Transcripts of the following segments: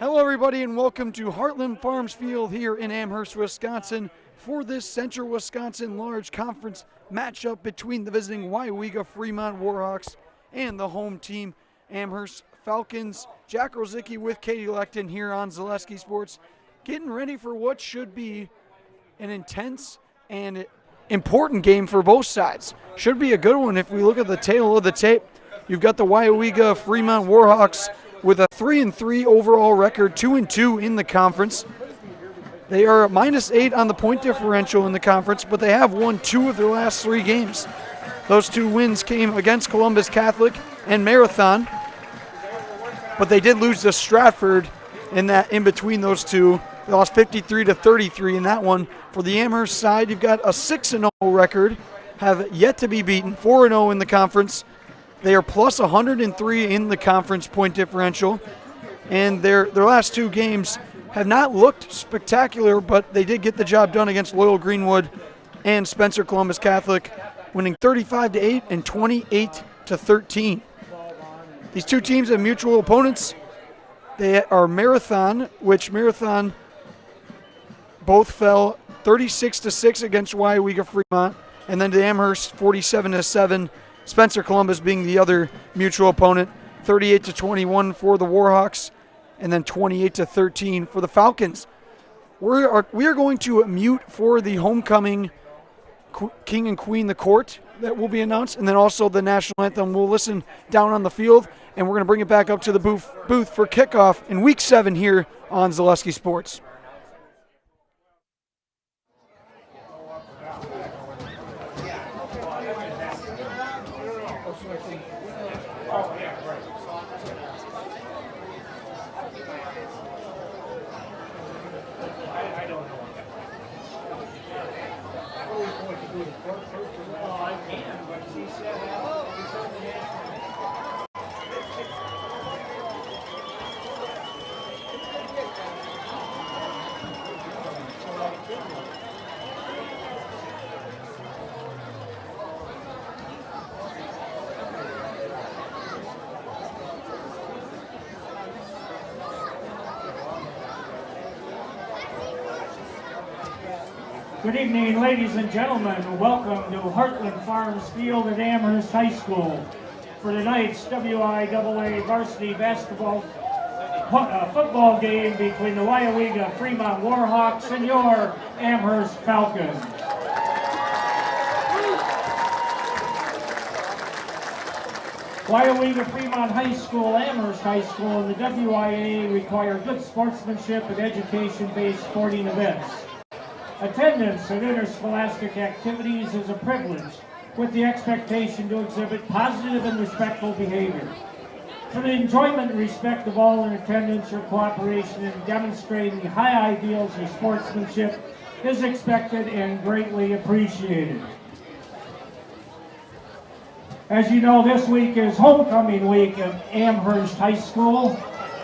Hello, everybody, and welcome to Heartland Farms Field here in Amherst, Wisconsin for this Central Wisconsin Large Conference matchup between the visiting Weyauwega-Fremont Warhawks and the home team Amherst Falcons. Jack Rosicki with Katie Lecton here on Zaleski Sports, getting ready for what should be an intense and important game for both sides. Should be a good one if we look at the tail of the tape. You've got the Weyauwega-Fremont Warhawks with a 3-3 overall record, 2-2 in the conference. They are -8 on the point differential in the conference, but they have won 2 of their last 3 games. Those 2 wins came against Columbus Catholic and Marathon, but they did lose to Stratford in between those 2. They lost 53-33 in that one. For the Amherst side, you've got a 6-0 record, have yet to be beaten, 4-0 in the conference. They are plus 103 in the conference point differential, and their last 2 games have not looked spectacular, but they did get the job done against Loyal Greenwood and Spencer Columbus Catholic, winning 35-8 and 28-13. These 2 teams have mutual opponents. They are Marathon, which Marathon both fell 36-6 against Weyauwega-Fremont, and then to Amherst 47-7. Spencer Columbus being the other mutual opponent, 38-21 for the Warhawks, and then 28-13 for the Falcons. We are going to mute for the homecoming King and Queen, the court, that will be announced, and then also the national anthem. We'll listen down on the field, and we're going to bring it back up to the booth for kickoff in Week 7 here on Zaleski Sports. Good evening, ladies and gentlemen. Welcome to Heartland Farms Field at Amherst High School for tonight's WIAA varsity basketball football game between the Weyauwega-Fremont Warhawks and your Amherst Falcons. Weyauwega-Fremont High School, Amherst High School, and the WIAA require good sportsmanship and education-based sporting events. Attendance at interscholastic activities is a privilege, with the expectation to exhibit positive and respectful behavior. For the enjoyment and respect of all in attendance, your cooperation in demonstrating the high ideals of sportsmanship is expected and greatly appreciated. As you know, this week is homecoming week at Amherst High School,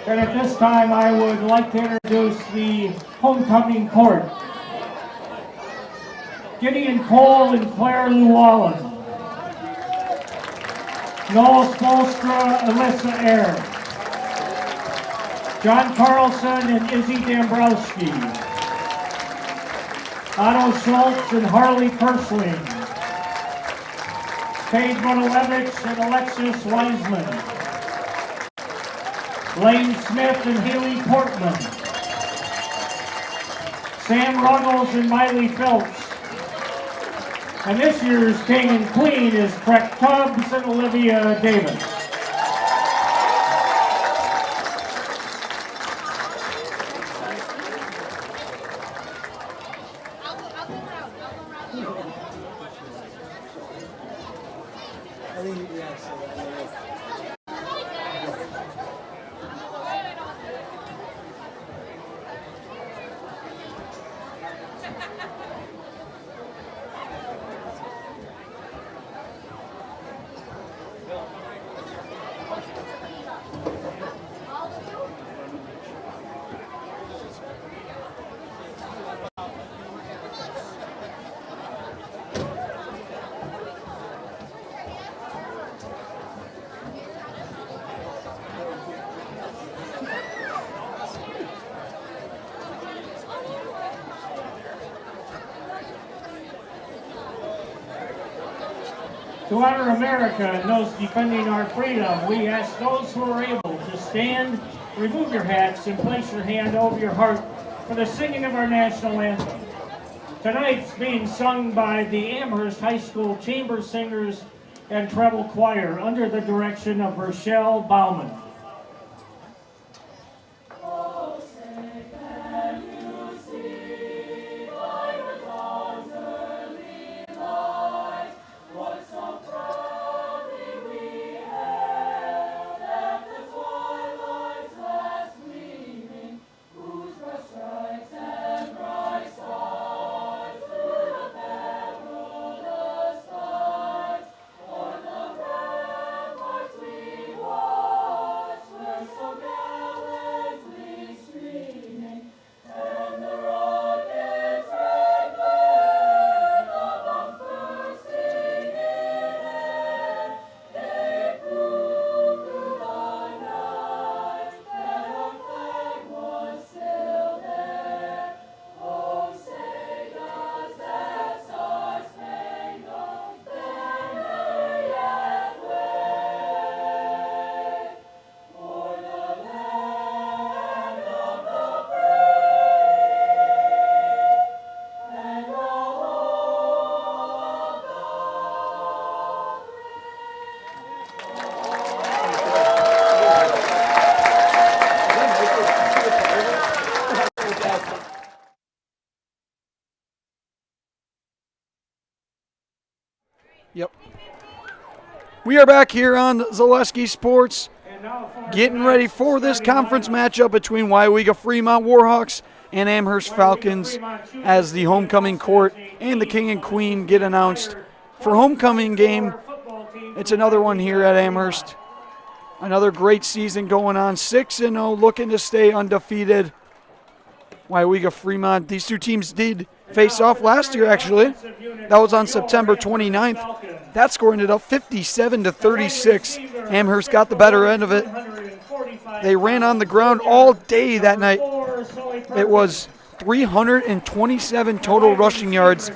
and at this time I would like to introduce the homecoming court. Gideon Cole and Claire Llewellyn. Noel Spolstra, Alyssa Eyre. John Carlson and Izzy Dombrowski. Otto Schultz and Harley Persling. Paige Monolevich and Alexis Wiseman. Lane Smith and Haley Portman. Sam Ruggles and Miley Phelps. And this year's King and Queen is Craig Tubbs and Olivia Davis. To honor America and those defending our freedom, we ask those who are able to stand, remove your hats, and place your hand over your heart for the singing of our national anthem. Tonight's being sung by the Amherst High School Chamber Singers and Treble Choir under the direction of Rochelle Bauman. Yep. We are back here on Zaleski Sports, getting ready for this conference matchup between Weyauwega-Fremont Warhawks and Amherst Falcons as the homecoming court and the king and queen get announced. For homecoming game, it's another one here at Amherst. Another great season going on, 6-0, looking to stay undefeated. Weyauwega-Fremont, these two teams did face off last year, actually. That was on September 29th. That score ended up 57-36. Amherst got the better end of it. They ran on the ground all day that night. It was 327 total rushing yards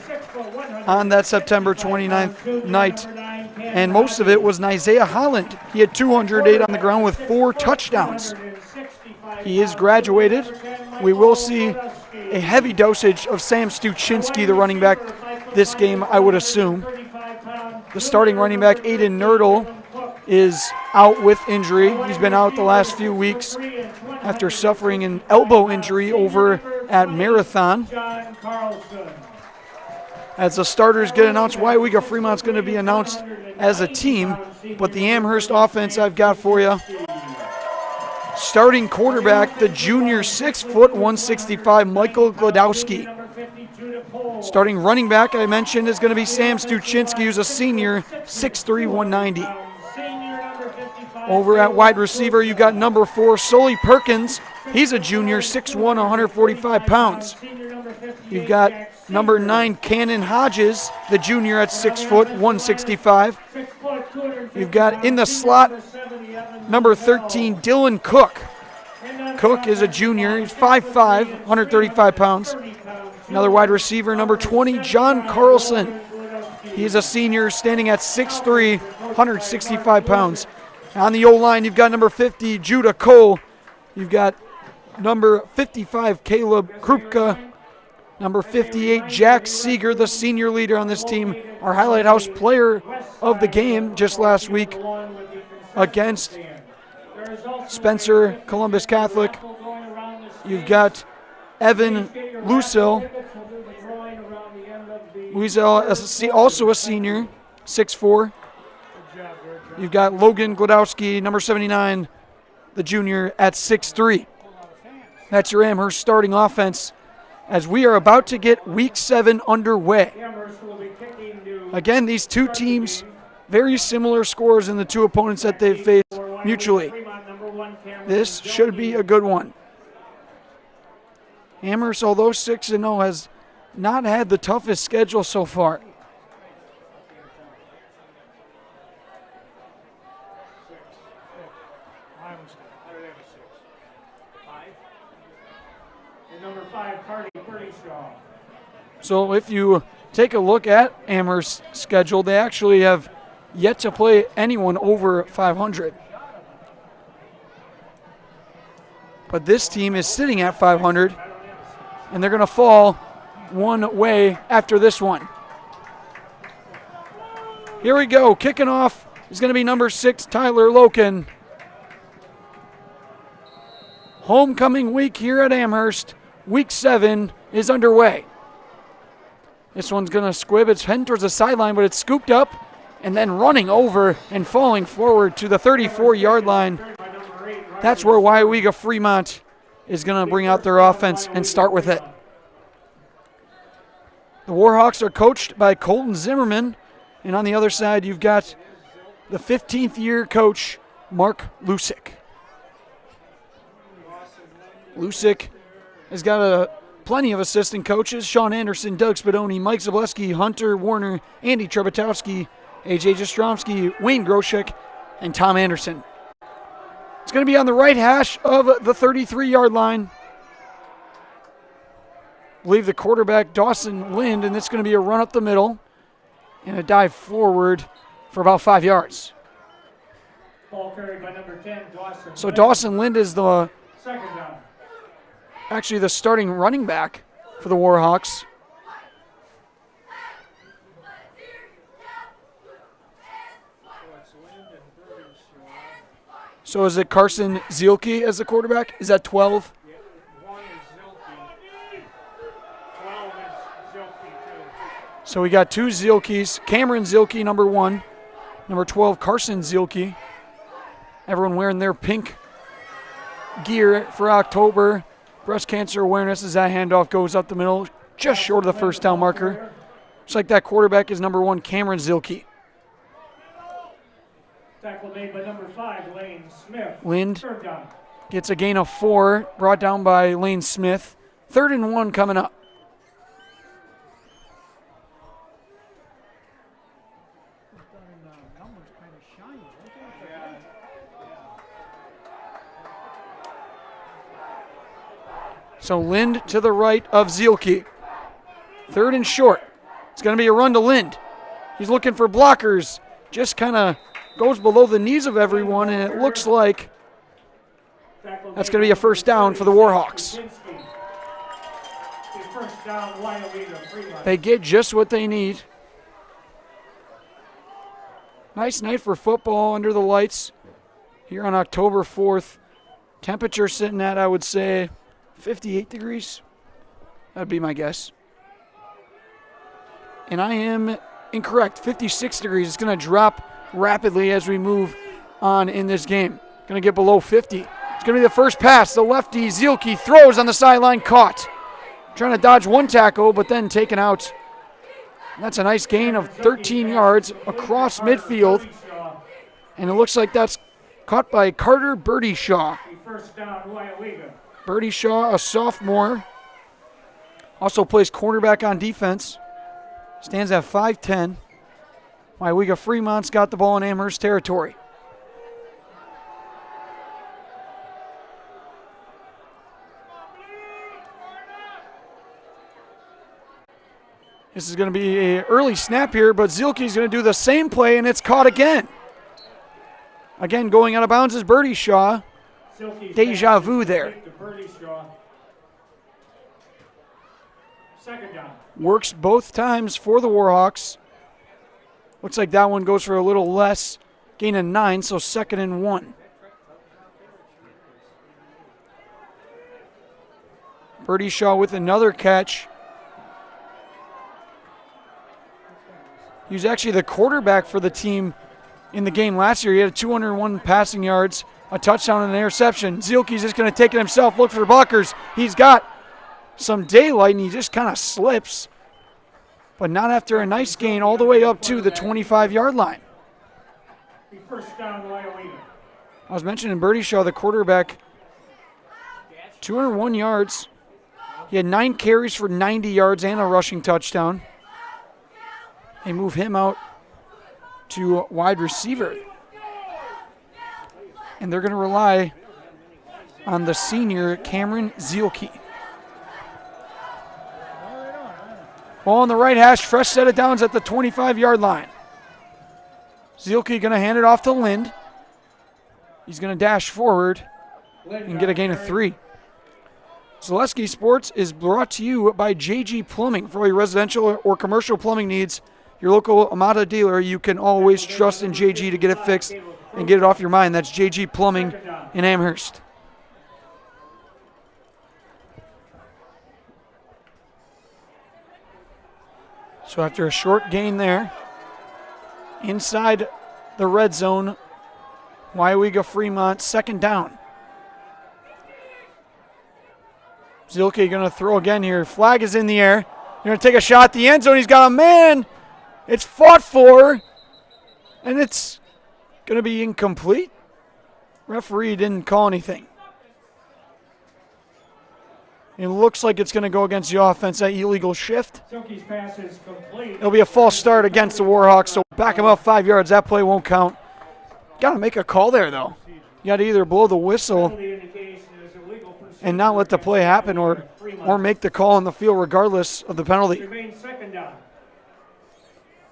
on that September 29th night, and most of it was Isaiah Holland. He had 208 on the ground with 4 touchdowns. He is graduated. We will see a heavy dosage of Sam Stuchinski, the running back, this game, I would assume. The starting running back, Aiden Nerdle, is out with injury. He's been out the last few weeks after suffering an elbow injury over at Marathon. As the starters get announced, Weyauwega-Fremont's going to be announced as a team, but the Amherst offense I've got for you. Starting quarterback, the junior 6', 165, Michael Gladowski. Starting running back, I mentioned, is going to be Sam Stuchinski, who's a senior, 6'3", 190. Over at wide receiver, you got number 4, Sully Perkins. He's a junior, 6'1", 145 pounds. You've got number 9, Cannon Hodges, the junior at 6', 165. You've got in the slot, number 13, Dylan Cook. Cook is a junior. He's 5'5", 135 pounds. Another wide receiver, number 20, John Carlson. He's a senior, standing at 6'3", 165 pounds. On the O-line, you've got number 50, Judah Cole. You've got number 55, Caleb Krupka. Number 58, Jack Seeger, the senior leader on this team, our Highlight House player of the game just last week against Spencer Columbus Catholic. You've got Evan Lucille. Lucille, also a senior, 6'4". You've got Logan Gladowski, number 79, the junior, at 6'3". That's your Amherst starting offense as we are about to get Week 7 underway. Again, these two teams, very similar scores in the two opponents that they've faced mutually. This should be a good one. Amherst, although 6-0, has not had the toughest schedule so far. So if you take a look at Amherst's schedule, they actually have yet to play anyone over 500. But this team is sitting at 500, and they're going to fall one way after this one. Here we go. Kicking off is going to be number 6, Tyler Loken. Homecoming week here at Amherst. Week 7 is underway. This one's going to squib. It's heading towards the sideline, but it's scooped up and then running over and falling forward to the 34-yard line. That's where Weyauwega-Fremont is going to bring out their offense and start with it. The Warhawks are coached by Colton Zimmerman, and on the other side you've got the 15th-year coach, Mark Lusick. Lusick has got plenty of assistant coaches: Sean Anderson, Doug Spadoni, Mike Zableski, Hunter Warner, Andy Trebetowski, AJ Jastromski, Wayne Groshek, and Tom Anderson. It's going to be on the right hash of the 33-yard line. I believe the quarterback, Dawson Lind, and it's going to be a run up the middle and a dive forward for about 5 yards. Ball carried by number 10, Dawson. So Dawson Lind is Second down. actually the starting running back for the Warhawks. So is it Carson Zielke as the quarterback? Is that 12? Yeah, 1 is Zielke. 12 is Zielke, too. So we got 2 Zielkes. Cameron Zielke, number 1. Number 12, Carson Zielke. Everyone wearing their pink gear for October. Breast cancer awareness as that handoff goes up the middle, just short of the first down marker. Looks like that quarterback is number 1, Cameron Zielke. Tackle made by number 5, Lane Smith. Lind Third down. gets a gain of 4, brought down by Lane Smith. 3rd and 1 coming up. So Lind to the right of Zielke. 3rd and short. It's going to be a run to Lind. He's looking for blockers. Just kind of goes below the knees of everyone, and it looks like that's going to be a first down for the Warhawks. First down, Weyauwega-Fremont. They get just what they need. Nice night for football under the lights here on October 4th. Temperature sitting at, I would say, 58 degrees. That'd be my guess. And I am incorrect. 56 degrees. It's going to drop rapidly as we move on in this game. Going to get below 50. It's going to be the first pass. The lefty, Zielke, throws on the sideline, caught. Trying to dodge one tackle, but then taken out. And that's a nice gain of 13 yards across midfield. And it looks like that's caught by Carter Birdie Shaw. First down, Weyauwega. Birdie Shaw, a sophomore. Also plays cornerback on defense. Stands at 5'10". Weyauwega-Fremont's got the ball in Amherst territory. This is going to be an early snap here, but Zielke's going to do the same play, and it's caught again. Again, going out of bounds is Birdie Shaw. Deja vu there. Second down. Works both times for the Warhawks. Looks like that one goes for a little less. Gain of 9, so 2nd and 1. Birdie Shaw with another catch. He was actually the quarterback for the team in the game last year. He had 201 passing yards, a touchdown and an interception. Zielke's just going to take it himself, look for blockers. He's got some daylight, and he just kind of slips. But not after a nice gain all the way up to the 25-yard line. First down, Weyauwega. I was mentioning Birdie Shaw, the quarterback, 201 yards. He had 9 carries for 90 yards and a rushing touchdown. They move him out to wide receiver. And they're going to rely on the senior Cameron Zielke. Ball on the right hash, fresh set of downs at the 25-yard line. Zielke going to hand it off to Lind. He's going to dash forward and get a gain of 3. Zaleski Sports is brought to you by JG Plumbing. For all your residential or commercial plumbing needs, your local Amada dealer, you can always trust in JG to get it fixed and get it off your mind. That's JG Plumbing in Amherst. So after a short gain there, inside the red zone, Weyauwega-Fremont second down. Zielke going to throw again here. Flag is in the air. They're going to take a shot at the end zone. He's got a man. It's fought for, and it's going to be incomplete. Referee didn't call anything. It looks like it's going to go against the offense, that illegal shift. Zielke's pass is complete. It'll be a false start against the Warhawks, so back him up 5 yards. That play won't count. Got to make a call there, though. You got to either blow the whistle and not let the play happen or make the call on the field regardless of the penalty.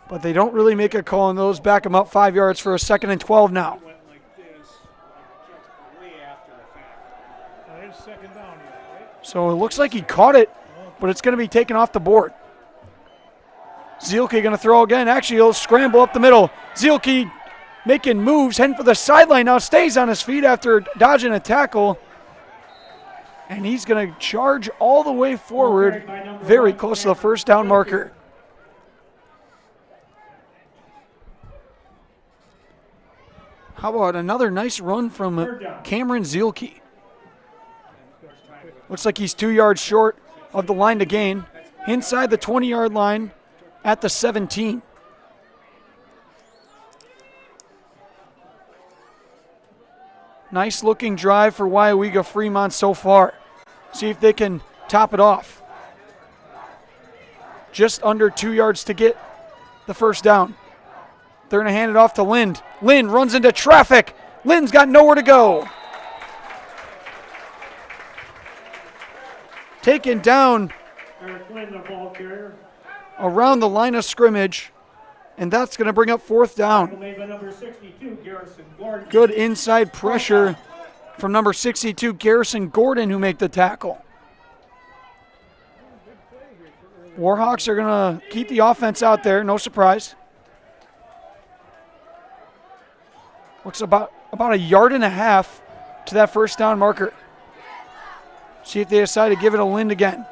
But they don't really make a call on those. Back them up 5 yards for a 2nd and 12 now. So it looks like he caught it, but it's going to be taken off the board. Zielke going to throw again. Actually, he'll scramble up the middle. Zielke making moves, heading for the sideline now, stays on his feet after dodging a tackle. And he's going to charge all the way forward, very close to the first down marker. How about another nice run from Cameron Zielke? Looks like he's 2 yards short of the line to gain. Inside the 20-yard line at the 17. Nice looking drive for Weyauwega-Fremont so far. See if they can top it off. Just under 2 yards to get the first down. They're going to hand it off to Lind. Lind runs into traffic. Lind's got nowhere to go. Taken down around the line of scrimmage, and that's going to bring up 4th down. Good inside pressure from number 62, Garrison Gordon, who make the tackle. Warhawks are going to keep the offense out there, no surprise. Looks about a yard and a half to that first down marker. See if they decide to give it a Lind again.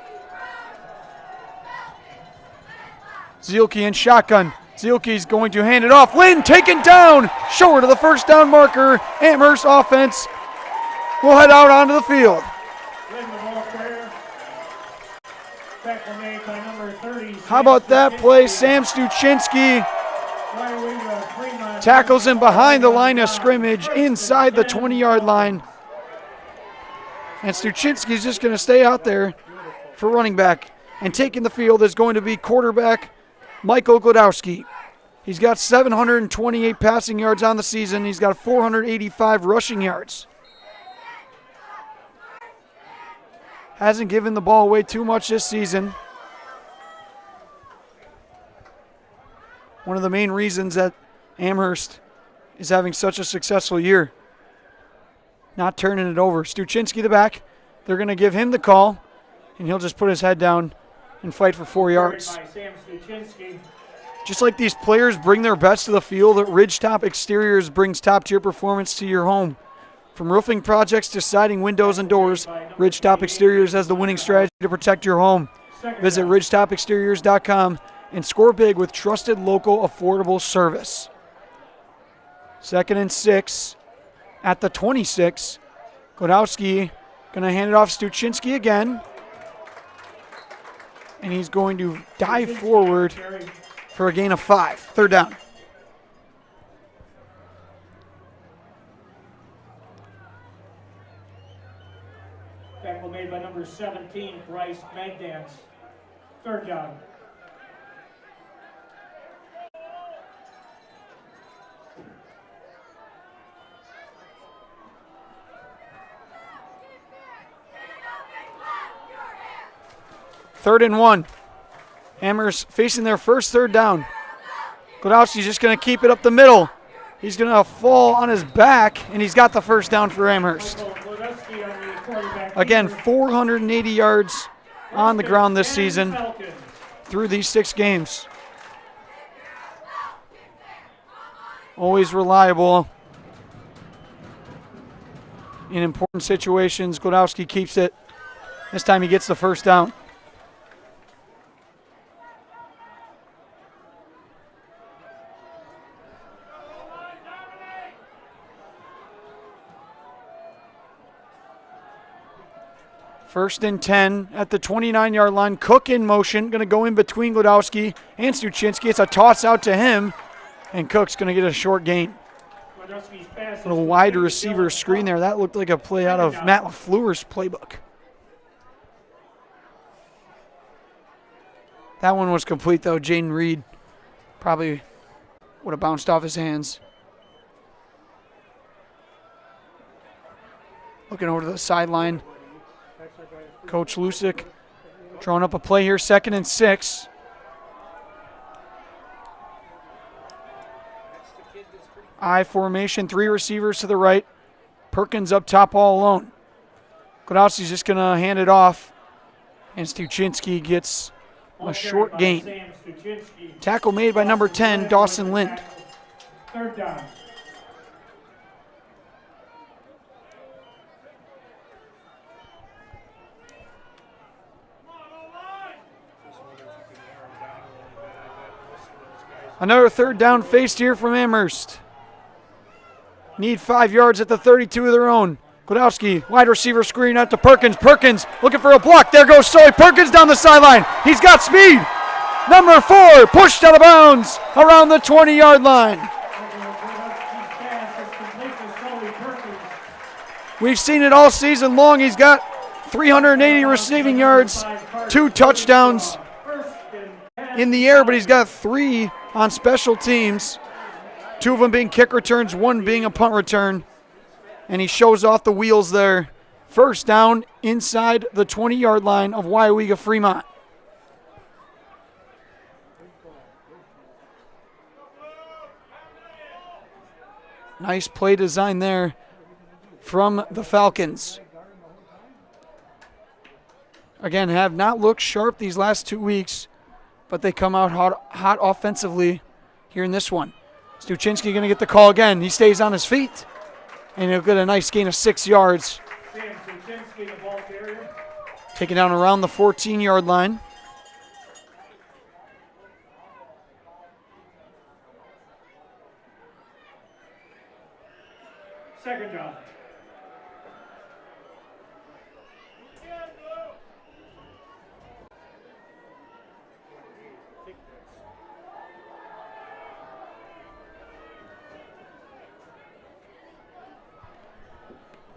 Zielke in shotgun. Zielke's going to hand it off. Lind taken down, short of the first down marker. Amherst offense will head out onto the field. How about that play? Sam Stuchinski tackles him behind the line of scrimmage inside the 20-yard line. And Stuchinski's just going to stay out there for running back. And taking the field is going to be quarterback Michael Glodowski. He's got 728 passing yards on the season. He's got 485 rushing yards. Hasn't given the ball away too much this season. One of the main reasons that Amherst is having such a successful year. Not turning it over. Stuchinski the back. They're going to give him the call, and he'll just put his head down and fight for 4 yards. Just like these players bring their best to the field, Ridgetop Exteriors brings top-tier performance to your home. From roofing projects to siding, windows, and doors, Ridgetop Exteriors has the winning strategy to protect your home. Visit ridgetopexteriors.com and score big with trusted local affordable service. 2nd and 6 at the 26. Glodowski going to hand it off Stuchinski again. And he's going to dive forward for a gain of 5. 3rd down. Tackle made by number 17, Bryce Magdans. 3rd down. Third and 1. Amherst facing their first 3rd down. Glodowski's just going to keep it up the middle. He's going to fall on his back, and he's got the first down for Amherst. Again, 480 yards on the ground this season through these 6 games. Always reliable. In important situations, Glodowski keeps it. This time he gets the first down. First and 10 at the 29-yard line. Cook in motion, going to go in between Glodowski and Stuchinski. It's a toss out to him, and Cook's going to get a short gain. A little wide receiver screen there. That looked like a play out of Matt LaFleur's playbook. That one was complete, though. Jaden Reed probably would have bounced off his hands. Looking over to the sideline. Coach Lusick drawing up a play here, 2nd and 6. I formation, 3 receivers to the right. Perkins up top all alone. Glodowski's just going to hand it off, and Stuchinski gets a short gain. Tackle made by number 10, Dawson Lind. 3rd down. Another 3rd down faced here from Amherst. Need 5 yards at the 32 of their own. Glodowski, wide receiver screen out to Perkins. Perkins looking for a block. There goes Sully. Perkins down the sideline. He's got speed. Number 4 pushed out of bounds around the 20-yard line. We've seen it all season long. He's got 380 receiving yards, 2 touchdowns in the air, but he's got 3 on special teams, 2 of them being kick returns, 1 being a punt return. And he shows off the wheels there. First down inside the 20-yard line of Weyauwega-Fremont. Nice play design there from the Falcons. Again, have not looked sharp these last 2 weeks, but they come out hot offensively here in this one. Stuchinski going to get the call again. He stays on his feet, and he'll get a nice gain of 6 yards. Taken down around the 14-yard line. Second down.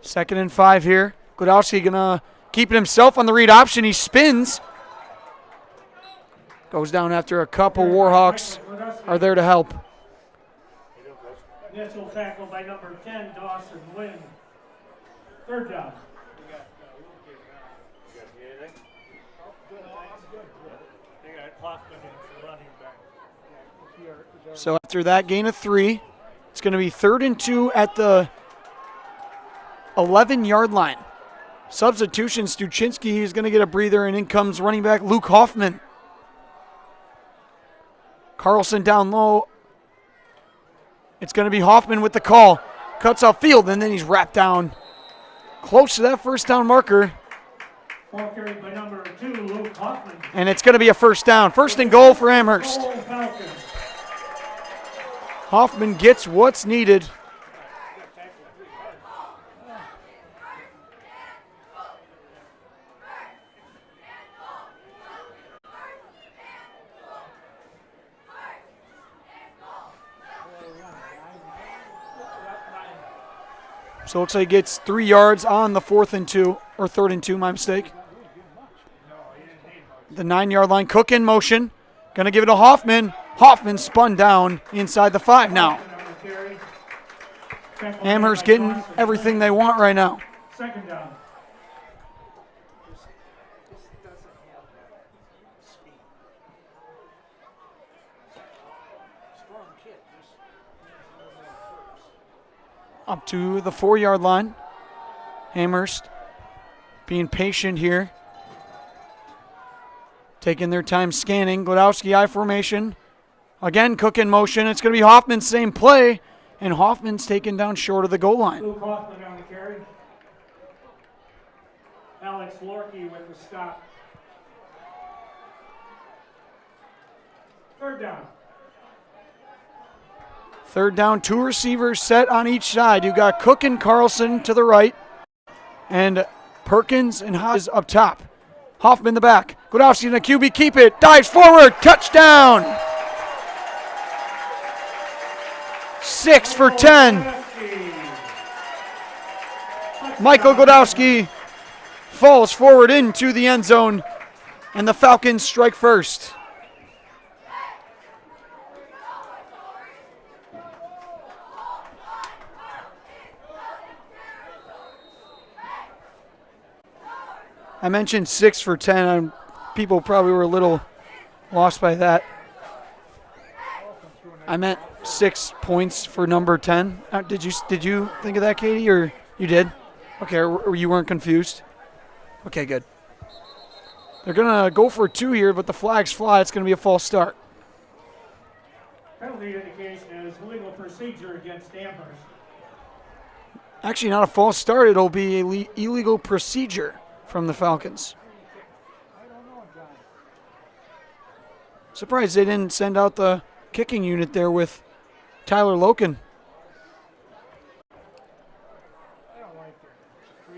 Second and 5 here. Glodowski gonna keep it himself on the read option. He spins. Goes down after a couple. Warhawks are there to help. Initial tackle by number 10, Dawson Lind. 3rd down. So after that gain of 3, it's going to be 3rd and 2 at the 11-yard line. Substitution, Stuchinski is going to get a breather, and in comes running back Luke Hoffman. Carlson down low. It's going to be Hoffman with the call. Cuts off field, and then he's wrapped down close to that first down marker. Ball carried by number 2, Luke Hoffman. And it's going to be a first down. First and goal for Amherst. Hoffman gets what's needed. So it looks like he gets 3 yards on the 4th and 2, or 3rd and 2, my mistake. The 9-yard line, Cook in motion. Going to give it to Hoffman. Hoffman spun down inside the 5 now. Amherst getting everything they want right now. Second down. up to the 4-yard line. Amherst being patient here. Taking their time scanning. Glodowski I formation. Again, Cook in motion. It's going to be Hoffman, same play. And Hoffman's taken down short of the goal line. Luke Hoffman on the carry. Alex Lorkey with the stop. Third down. Third down, 2 receivers set on each side. You got Cook and Carlson to the right, and Perkins and Haas up top. Hoffman the back. Glodowski in the QB, keep it. Dives forward, touchdown. 6 for 10. Michael Glodowski falls forward into the end zone, and the Falcons strike first. I mentioned 6 for 10, and people probably were a little lost by that. I meant 6 points for number 10. Did you think of that, Katie, or you did? Okay, or you weren't confused? Okay, good. They're going to go for 2 here, but the flags fly. It's going to be a false start. Penalty indication is illegal procedure against Amherst. Actually, not a false start. It'll be illegal procedure from the Falcons. Surprised they didn't send out the kicking unit there with Tyler Loken.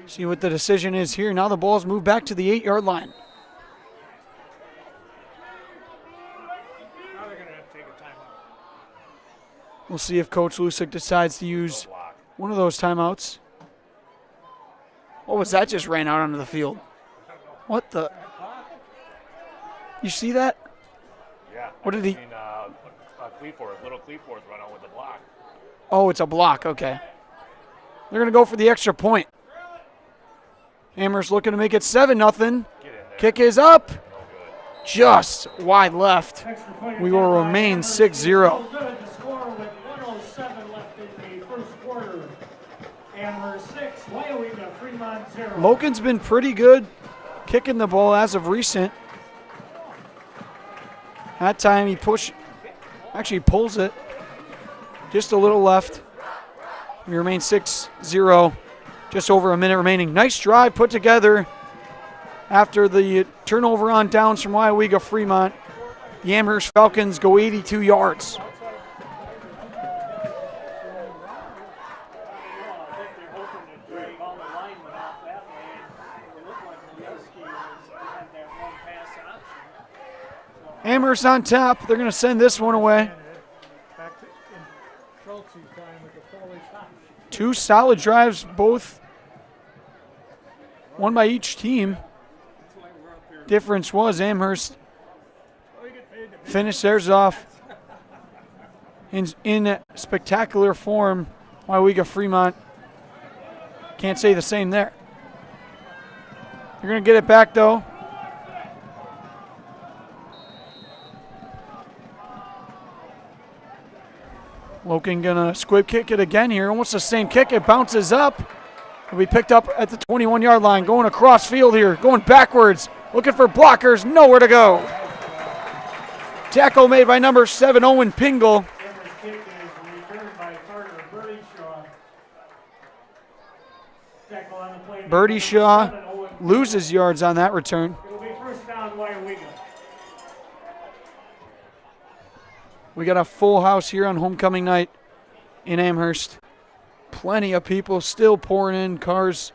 See what the decision is here. Now the ball's moved back to the 8-yard line. Now they're going to have to take a timeout. We'll see if Coach Lusick decides to use one of those timeouts. What was that just ran out onto the field? What the? You see that? Yeah. What did he? Little Cleaforth run out with the block. Oh, it's a block. Okay. They're going to go for the extra point. Amherst looking to make it 7-0. Kick is up. No good. Just wide left. We will remain 6-0. Good to score with 1:07 left in the first quarter. Amherst 6, Weyauwega-Fremont 0. Loken's been pretty good kicking the ball as of recent. That time he actually pulls it. Just a little left. We remain 6-0. Just over a minute remaining. Nice drive put together after the turnover on downs from Weyauwega-Fremont. The Amherst Falcons go 82 yards. Amherst on top. They're going to send this one away. 2 solid drives, both one by each team. Difference was Amherst finished theirs off in spectacular form. Weyauwega-Fremont can't say the same there. They're going to get it back though. Loken gonna squib kick it again here. Almost the same kick. It bounces up. It'll be picked up at the 21-yard line. Going across field here. Going backwards. Looking for blockers. Nowhere to go. Tackle made by number 7, Owen Pingle. Kick is returned by Carter Birdie-Shaw. Tackle on the play. Birdie-Shaw loses yards on that return. It will be first down, Weyauwega. We got a full house here on homecoming night in Amherst. Plenty of people still pouring in, cars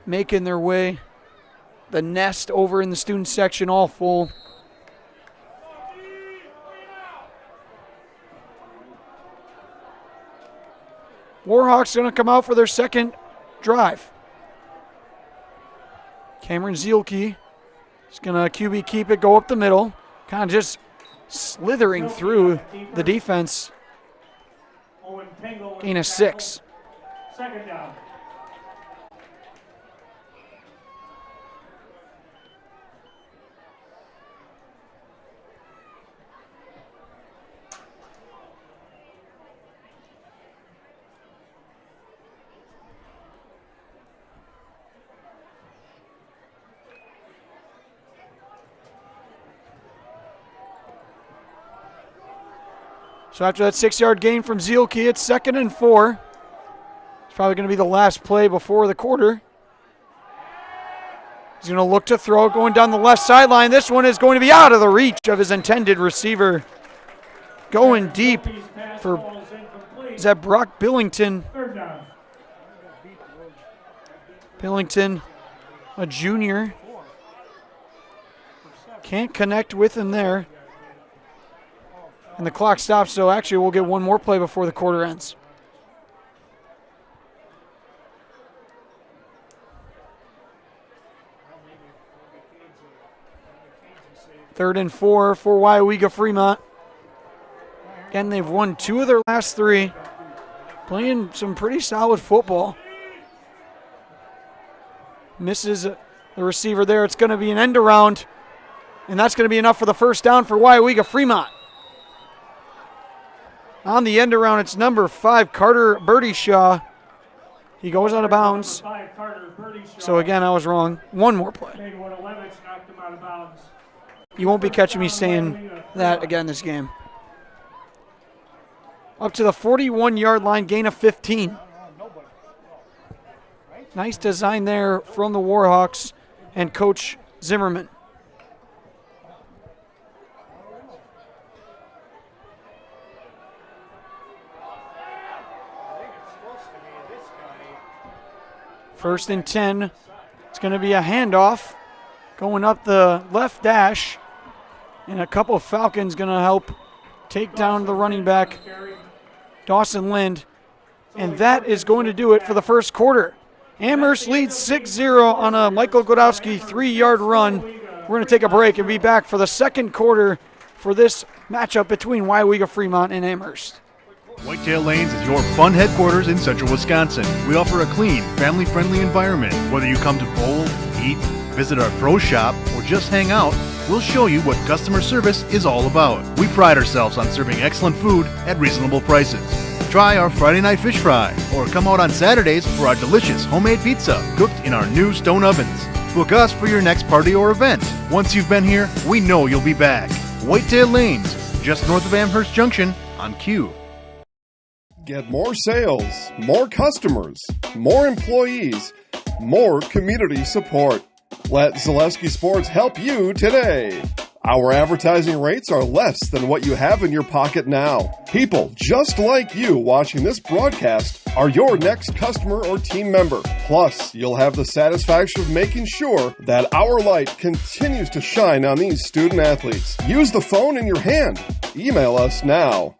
making their way. The nest over in the student section all full. Warhawks going to come out for their second drive. Cameron Zielke is going to QB keep it, go up the middle. Kind of just slithering through the defense. Gain of 6. Second down. So after that 6-yard gain from Zielke, it's 2nd and 4. It's probably going to be the last play before the quarter. He's going to look to throw, going down the left sideline. This one is going to be out of the reach of his intended receiver. Going deep for, is that Brock Billington? Billington, a junior. Can't connect with him there. And the clock stops, so actually we'll get one more play before the quarter ends. Third and 4 for Weyauwega-Fremont. Again, they've won 2 of their last 3. Playing some pretty solid football. Misses the receiver there. It's going to be an end around. And that's going to be enough for the first down for Weyauwega-Fremont. On the end around, it's number 5, Carter Birdyshaw. He goes out of bounds. So again, I was wrong. One more play. You won't be catching me saying that again this game. Up to the 41-yard line, gain of 15. Nice design there from the Warhawks and Coach Zimmerman. First and 10. It's going to be a handoff going up the left dash. And a couple of Falcons going to help take down the running back, Dawson Lind. And that is going to do it for the first quarter. Amherst leads 6-0 on a Michael Godowski 3-yard run. We're going to take a break and be back for the second quarter for this matchup between Weyauwega-Fremont and Amherst. Whitetail Lanes is your fun headquarters in central Wisconsin. We offer a clean, family-friendly environment. Whether you come to bowl, eat, visit our pro shop, or just hang out, we'll show you what customer service is all about. We pride ourselves on serving excellent food at reasonable prices. Try our Friday night fish fry, or come out on Saturdays for our delicious homemade pizza cooked in our new stone ovens. Book us for your next party or event. Once you've been here, we know you'll be back. Whitetail Lanes, just north of Amherst Junction on Q. Get more sales, more customers, more employees, more community support. Let Zaleski Sports help you today. Our advertising rates are less than what you have in your pocket now. People just like you watching this broadcast are your next customer or team member. Plus, you'll have the satisfaction of making sure that our light continues to shine on these student athletes. Use the phone in your hand. Email us now.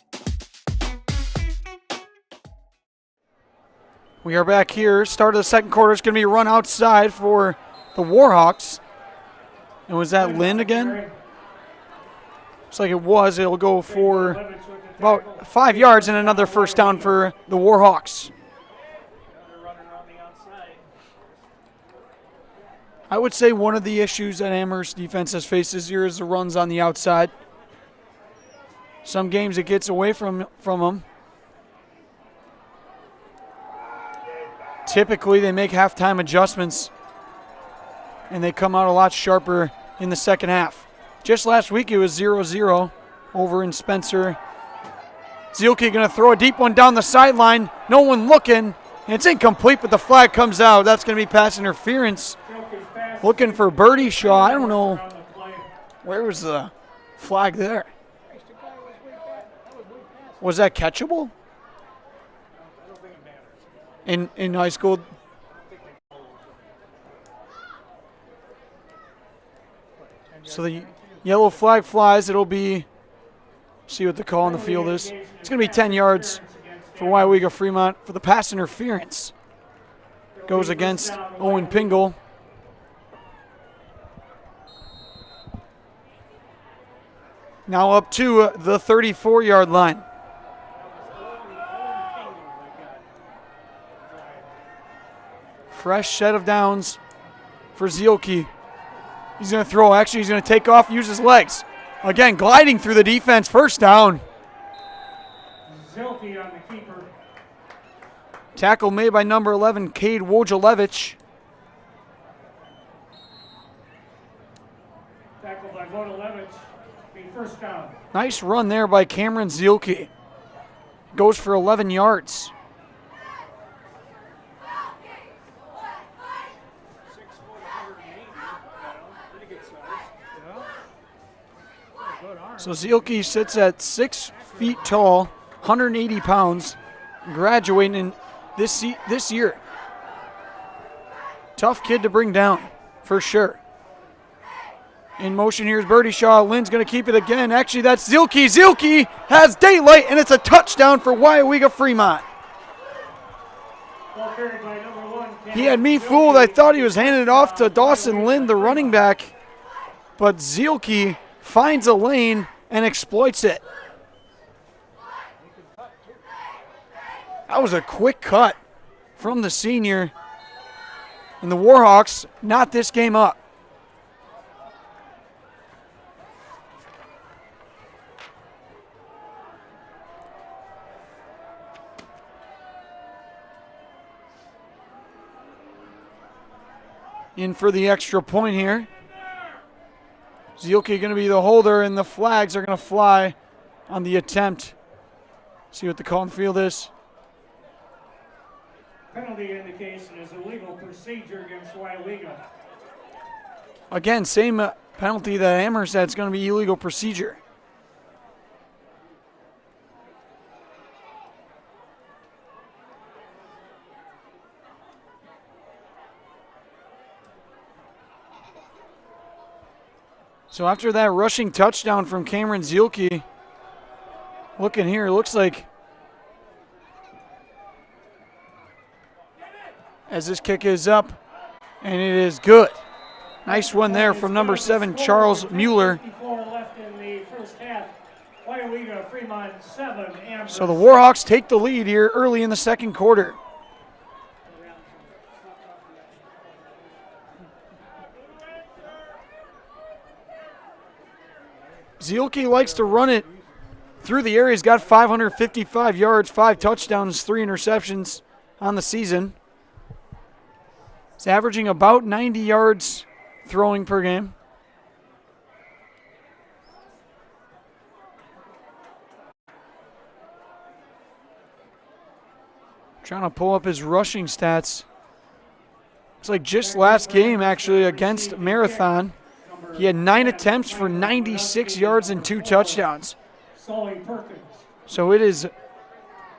We are back here. Start of the second quarter. It's going to be a run outside for the Warhawks. And was that Lynn again? Looks like it was. It'll go for about 5 yards and another first down for the Warhawks. I would say one of the issues that Amherst defense has faced this year is the runs on the outside. Some games it gets away from them. Typically, they make halftime adjustments, and they come out a lot sharper in the second half. Just last week, it was 0-0 over in Spencer. Zielke going to throw a deep one down the sideline. No one looking, and it's incomplete, but the flag comes out. That's going to be pass interference. Looking for Birdyshaw. I don't know. Where was the flag there? Was that catchable? In high school? So the yellow flag flies. It'll be, see what the call on the field is. It's going to be 10 yards for Weyauwega-Fremont for the pass interference. Goes against Owen Pingle. Now up to the 34-yard line. Fresh set of downs for Zielke. He's going to throw. Actually, he's going to take off, use his legs. Again, gliding through the defense. First down. Zielke on the keeper. Tackle made by number 11, Cade Wojciechowicz. Tackle by Wojciechowicz. First down. Nice run there by Cameron Zielke. goes for 11 yards. So Zielke sits at 6 feet tall, 180 pounds, graduating this year. Tough kid to bring down, for sure. In motion, here's Birdie Shaw. Lynn's going to keep it again. Actually, that's Zielke. Zielke has daylight, and it's a touchdown for Weyauwega-Fremont. He had me fooled. I thought he was handing it off to Dawson Lynn, the running back, but Zielke finds a lane and exploits it. That was a quick cut from the senior. And the Warhawks knot this game up. In for the extra point here. Zielke going to be the holder, and the flags are going to fly on the attempt. See what the call on the field is. Penalty indication is illegal procedure against Weyauwega. Again, same penalty that Amherst had. It's going to be illegal procedure. So after that rushing touchdown from Cameron Zielke, looking here, looks like as this kick is up, and it is good. Nice one there from number 7, Charles Mueller. So the Warhawks take the lead here early in the second quarter. Zielke likes to run it through the air. He's got 555 yards, 5 touchdowns, 3 interceptions on the season. He's averaging about 90 yards throwing per game. Trying to pull up his rushing stats. It's like just last game, actually, against Marathon, he had 9 attempts for 96 yards and 2 touchdowns. So it is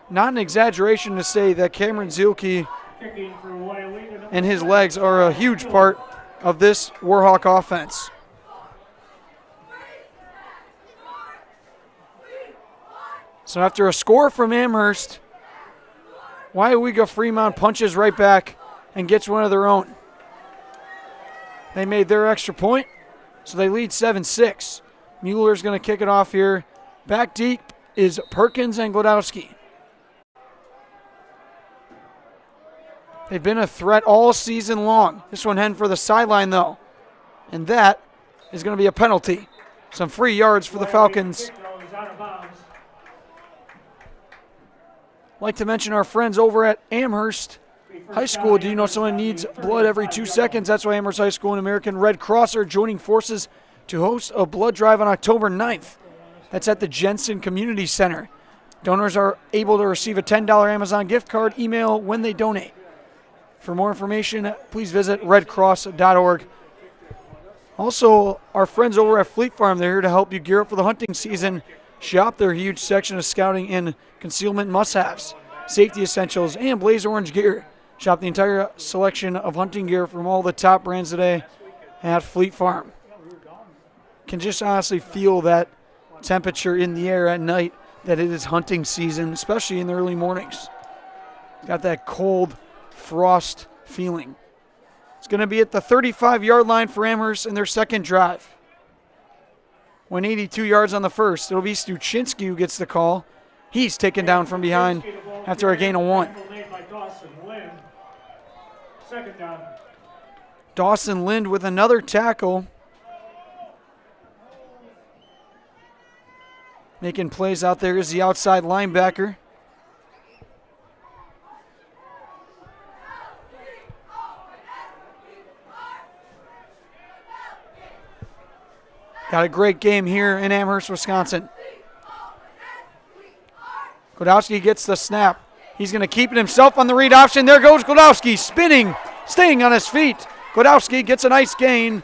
not an exaggeration to say that Cameron Zielke and his legs are a huge part of this Warhawk offense. So after a score from Amherst, Weyauwega-Fremont punches right back and gets one of their own. They made their extra point, so they lead 7-6. Mueller's going to kick it off here. Back deep is Perkins and Glodowski. They've been a threat all season long. This one heading for the sideline, though. And that is going to be a penalty. Some free yards for the Falcons. I'd like to mention our friends over at Amherst High School. Do you know someone needs blood every 2 seconds? That's why Amherst High School and American Red Cross are joining forces to host a blood drive on October 9th. That's at the Jensen Community Center. Donors are able to receive a $10 Amazon gift card email when they donate. For more information, please visit redcross.org. Also, our friends over at Fleet Farm, they're here to help you gear up for the hunting season. Shop their huge section of scouting and concealment must-haves, safety essentials, and blaze orange gear. Shop the entire selection of hunting gear from all the top brands today at Fleet Farm. Can just honestly feel that temperature in the air at night, that it is hunting season, especially in the early mornings. Got that cold frost feeling. It's going to be at the 35-yard line for Amherst in their second drive. 182 yards on the first. It'll be Stuchinski who gets the call. He's taken down from behind after a gain of 1. Dawson Lind with another tackle. Making plays out there is the outside linebacker. Got a great game here in Amherst, Wisconsin. Glodowski gets the snap. He's going to keep it himself on the read option. There goes Glodowski, spinning, staying on his feet. Glodowski gets a nice gain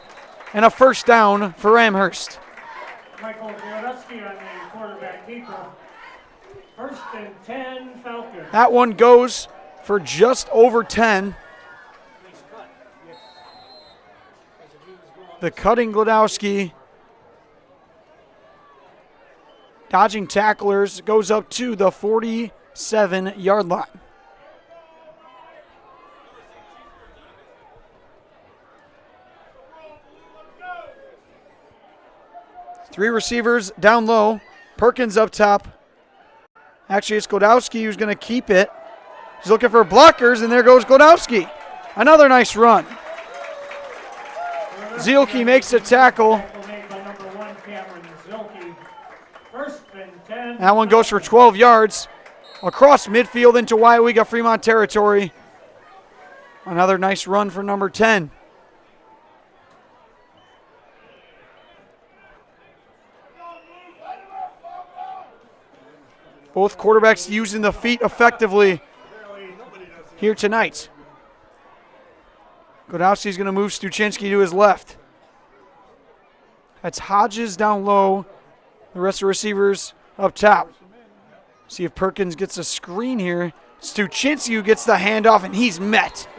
and a first down for Amherst. Michael Glodowski on the quarterback keeper. 1st and 10, Falcons. That one goes for just over 10. The cutting Glodowski, dodging tacklers, goes up to the 47-yard line. Three receivers down low. Perkins up top. Actually, it's Glodowski who's going to keep it. He's looking for blockers, and there goes Glodowski. Another nice run. Zielke makes a tackle. That one goes for 12 yards across midfield into Weyauwega-Fremont territory. Another nice run for number 10. Both quarterbacks using the feet effectively here tonight. Glodowski's going to move Stuchinski to his left. That's Hodges down low. The rest of the receivers up top. See if Perkins gets a screen here. Stuchinski who gets the handoff, and he's met.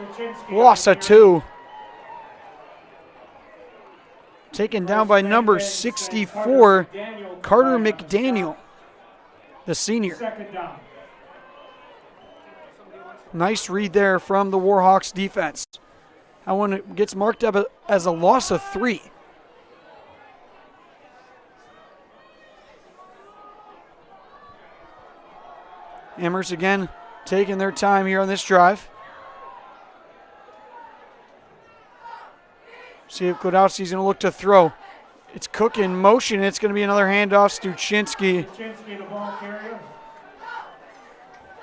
Loss of 2. Taken down by number 64, Carter McDaniel, the senior. Nice read there from the Warhawks defense. That one gets marked up as a loss of 3. Amherst again taking their time here on this drive. See if Glodowski's going to look to throw. It's Cook in motion. It's going to be another handoff. Stuchinski.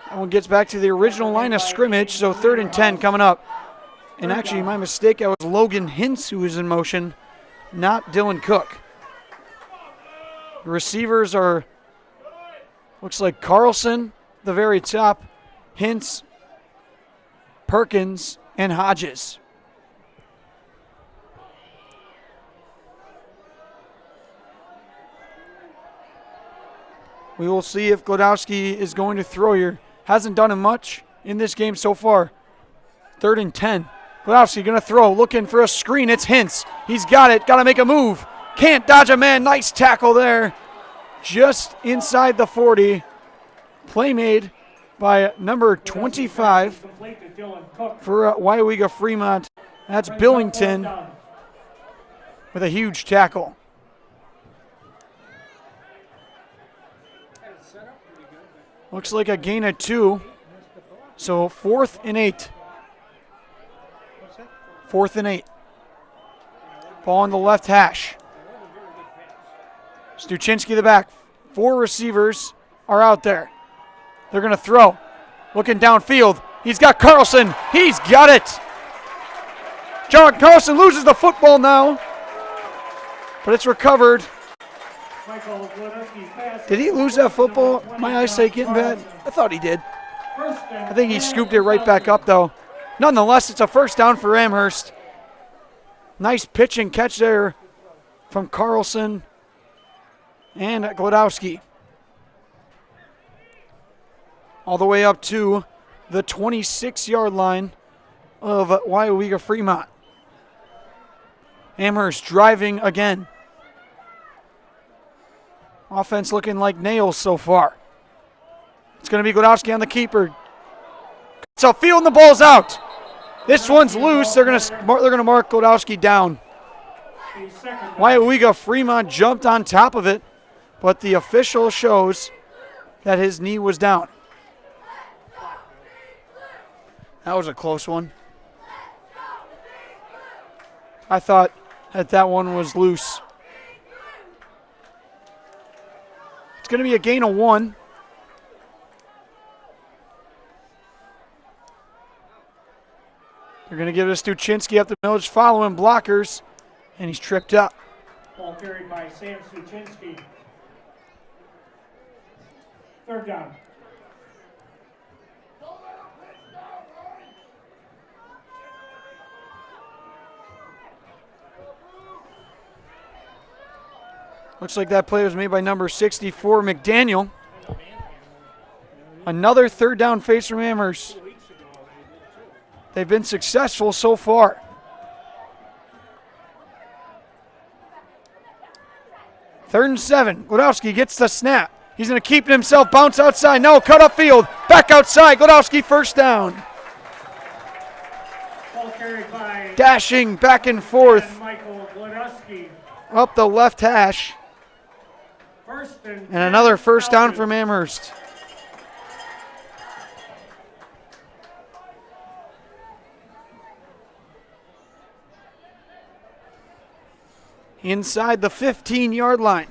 That one gets back to the original line of scrimmage, so 3rd and 10 coming up. And actually, my mistake, it was Logan Hintz who was in motion, not Dylan Cook. The receivers are, looks like Carlson, the very top, Hintz, Perkins, and Hodges. We will see if Glodowski is going to throw here. Hasn't done it much in this game so far. 3rd and 10. Glodowski going to throw, looking for a screen. It's Hintz. He's got it. Got to make a move. Can't dodge a man. Nice tackle there. Just inside the 40. Play made by number 25 for Weyauwega-Fremont. That's Billington with a huge tackle. Looks like a gain of 2. So 4th and 8. 4th and 8. Ball on the left hash. Stuchinski the back. 4 receivers are out there. They're going to throw. Looking downfield. He's got Carlson. He's got it. John Carlson loses the football now. But it's recovered. Did he lose that football? My eyesight getting bad? I thought he did. I think he scooped it right back up, though. Nonetheless, it's a first down for Amherst. Nice pitch and catch there from Carlson and Glodowski. All the way up to the 26-yard line of Weyauwega-Fremont. Amherst driving again. Offense looking like nails so far. It's going to be Glodowski on the keeper. It's a field and the ball's out. This one's loose. They're going to mark Glodowski down. Weyauwega-Fremont jumped on top of it, but the official shows that his knee was down. That was a close one. I thought that one was loose. It's going to be a gain of 1. They're going to give it to Stuchinski up the middle, just following blockers, and he's tripped up. Ball carried by Sam Stuchinski. 3rd down. Looks like that play was made by number 64, McDaniel. Another third down face from Amherst. They've been successful so far. Third and 7. Glodowski gets the snap. He's going to keep it himself, bounce outside. No, cut upfield. Back outside. Glodowski first down. Ball carried by Dashing back and forth Michael Glodowski. up the left hash. And another first down from Amherst. Inside the 15-yard line.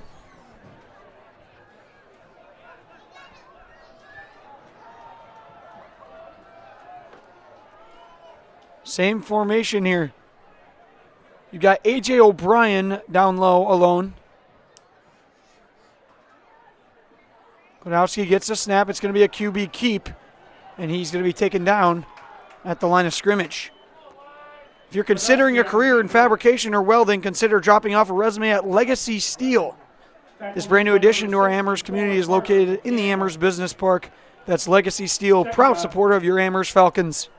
Same formation here. You got A.J. O'Brien down low alone. Glodowski gets a snap. It's going to be a QB keep, and he's going to be taken down at the line of scrimmage. If you're considering a career in fabrication or welding, consider dropping off a resume at Legacy Steel. This brand new addition to our Amherst community is located in the Amherst Business Park. That's Legacy Steel, proud supporter of your Amherst Falcons.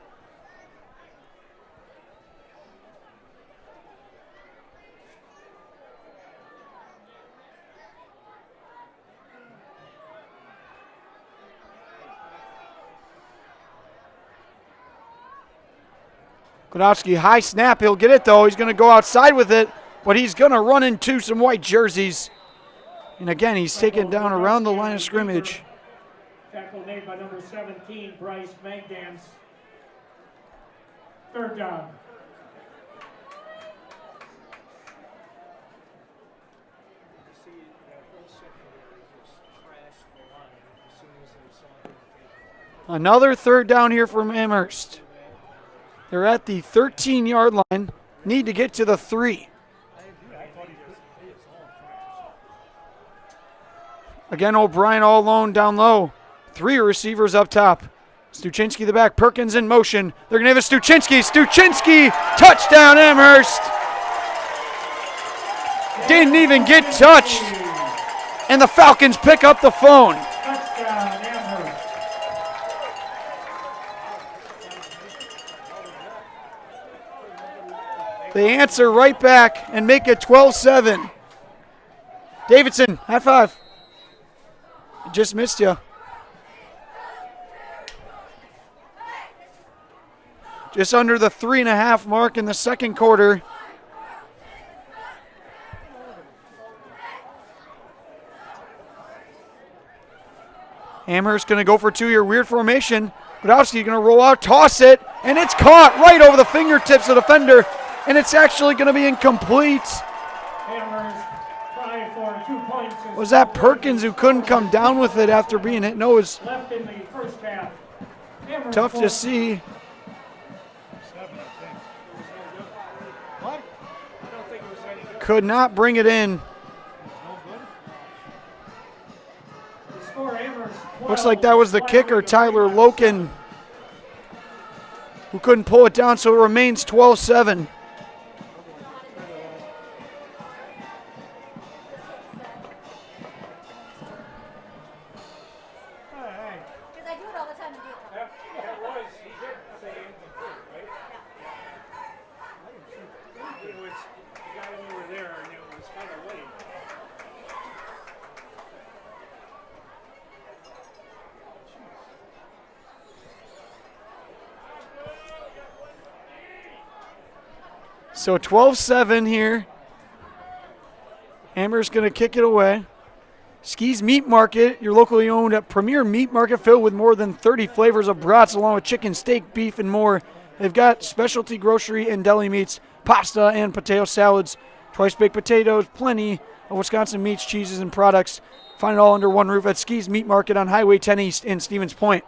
Glodowski, high snap. He'll get it, though. He's going to go outside with it, but he's going to run into some white jerseys. And again, he's taken down around the line of scrimmage. Tackle made by number 17, Bryce Magdans. Third down. Another third down here from Amherst. They're at the 13-yard line. Need to get to the 3. Again, O'Brien all alone down low. 3 receivers up top. Stuchinski the back. Perkins in motion. They're going to have a Stuchinski. Stuchinski, touchdown Amherst. Didn't even get touched. And the Falcons pick up the phone. Touchdown, Amherst. They answer right back and make it 12-7. Davidson, high five. Just missed you. Just under the 3.5 mark in the second quarter. Amherst going to go for 2 here. Weird formation. Glodowski going to roll out, toss it, and it's caught right over the fingertips of the defender, and it's actually going to be incomplete. Amherst trying for 2 points. Was that Perkins who couldn't come down with it after being hit? No, it was Left in the first half. Amherst tough to forced see. Could not bring it in. the score, Amherst 12, Looks like that was the kicker, Tyler Loken, who couldn't pull it down, so it remains 12-7. Because I do it all the time to do it. That was, he did say incomplete, right? It was, the guy over there, and it was kind of late. So 12-7 here. Amherst going to kick it away. Ski's Meat Market, your locally owned premier meat market filled with more than 30 flavors of brats along with chicken, steak, beef, and more. They've got specialty grocery and deli meats, pasta and potato salads, twice baked potatoes, plenty of Wisconsin meats, cheeses, and products. Find it all under one roof at Ski's Meat Market on Highway 10 East in Stevens Point.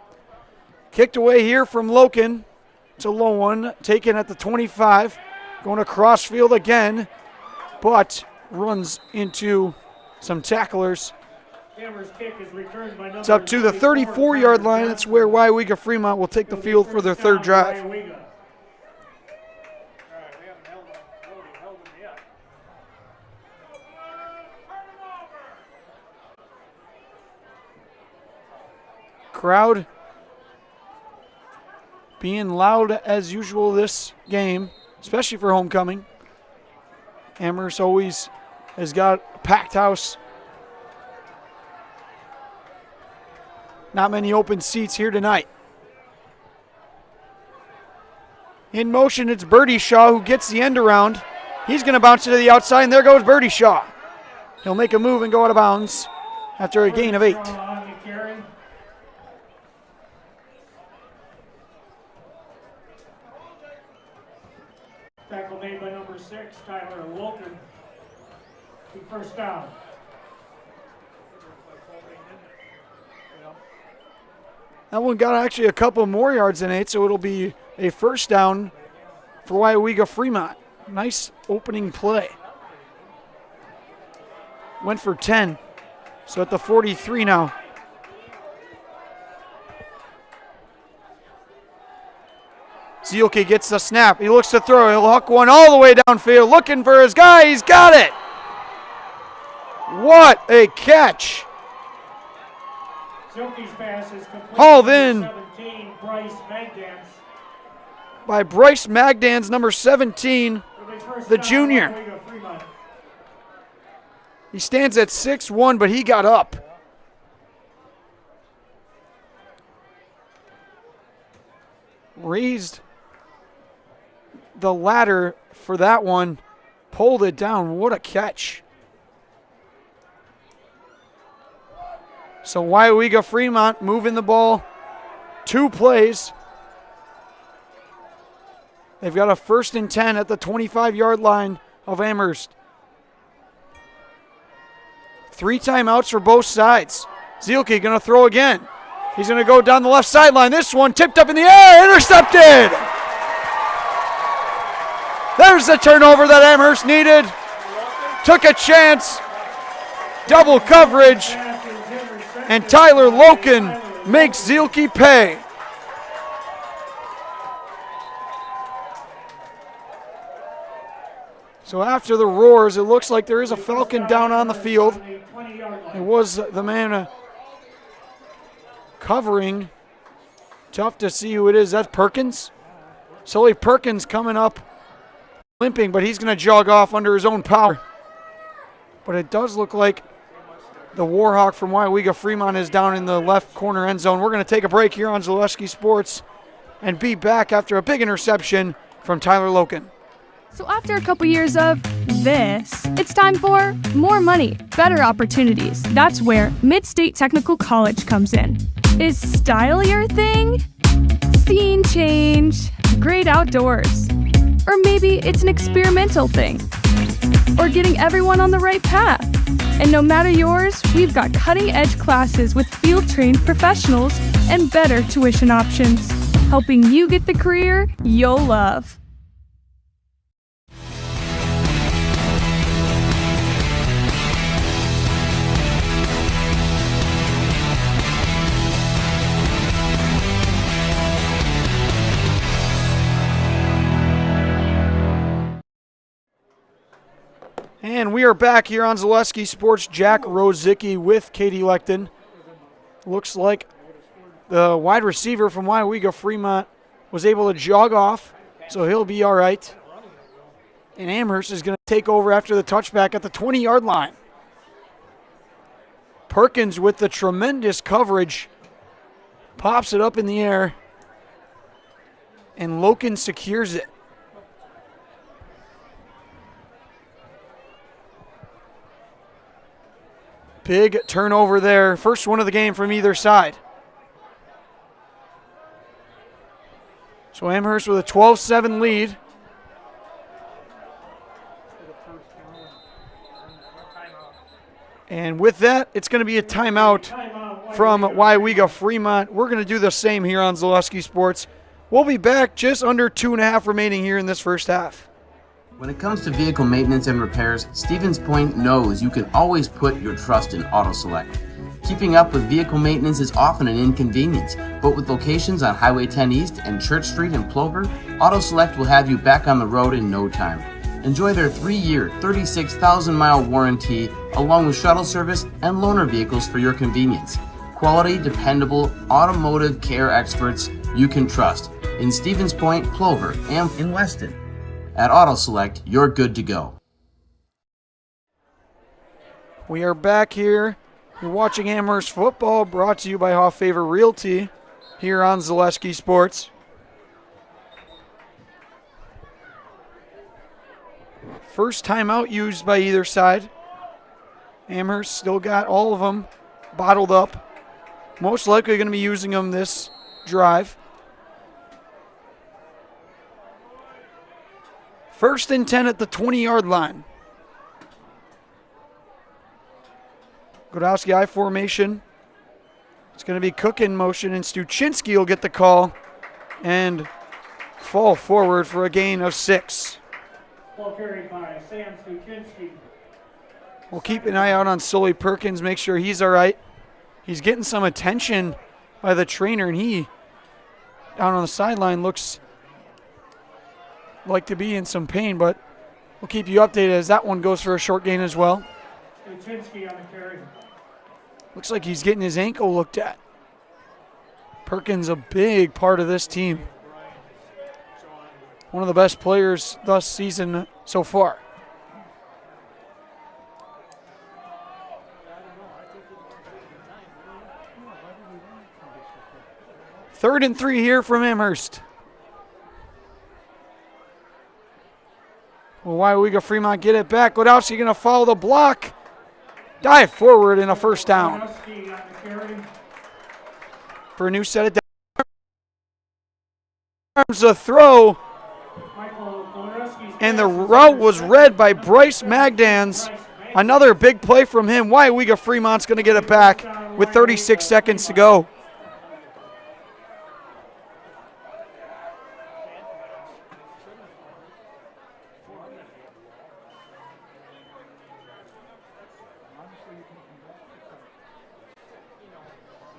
Kicked away here from Loken. It's a low one, taken at the 25. Going across field again, but runs into some tacklers. Amherst kick is returned by number It's up to the 34-yard line. That's where Weyauwega-Fremont will take the field for their third drive. Weyauwega. Crowd being loud as usual this game, especially for homecoming. Amherst always has got a packed house. Not many open seats here tonight. In motion, it's Birdie Shaw who gets the end around. He's going to bounce it to the outside, and there goes Birdie Shaw. He'll make a move and go out of bounds after a gain of 8. Tackle made by number 6, Tyler Loken. First down. That one got actually a couple more yards than 8, so it'll be a first down for Weyauwega-Fremont. Nice opening play. Went for 10, so at the 43 now. Zielke gets the snap. He looks to throw. He'll huck one all the way downfield, looking for his guy. He's got it. What a catch. Hauled in by Bryce Magdans, number 17, the junior. He stands at 6'1", but he got up. Raised the ladder for that one, pulled it down. What a catch. So Weyauwega-Fremont moving the ball 2 plays. They've got a 1st and 10 at the 25-yard line of Amherst. 3 timeouts for both sides. Zielke going to throw again. He's going to go down the left sideline. This one tipped up in the air, intercepted. There's the turnover that Amherst needed. Took a chance. Double coverage. And Tyler Loken makes Zielke pay. So after the roars, it looks like there is a Falcon down on the field. It was the man covering. Tough to see who it is. That's Perkins. Sully Perkins coming up, limping, but he's going to jog off under his own power. But it does look like the Warhawk from Weyauwega-Fremont is down in the left corner end zone. We're going to take a break here on Zaleski Sports and be back after a big interception from Tyler Loken. So after a couple years of this, it's time for more money, better opportunities. That's where Mid-State Technical College comes in. Is style your thing? Scene change? Great outdoors? Or maybe it's an experimental thing? Or getting everyone on the right path? And no matter yours, we've got cutting-edge classes with field-trained professionals and better tuition options, helping you get the career you'll love. And we are back here on Zaleski Sports. Jack Rosicki with Katie Leckton. Looks like the wide receiver from Weyauwega-Fremont was able to jog off, so he'll be all right. And Amherst is going to take over after the touchback at the 20-yard line. Perkins with the tremendous coverage pops it up in the air, and Loken secures it. Big turnover there. First one of the game from either side. So Amherst with a 12-7 lead. And with that, it's going to be a timeout from Weyauwega-Fremont. We're going to do the same here on Zaleski Sports. We'll be back just under 2.5 remaining here in this first half. When it comes to vehicle maintenance and repairs, Stevens Point knows you can always put your trust in AutoSelect. Keeping up with vehicle maintenance is often an inconvenience, but with locations on Highway 10 East and Church Street in Plover, AutoSelect will have you back on the road in no time. Enjoy their 3-year, 36,000-mile warranty, along with shuttle service and loaner vehicles for your convenience. Quality, dependable, automotive care experts you can trust in Stevens Point, Plover, and in Weston. At Auto Select, you're good to go. We are back here. You're watching Amherst football, brought to you by Hoff Favor Realty here on Zaleski Sports. First timeout used by either side. Amherst still got all of them bottled up. Most likely going to be using them this drive. First and 10 at the 20-yard line. Godowski I formation. It's going to be Cook in motion, and Stuchinski will get the call and fall forward for a gain of 6. Ball carried by Sam Stuchinski. We'll keep an eye out on Sully Perkins, make sure he's all right. He's getting some attention by the trainer, and he, down on the sideline, looks like to be in some pain, but we'll keep you updated as that one goes for a short gain as well. Stuchinski on the carry. Looks like he's getting his ankle looked at. Perkins, a big part of this team. One of the best players this season so far. Third and 3 here from Amherst. Will Weyauwega-Fremont get it back? Godowski going to follow the block. Dive forward in a first down. Godowski on the carry. For a new set of downs. A throw. Michael Godowski's And the pass is route was intercepted read by Bryce Magdans. Another big play from him. Weyauwega-Fremont's going to get it back with 36 seconds to go.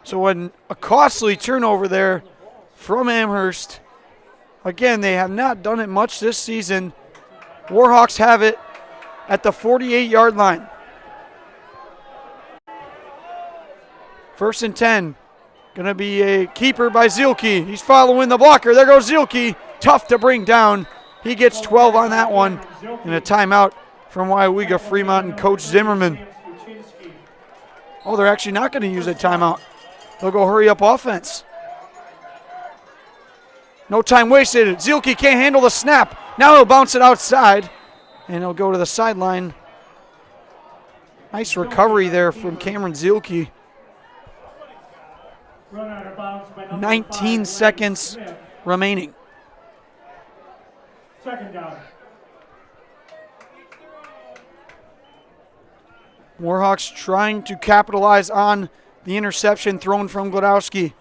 So a costly turnover there from Amherst. Again, they have not done it much this season. Warhawks have it at the 48-yard line. First and 10. Going to be a keeper by Zielke. He's following the blocker. There goes Zielke. Tough to bring down. He gets 12 on that one. And a timeout from Weyauwega-Fremont and Coach Zimmerman. Oh, they're actually not going to use a timeout. They'll go hurry up offense. No time wasted. Zielke can't handle the snap. Now he'll bounce it outside, and he'll go to the sideline. Nice recovery there from Cameron Zielke. 19 seconds remaining. Second down. Warhawks trying to capitalize on the interception thrown from Godowski.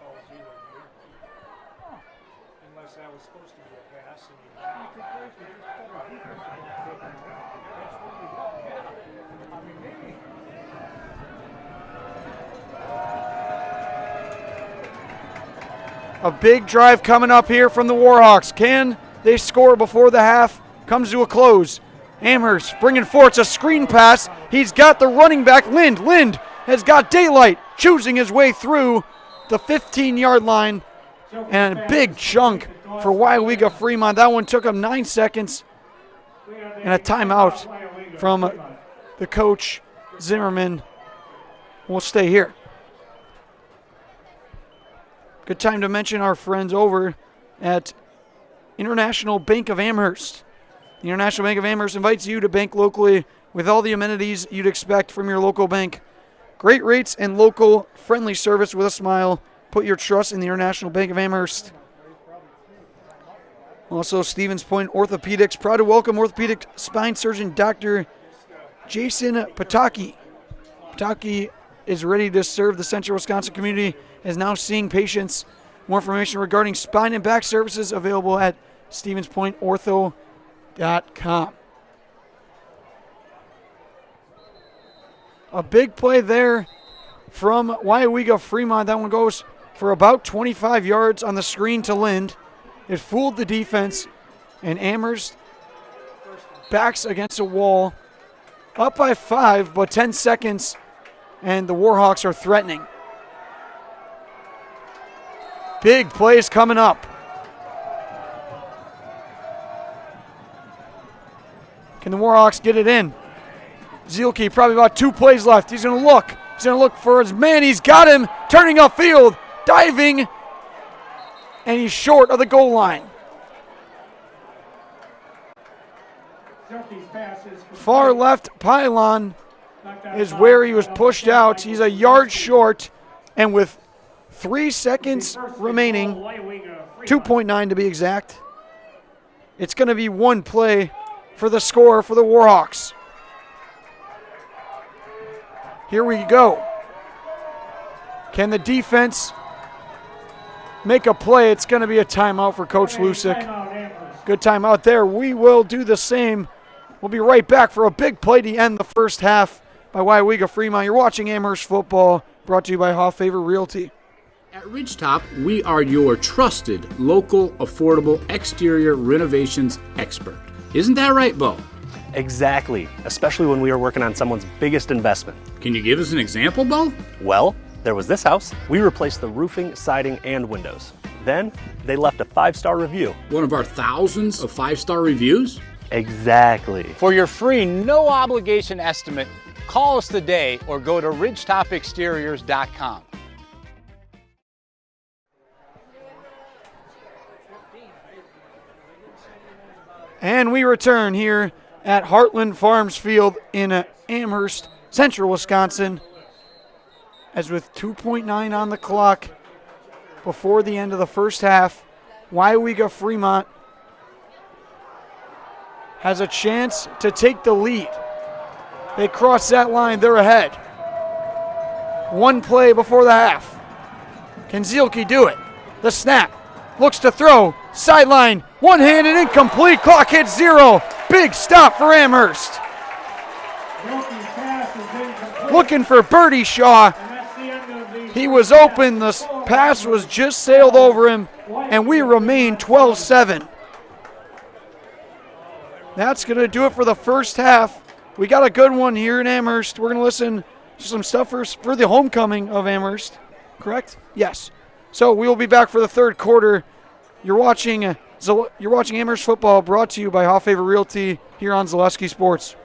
A big drive coming up here from the Warhawks. Can they score before the half comes to a close? Amherst bringing forth. It's a screen pass. He's got the running back, Lind. Lind has got daylight, choosing his way through the 15-yard line. And a big chunk for Weyauwega-Fremont. That one took him 9 seconds. And a timeout from the coach, Zimmerman. Will stay here. Good time to mention our friends over at International Bank of Amherst. The International Bank of Amherst invites you to bank locally with all the amenities you'd expect from your local bank. Great rates and local friendly service with a smile. Put your trust in the International Bank of Amherst. Also, Stevens Point Orthopedics, proud to welcome orthopedic spine surgeon Dr. Jason Pataki. Pataki is ready to serve the Central Wisconsin community, is now seeing patients. More information regarding spine and back services available at stevenspointortho.com. A big play there from Weyauwega-Fremont. That one goes for about 25 yards on the screen to Lind. It fooled the defense, and Amherst backs against a wall. Up by 5, but 10 seconds, and the Warhawks are threatening. Big plays coming up. Can the Warhawks get it in? Zielke, probably about 2 plays left. He's going to look. He's going to look for his man. He's got him. Turning upfield. Diving. And he's short of the goal line. Far left pylon is where he was pushed out. He's a yard short. And with 3 seconds remaining, 2.9 to be exact, it's going to be 1 play for the score for the Warhawks. Here we go. Can the defense make a play? It's going to be a timeout for Coach Lusick. Good timeout there. We will do the same. We'll be right back for a big play to end the first half by Weyauwega-Fremont. You're watching Amherst football, brought to you by Hoff Favor Realty. At Ridgetop, we are your trusted, local, affordable exterior renovations expert. Isn't that right, Bo? Exactly, especially when we are working on someone's biggest investment. Can you give us an example, Bo? Well, there was this house. We replaced the roofing, siding, and windows. Then they left a 5-star review. One of our thousands of 5-star reviews? Exactly. For your free, no obligation estimate, call us today or go to ridgetopexteriors.com. And we return here at Heartland Farms Field in Amherst, Central Wisconsin, as with 2.9 on the clock before the end of the first half, Weyauwega-Fremont has a chance to take the lead. They cross that line, they're ahead. 1 play before the half. Can Zielke do it? The snap, looks to throw, sideline, one-handed incomplete, clock hits 0. Big stop for Amherst. Looking for Birdie Shaw. He was open, the pass was just sailed over him, and we remain 12-7. That's going to do it for the first half. We got a good one here in Amherst. We're going to listen to some stuff for the homecoming of Amherst, correct? Yes. So we will be back for the third quarter. You're watching Amherst football, brought to you by Hoff Favor Realty here on Zaleski Sports.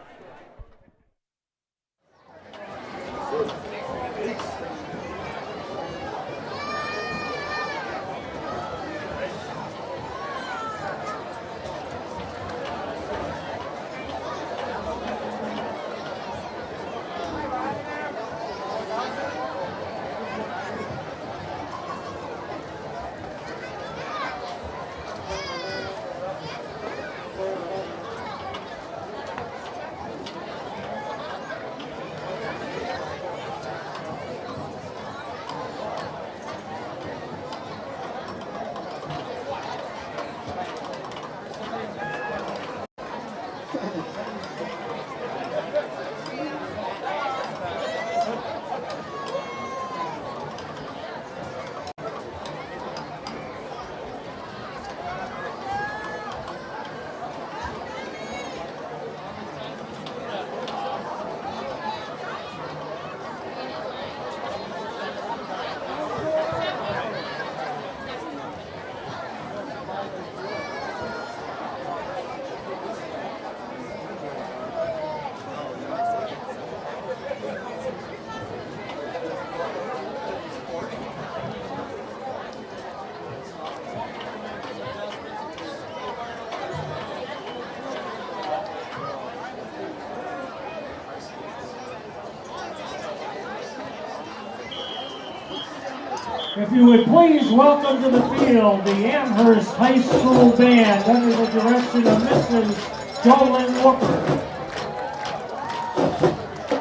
If you would please welcome to the field the Amherst High School Band under the direction of Mrs. Jolyn Whooper.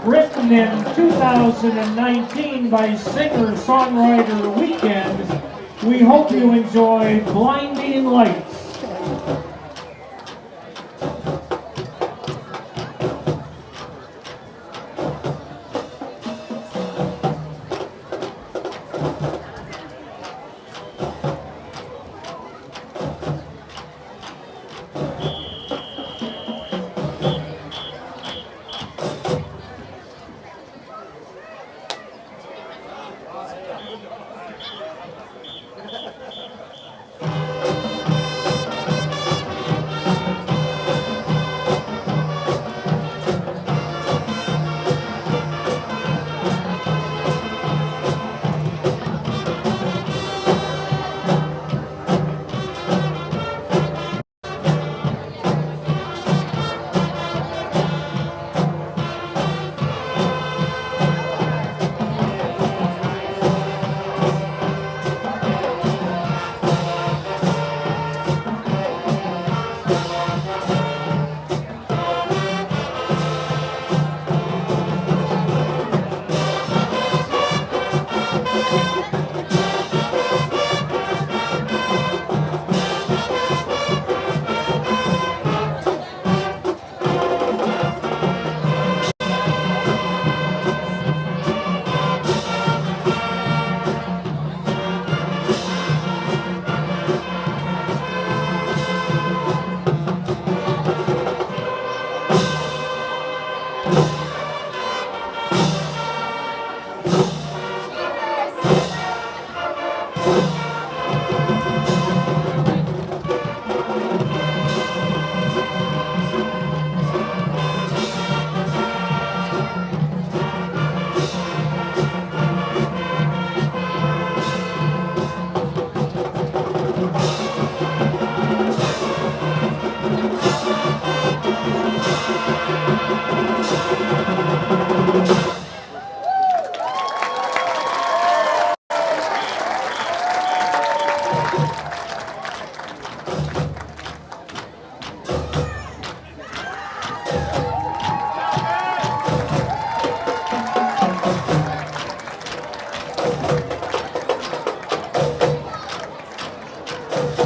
Written in 2019 by singer-songwriter Weekend, we hope you enjoy Blinding Lights.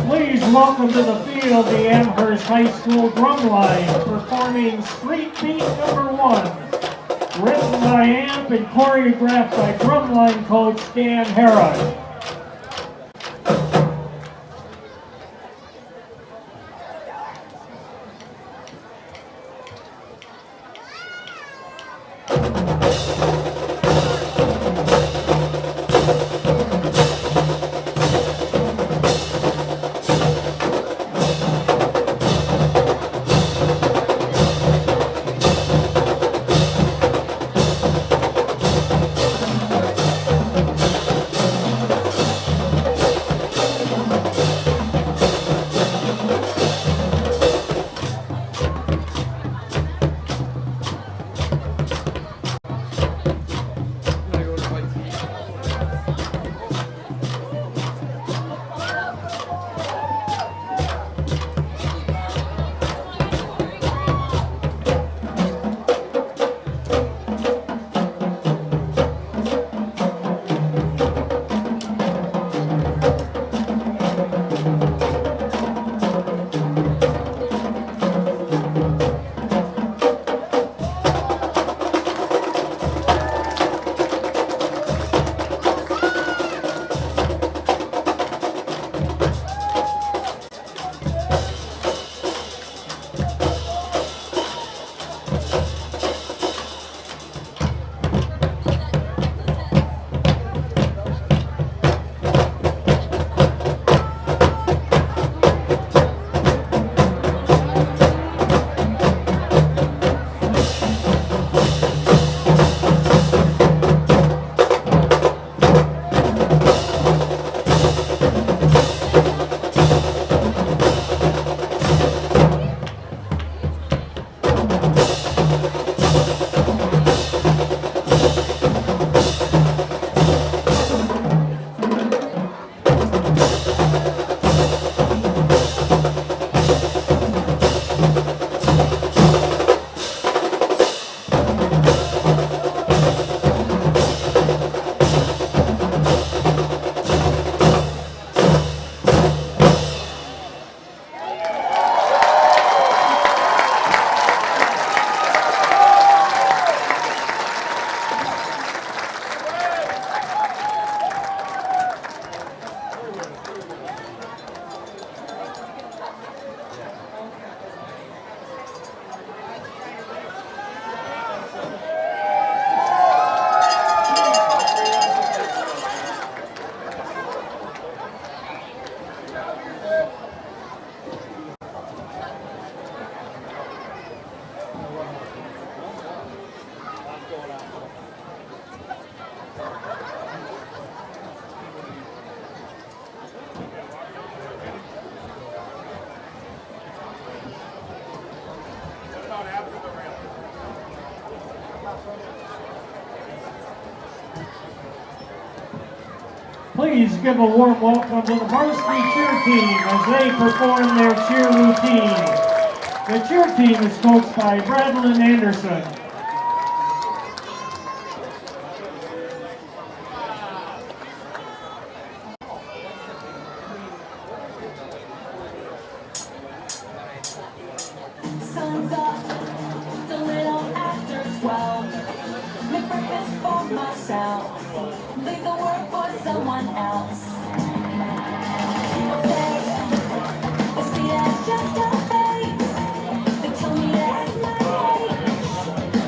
Please welcome to the field the Amherst High School Drumline performing Street Beat number 1, written by AMP and choreographed by drumline coach Dan Herod. Please give a warm welcome to the varsity cheer team as they perform their cheer routine. The cheer team is coached by Bradlyn Anderson. Sun's up, it's a little after 12. Make breakfast for myself, leave the work for someone else. People say, they see that's just a phase. They tell me that's my age.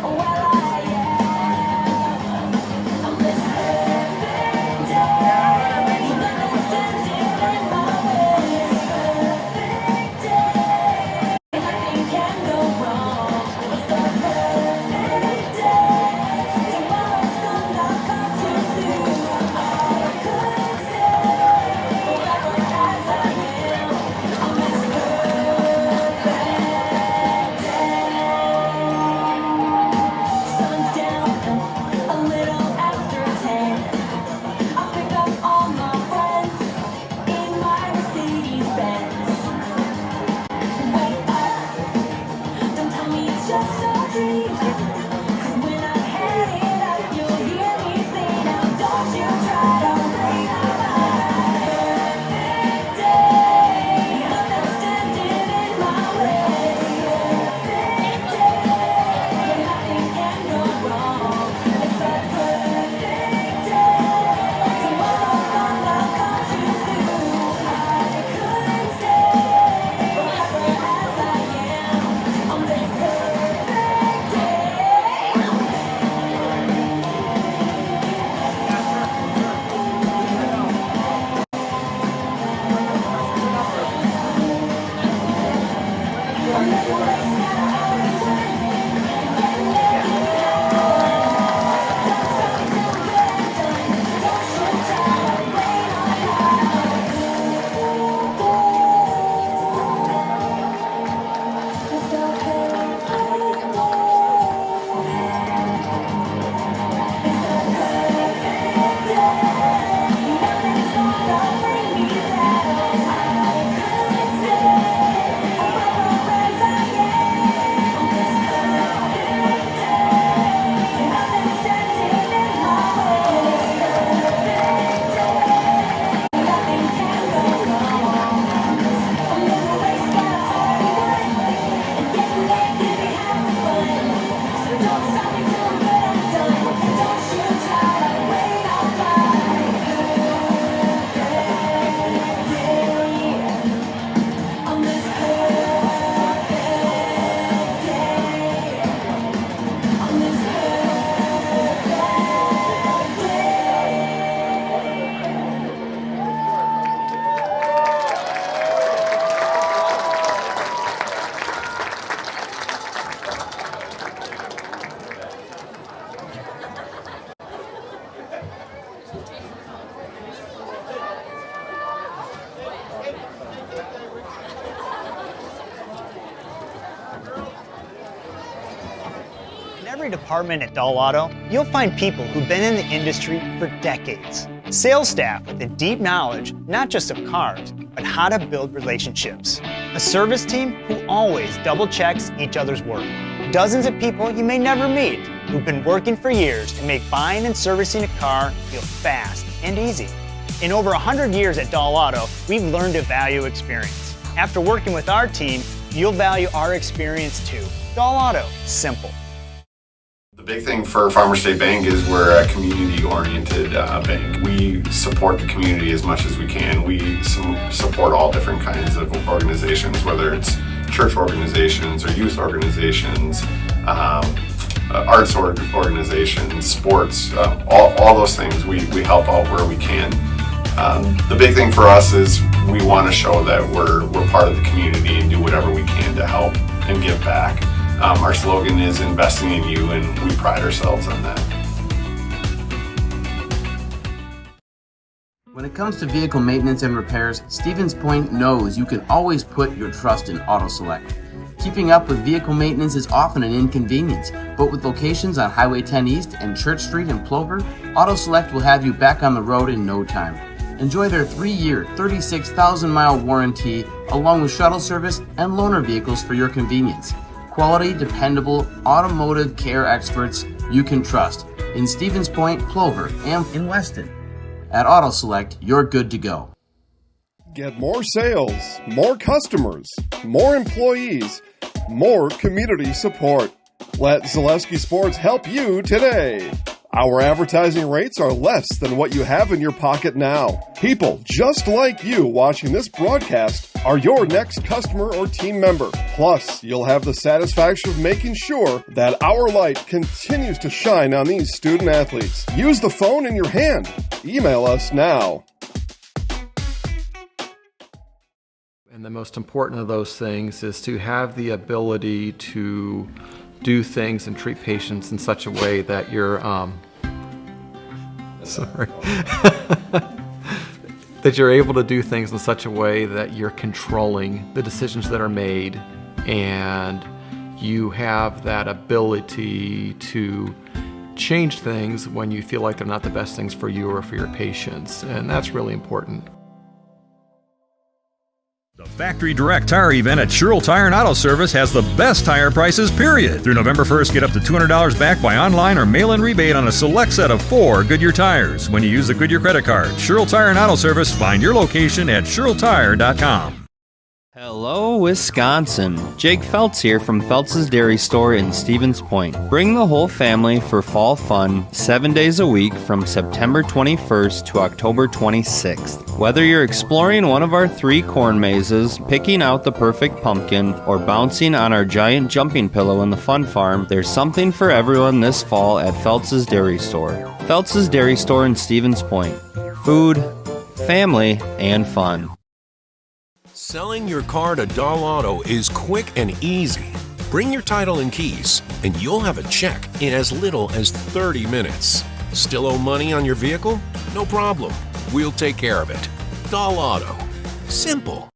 every department at Dahl Auto, you'll find people who've been in the industry for decades. Sales staff with a deep knowledge, not just of cars, but how to build relationships. A service team who always double checks each other's work. Dozens of people you may never meet who've been working for years to make buying and servicing a car feel fast and easy. In over 100 years at Dahl Auto, we've learned to value experience. After working with our team, you'll value our experience too. Dahl Auto, simple. The big thing for Farmers State Bank is we're a community-oriented bank. We support the community as much as we can. We support all different kinds of organizations, whether it's church organizations or youth organizations, arts organizations, sports, all those things. We help out where we can. The big thing for us is we want to show that we're part of the community and do whatever we can to help and give back. Our slogan is investing in you, and we pride ourselves on that. When it comes to vehicle maintenance and repairs, Stevens Point knows you can always put your trust in AutoSelect. Keeping up with vehicle maintenance is often an inconvenience, but with locations on Highway 10 East and Church Street in Plover, AutoSelect will have you back on the road in no time. Enjoy their 3-year, 36,000-mile warranty, along with shuttle service and loaner vehicles for your convenience. Quality, dependable, automotive care experts you can trust in Stevens Point, Plover, and in Weston. At AutoSelect, you're good to go. Get more sales, more customers, more employees, more community support. Let Zaleski Sports help you today. Our advertising rates are less than what you have in your pocket now. People just like you watching this broadcast are your next customer or team member. Plus, you'll have the satisfaction of making sure that our light continues to shine on these student athletes. Use the phone in your hand. Email us now. And the most important of those things is to have the ability to do things and treat patients in such a way that you're that you're able to do things in such a way that you're controlling the decisions that are made, and you have that ability to change things when you feel like they're not the best things for you or for your patients, and that's really important. The Factory Direct Tire event at Sherrill Tire and Auto Service has the best tire prices, period. Through November 1st, get up to $200 back by online or mail-in rebate on a select set of 4 Goodyear tires when you use the Goodyear credit card. Sherrill Tire and Auto Service. Find your location at SherrillTire.com. Hello, Wisconsin. Jake Feltz here from Feltz's Dairy Store in Stevens Point. Bring the whole family for fall fun 7 days a week from September 21st to October 26th. Whether you're exploring one of our 3 corn mazes, picking out the perfect pumpkin, or bouncing on our giant jumping pillow in the fun farm, there's something for everyone this fall at Feltz's Dairy Store. Feltz's Dairy Store in Stevens Point. Food, family, and fun. Selling your car to Dahl Auto is quick and easy. Bring your title and keys, and you'll have a check in as little as 30 minutes. Still owe money on your vehicle? No problem. We'll take care of it. Dahl Auto. Simple.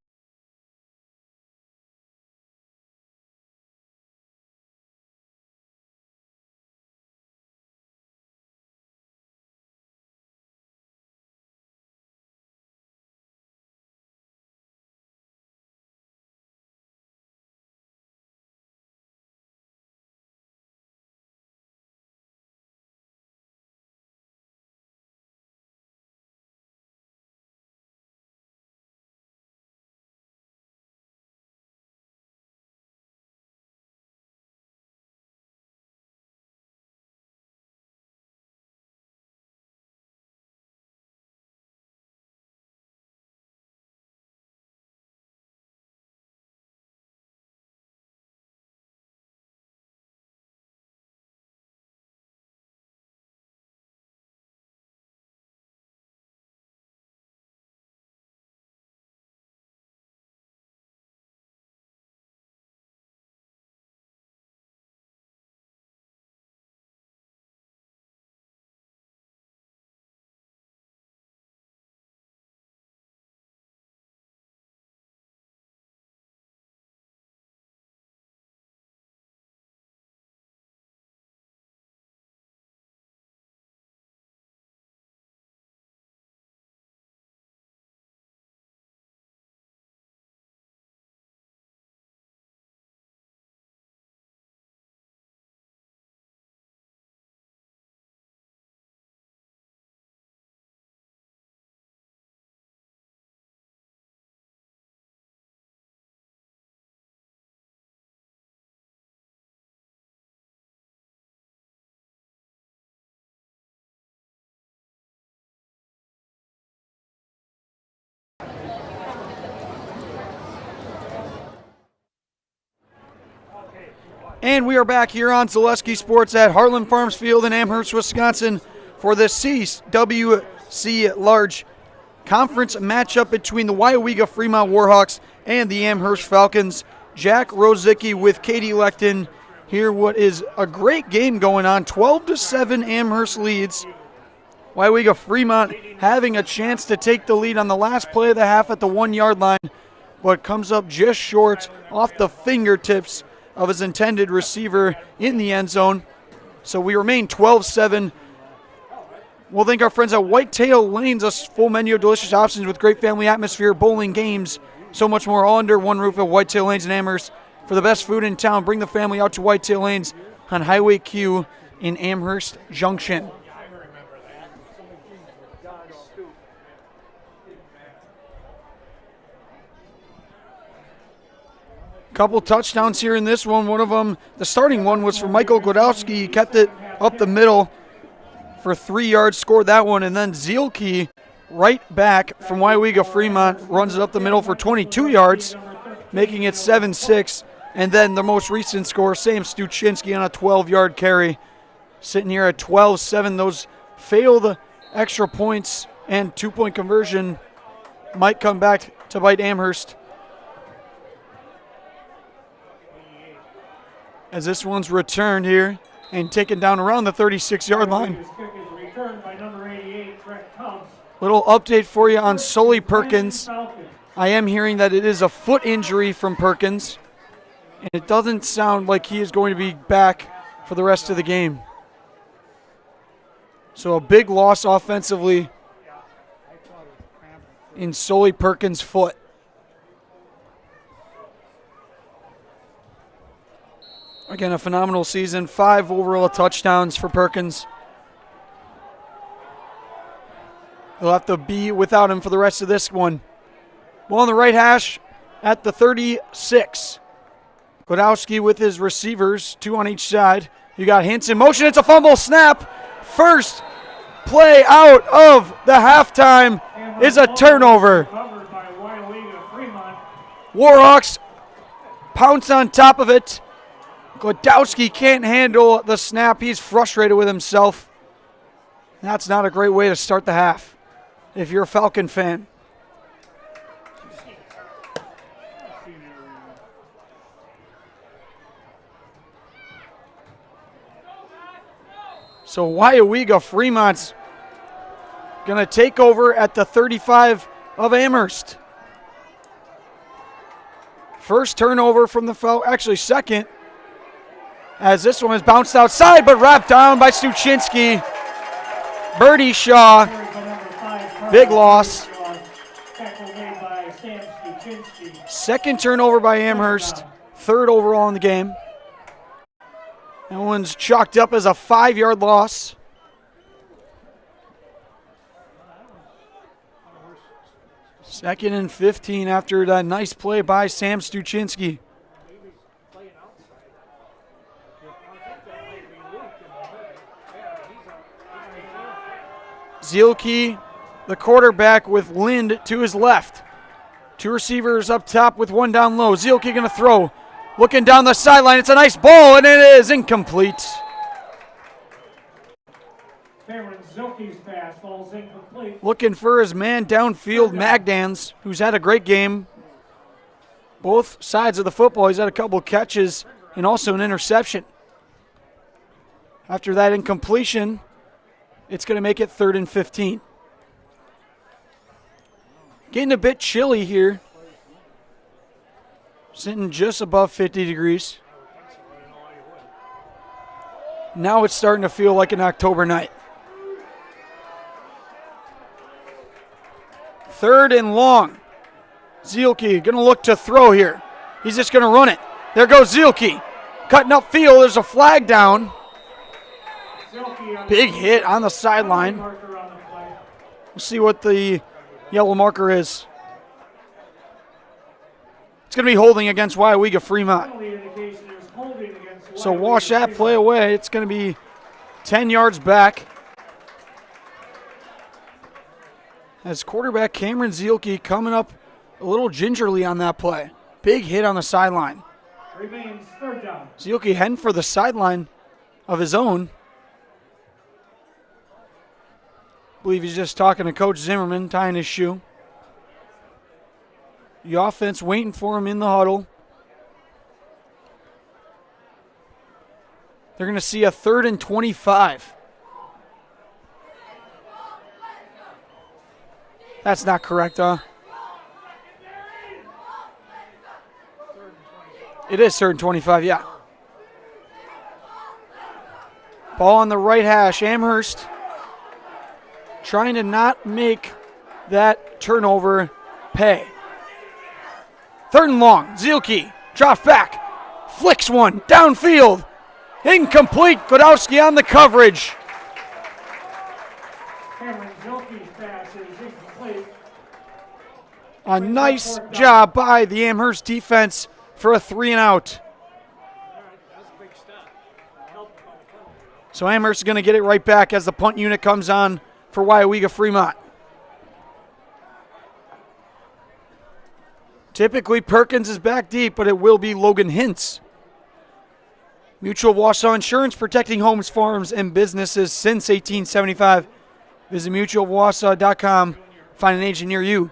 And we are back here on Zaleski Sports at Heartland Farms Field in Amherst, Wisconsin for the CWC Large Conference matchup between the Weyauwega-Fremont Warhawks and the Amherst Falcons. Jack Rosicki with Katie Leckton. Here what is a great game going on. 12-7 Amherst leads. Weyauwega-Fremont having a chance to take the lead on the last play of the half at the 1-yard line, but comes up just short off the fingertips of his intended receiver in the end zone. So we remain 12-7. We'll thank our friends at Whitetail Lanes, a full menu of delicious options with great family atmosphere, bowling, games, so much more, all under one roof at Whitetail Lanes in Amherst. For the best food in town, bring the family out to Whitetail Lanes on Highway Q in Amherst Junction. Couple touchdowns here in this one. One of them, the starting one, was for Michael Godowski. He kept it up the middle for 3 yards, scored that one. And then Zielke, right back from Weyauwega-Fremont, runs it up the middle for 22 yards, making it 7-6. And then the most recent score, Sam Stuchinski on a 12-yard carry, sitting here at 12-7. Those failed extra points and two-point conversion might come back to bite Amherst, as this one's returned here and taken down around the 36-yard line. Little update for you on Sully Perkins. I am hearing that it is a foot injury from Perkins, and it doesn't sound like he is going to be back for the rest of the game. So a big loss offensively in Sully Perkins' foot. Again, a phenomenal season. 5 overall touchdowns for Perkins. They'll have to be without him for the rest of this one. Ball on the right hash at the 36. Godowski with his receivers, 2 on each side. You got Hintz in motion. It's a fumble snap. First play out of the halftime is a turnover. Warhawks pounce on top of it. Godowski can't handle the snap. He's frustrated with himself. That's not a great way to start the half if you're a Falcon fan. So Weyauwega-Fremont's going to take over at the 35 of Amherst. First turnover from the Falcons, actually second, as this one is bounced outside but wrapped down by Stuchinski. Birdie Shaw, big loss. Second turnover by Amherst, third overall in the game. That one's chalked up as a 5-yard loss. Second and 15 after that nice play by Sam Stuchinski. Zielke, the quarterback, with Lind to his left. 2 receivers up top with 1 down low. Zielke going to throw. Looking down the sideline. It's a nice ball, and it is incomplete. Zielke's pass falls incomplete. Looking for his man downfield, Magdans, who's had a great game. Both sides of the football. He's had a couple catches and also an interception. After that incompletion, it's going to make it 3rd and 15. Getting a bit chilly here. Sitting just above 50 degrees. Now it's starting to feel like an October night. 3rd and long. Zielke going to look to throw here. He's just going to run it. There goes Zielke. Cutting up field. There's a flag down. Big hit on the sideline. We'll see what the yellow marker is. It's going to be holding against Weyauwega-Fremont. So wash that play away. It's going to be 10 yards back. As quarterback Cameron Zielke coming up a little gingerly on that play. Big hit on the sideline. Remains third down. Zielke heading for the sideline of his own. I believe he's just talking to Coach Zimmerman, tying his shoe. The offense waiting for him in the huddle. They're going to see a 3rd and 25. That's not correct, huh? It is 3rd and 25, yeah. Ball on the right hash. Amherst trying to not make that turnover pay. 3rd and long. Zielke drops back. Flicks one downfield. Incomplete. Godowski on the coverage. Cameron Zielke's pass is incomplete. A nice job by the Amherst defense for a 3 and out. So Amherst is going to get it right back as the punt unit comes on for Weyauwega-Fremont. Typically Perkins is back deep, but it will be Logan Hintz. Mutual of Wausau Insurance, protecting homes, farms, and businesses since 1875. Visit mutualofwausau.com. Find an agent near you.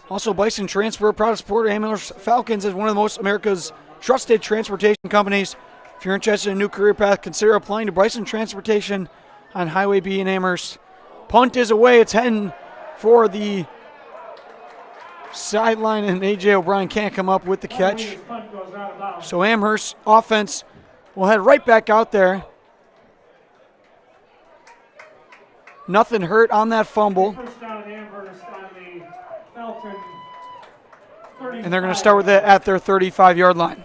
Also, Bison Transfer, proud to support Amherst Falcons as one of the most America's trusted transportation companies. If you're interested in a new career path, consider applying to Bison Transportation on Highway B in Amherst. Punt is away. It's heading for the sideline, and A.J. O'Brien can't come up with the catch. So Amherst offense will head right back out there. Nothing hurt on that fumble. First down Amherst on the Felton 35. And they're going to start with it at their 35-yard line.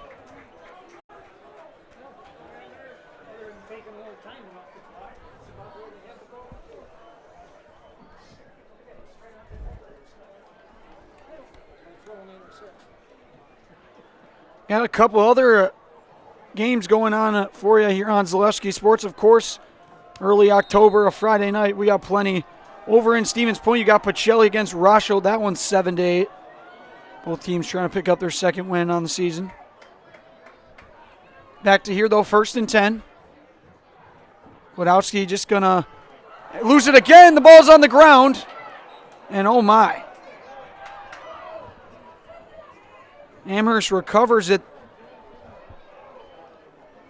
Got a couple other games going on for you here on Zaleski Sports, of course. Early October, a Friday night, we got plenty. Over in Stevens Point, you got Pacelli against Rochelle. That one's 7-8. Both teams trying to pick up their second win on the season. Back to here, though, 1st and 10. Wodowski just going to lose it again. The ball's on the ground. And oh my. Amherst recovers it.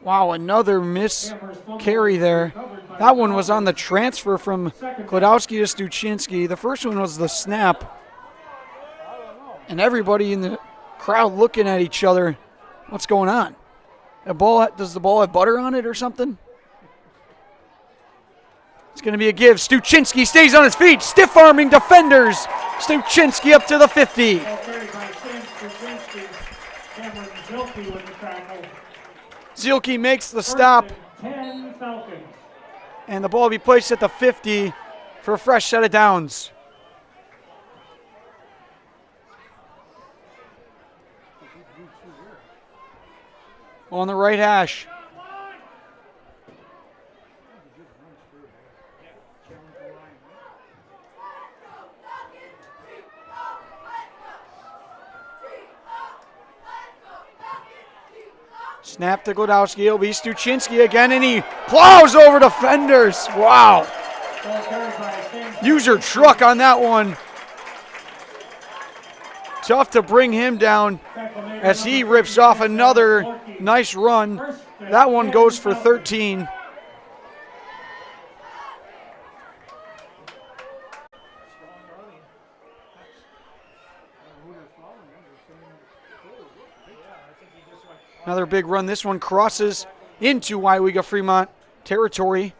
Wow, another miss carry there. That one was on the transfer from Godowski to Stuchinski. The first one was the snap. And everybody in the crowd looking at each other. What's going on? Does the ball have butter on it or something? It's going to be a give. Stuchinski stays on his feet. Stiff-arming defenders. Stuchinski up to the 50. Zielke makes the stop. 10 Falcons. And the ball will be placed at the 50 for a fresh set of downs. On the right hash. Snap to Godowski. It'll be Stuchinski again, and he plows over defenders. Wow. User truck on that one. Tough to bring him down as he rips off another nice run. That one goes for 13. Another big run. This one crosses into Weyauwega-Fremont territory.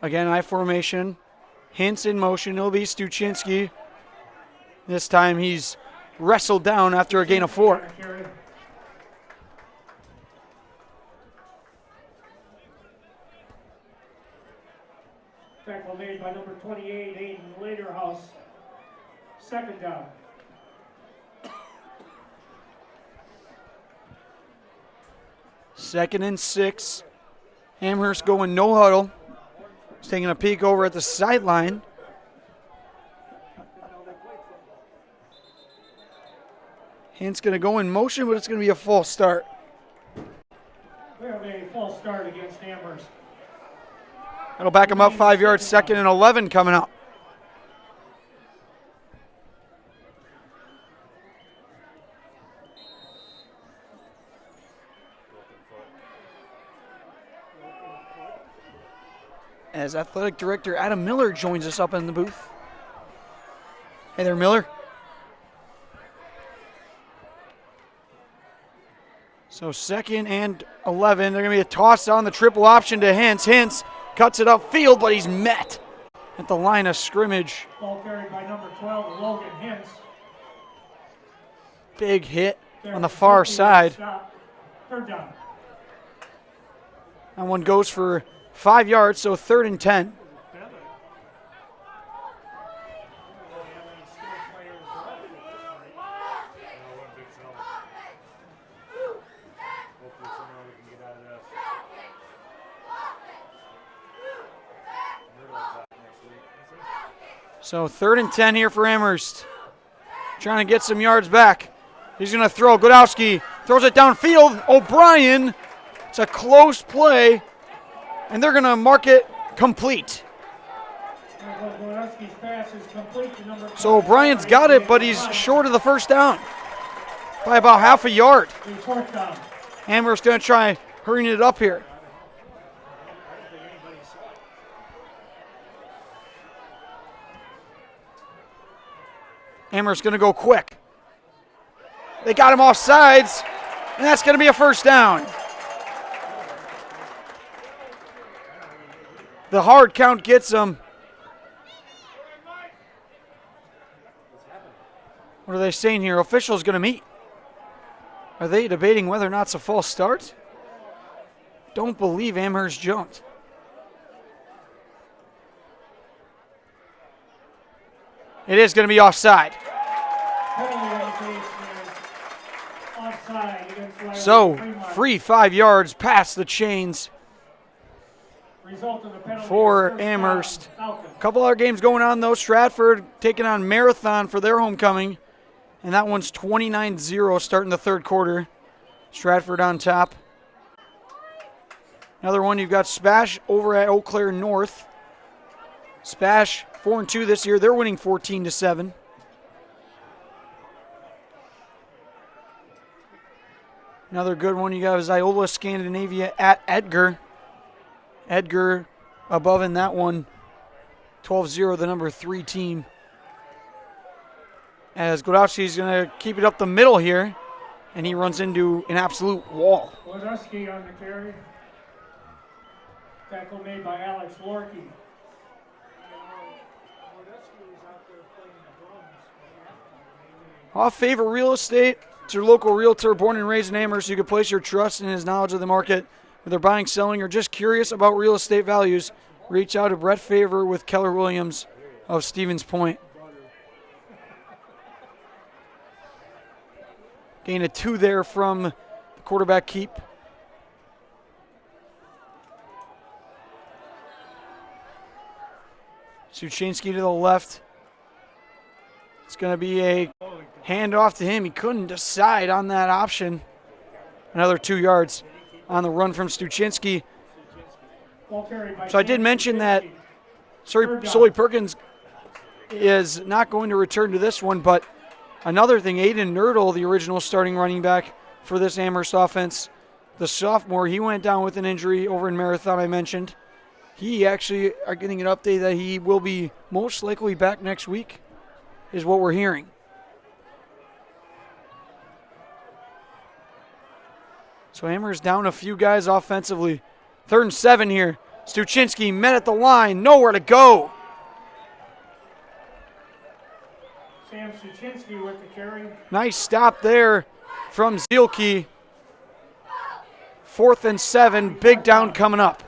Again, I formation. Hintz in motion. It'll be Stuchinski. This time he's wrestled down after a gain of 4. Tackle made by number 28, Aiden Lederhouse. 2nd down. Second and 6. Amherst going no huddle. He's taking a peek over at the sideline. Hint's going to go in motion, but it's going to be a false start. We have a false start against Amherst. That'll back him up 5 yards, 2nd and 11 coming up. As athletic director Adam Miller joins us up in the booth. Hey there, Miller. So 2nd and 11. They're going to be a toss on the triple option to Hintz. Hintz cuts it upfield, but he's met at the line of scrimmage. Ball carried by number 12, Logan Hintz. Big hit on the far side. Third down. That one goes for 5 yards, so 3rd and 10. So 3rd and 10 here for Amherst. Trying to get some yards back. He's going to throw. Godowski throws it downfield. O'Brien. It's a close play, and they're going to mark it complete. So O'Brien's got it, but he's short of the first down by about half a yard. Amherst going to try hurrying it up here. Amherst going to go quick. They got him off sides, and that's going to be a first down. The hard count gets him. What are they saying here? Officials going to meet. Are they debating whether or not it's a false start? Don't believe Amherst jumped. It is going to be offside. So, free 5 yards past the chains for Amherst. A couple other games going on, though. Stratford taking on Marathon for their homecoming. And that one's 29-0 starting the third quarter. Stratford on top. Another one, you've got Spash over at Eau Claire North. Spash 4-2 this year. They're winning 14-7. Another good one, you got Iola Scandinavia at Edgar. Edgar above in that one. 12-0, the number 3 team. As Godowski's going to keep it up the middle here, and he runs into an absolute wall. Godowski on the carry. Tackle made by Alex Lorkey. Off Favor Real Estate. It's your local realtor born and raised in Amherst. You can place your trust in his knowledge of the market. Whether buying, selling, or just curious about real estate values, reach out to Brett Favor with Keller Williams of Stevens Point. Gain a 2 there from the quarterback keep. Suchinski to the left. It's going to be a handoff to him. He couldn't decide on that option. Another 2 yards on the run from Stuchinski. So I did mention that Sully Perkins is not going to return to this one, but another thing, Aiden Nerdle, the original starting running back for this Amherst offense, the sophomore, he went down with an injury over in Marathon I mentioned. He actually are getting an update that he will be most likely back next week, is what we're hearing. So Amherst down a few guys offensively. 3rd and 7 here. Stuchinski met at the line, nowhere to go. Sam Stuchinski with the carry. Nice stop there from Zielke. 4th and 7, big down coming up.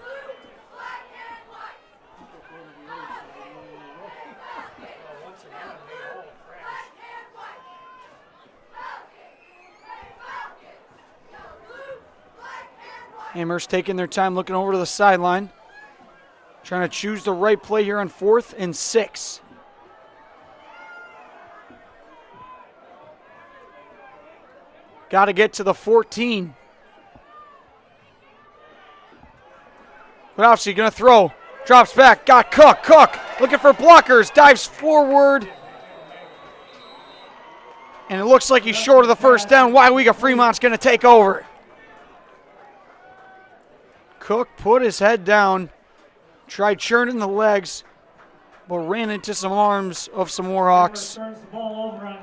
Amherst taking their time looking over to the sideline. Trying to choose the right play here on 4th and 6. Got to get to the 14. Weyauwega going to throw. Drops back. Got Cook. Cook looking for blockers. Dives forward. And it looks like he's short of the first down. Weyauwega-Fremont's going to take over. Cook put his head down. Tried churning the legs, but ran into some arms of some Warhawks.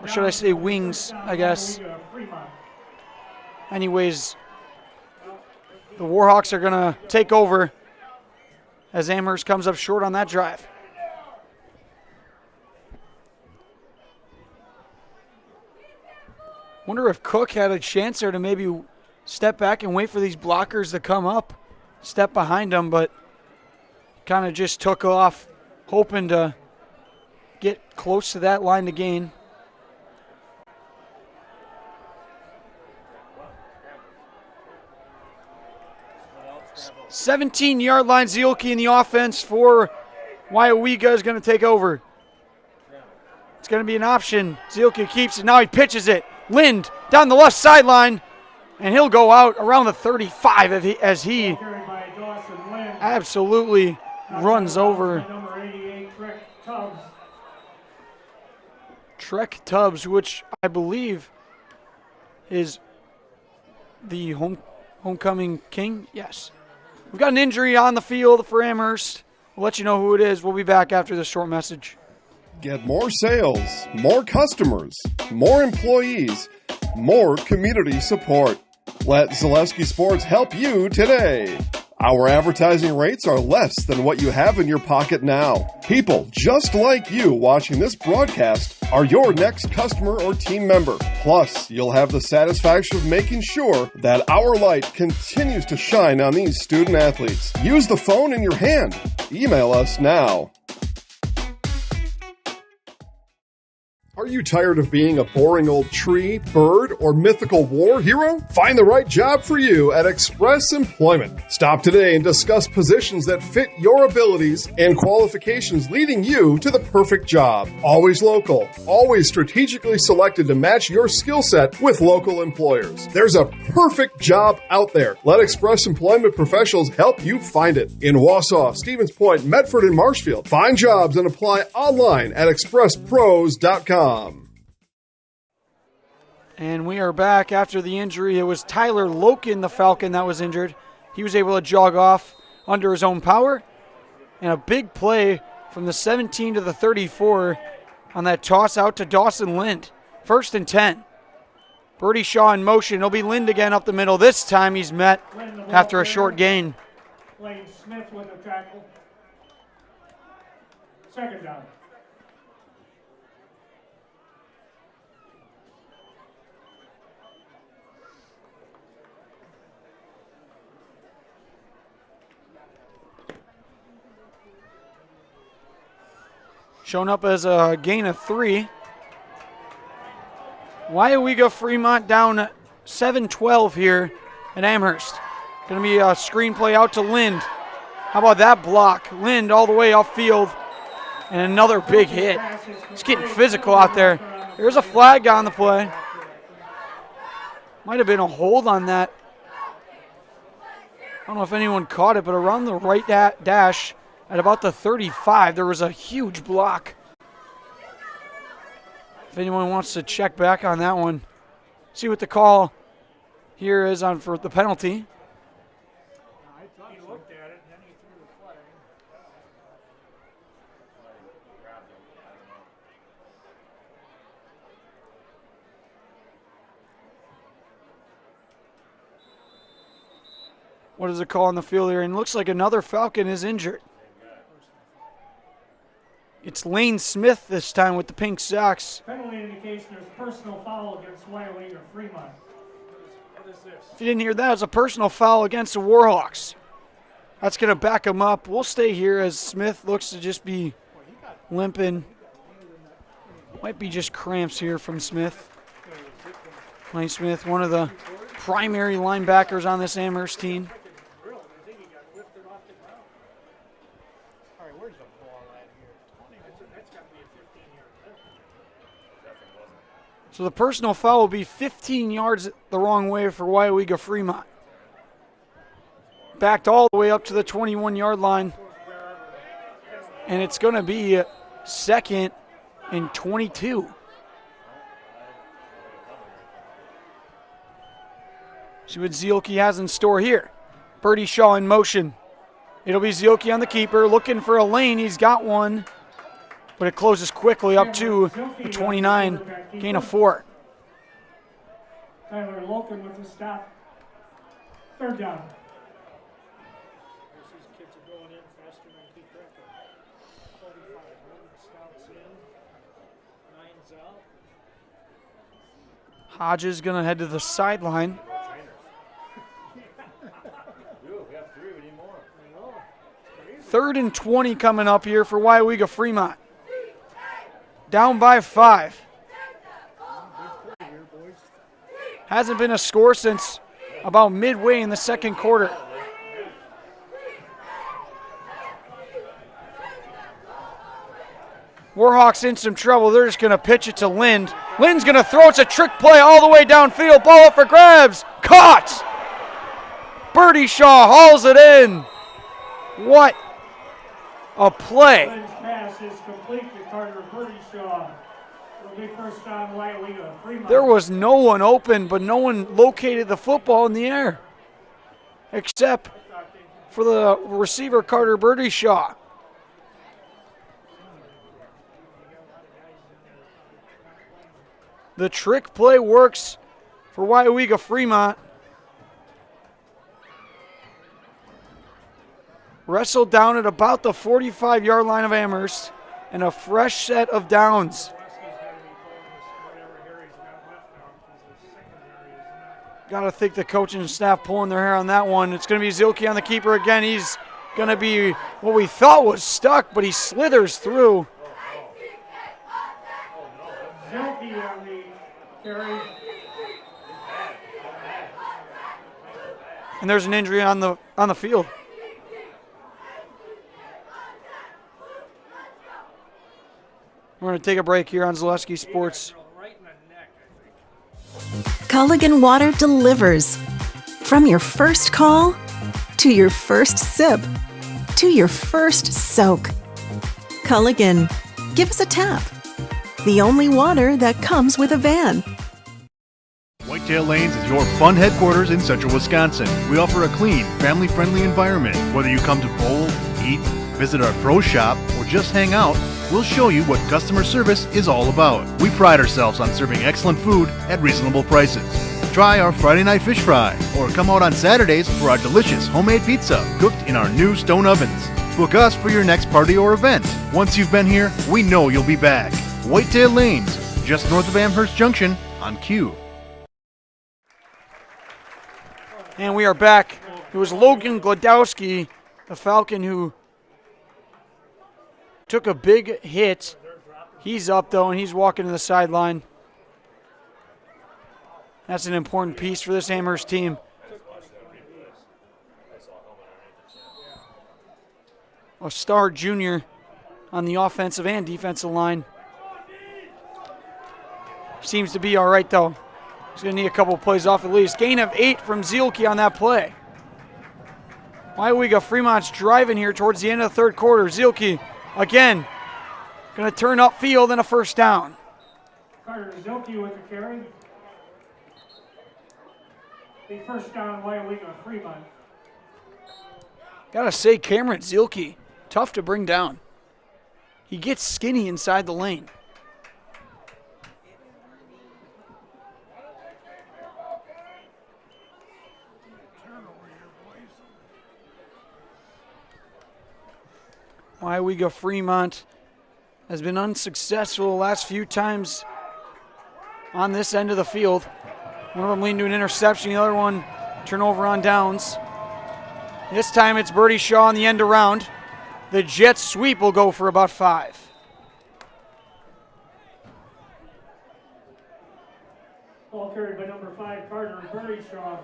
Or should I say wings, I guess. Anyways, the Warhawks are going to take over as Amherst comes up short on that drive. Wonder if Cook had a chance there to maybe step back and wait for these blockers to come up, step behind them, but kind of just took off, hoping to get close to that line to gain. – 17-yard line, Zielke in the offense for Weyauwega is going to take over. It's going to be an option. Zielke keeps it. Now he pitches it. Lind down the left sideline, and he'll go out around the 35 as he absolutely runs over Trek Tubbs, which I believe is the homecoming king. Yes. We've got an injury on the field for Amherst. We'll let you know who it is. We'll be back after this short message. Get more sales, more customers, more employees, more community support. Let Zaleski Sports help you today. Our advertising rates are less than what you have in your pocket now. People just like you watching this broadcast are your next customer or team member. Plus, you'll have the satisfaction of making sure that our light continues to shine on these student athletes. Use the phone in your hand. Email us now. Are you tired of being a boring old tree, bird, or mythical war hero? Find the right job for you at Express Employment. Stop today and discuss positions that fit your abilities and qualifications, leading you to the perfect job. Always local, always strategically selected to match your skill set with local employers. There's a perfect job out there. Let Express Employment professionals help you find it. In Wausau, Stevens Point, Medford, and Marshfield. Find jobs and apply online at expresspros.com. And we are back after the injury. It was Tyler Loken, the Falcon, that was injured. He was able to jog off under his own power. And a big play from the 17 to the 34 on that toss out to Dawson Lind. 1st and 10. Birdie Shaw in motion. It'll be Lind again up the middle. This time he's met after a short gain. Lane Smith with a tackle. 2nd down. Shown up as a gain of 3. Weyauwega-Fremont down 7-12 here at Amherst. Going to be a screenplay out to Lind. How about that block? Lind all the way upfield. And another big hit. It's getting physical out there. There's a flag on the play. Might have been a hold on that. I don't know if anyone caught it, but around the right dash at about the 35, there was a huge block. If anyone wants to check back on that one, see what the call here is on for the penalty. He looked at it, and then he threw the flag. What is the call on the field here? And it looks like another Falcon is injured. It's Lane Smith this time with the pink socks. Penalty indication there's personal foul against Weyauwega-Fremont. What is this? If you didn't hear that, it's a personal foul against the Warhawks. That's going to back him up. We'll stay here as Smith looks to just be limping. Might be just cramps here from Smith. Lane Smith, one of the primary linebackers on this Amherst team. Where's the ball at here? That's got to be a 15-yard limit. So the personal foul will be 15 yards the wrong way for Weyauwega-Fremont. Backed all the way up to the 21-yard line. And it's going to be second and 22. See what Zielke has in store here. Birdie Shaw in motion. It'll be Zielke on the keeper, looking for a lane. He's got one, but it closes quickly up to the 29, gain of 4. Tyler Loken with the stop. Third down. These kids are going in faster than keep record. 45. Scouts in. 9's out. Hodges going to head to the sideline. Third and 20 coming up here for Weyauwega-Fremont. Down by 5. Hasn't been a score since about midway in the second quarter. Warhawks in some trouble. They're just going to pitch it to Lind. Lind's going to throw. It's a trick play all the way downfield. Ball up for grabs. Caught! Birdie Shaw hauls it in. What a play. Lynn's pass is complete to Carter Birdie Shaw. It'll be first down Weyauwega-Fremont. There was no one open, but no one located the football in the air. Except for the receiver, Carter Birdie Shaw. The trick play works for Weyauwega-Fremont. Wrestled down at about the 45-yard line of Amherst, and a fresh set of downs. Got to think the coaching staff pulling their hair on that one. It's going to be Zielke on the keeper again. He's going to be what we thought was stuck, but he slithers through. Zielke on the carry. And there's an injury on the field. We're going to take a break here on Zaleski Sports. Culligan Water delivers. From your first call, to your first sip, to your first soak. Culligan, give us a tap. The only water that comes with a van. Whitetail Lanes is your fun headquarters in central Wisconsin. We offer a clean, family-friendly environment. Whether you come to bowl, eat, visit our pro shop, or just hang out, we'll show you what customer service is all about. We pride ourselves on serving excellent food at reasonable prices. Try our Friday night fish fry, or come out on Saturdays for our delicious homemade pizza cooked in our new stone ovens. Book us for your next party or event. Once you've been here, we know you'll be back. Whitetail Lanes, just north of Amherst Junction on Q. And we are back. It was Logan Glodowski, the Falcon, who took a big hit. He's up, though, and he's walking to the sideline. That's an important piece for this Amherst team. A star junior on the offensive and defensive line. Seems to be all right, though. He's going to need a couple plays off at least. Gain of 8 from Zielke on that play. Weyauwega-Fremont's driving here towards the end of the third quarter. Zielke, again, going to turn upfield and a first down. Carter Zielke with the carry. The first down Weyauwega-Fremont. Got to say, Cameron Zielke, tough to bring down. He gets skinny inside the lane. Weyauwega-Fremont has been unsuccessful the last few times on this end of the field. One of them leading to an interception, the other one turnover on downs. This time it's Birdie Shaw on the end around. The jet sweep will go for about 5. Ball carried by number 5, Carter Birdie Shaw.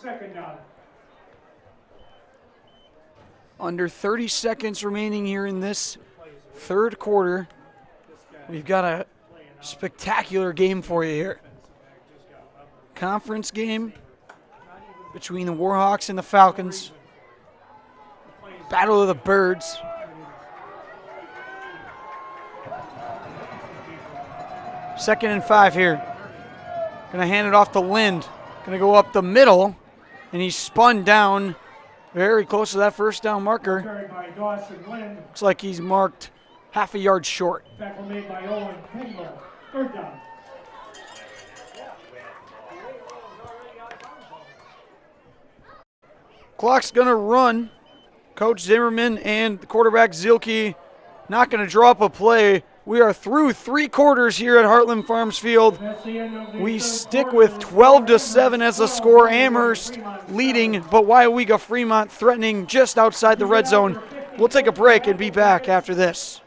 Second down. Under 30 seconds remaining here in this third quarter. We've got a spectacular game for you here. Conference game between the Warhawks and the Falcons. Battle of the Birds. Second and 5 here. Gonna hand it off to Lind. Gonna go up the middle, and he's spun down very close to that first down marker. Carried by Dawson Lind. Looks like he's marked half a yard short. Tackle made by Owen Pingle. Third down. Clock's gonna run. Coach Zimmerman and the quarterback Zielke not gonna draw up a play. We are through 3 quarters here at Heartland Farms Field. We stick with 12-7 as the score. Amherst leading, but Weyauwega-Fremont threatening just outside the red zone. We'll take a break and be back after this.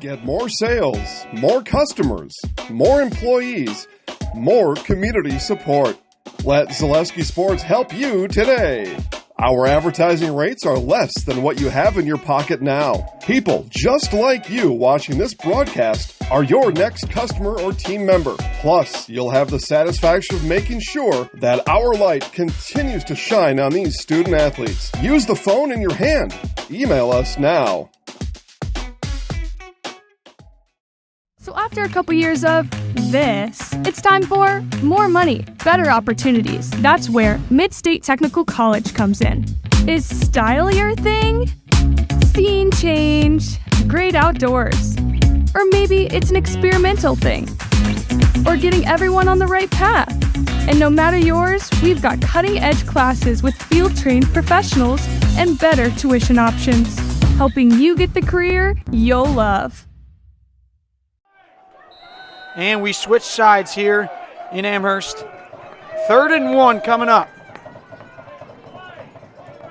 Get more sales, more customers, more employees, more community support. Let Zaleski Sports help you today. Our advertising rates are less than what you have in your pocket now. People just like you watching this broadcast are your next customer or team member. Plus, you'll have the satisfaction of making sure that our light continues to shine on these student athletes. Use the phone in your hand. Email us now. So after a couple years of this, it's time for more money, better opportunities. That's where Mid-State Technical College comes in. Is style your thing? Scene change? Great outdoors? Or maybe it's an experimental thing? Or getting everyone on the right path? And no matter yours, we've got cutting-edge classes with field-trained professionals and better tuition options, helping you get the career you'll love. And we switch sides here in Amherst. 3rd and 1 coming up.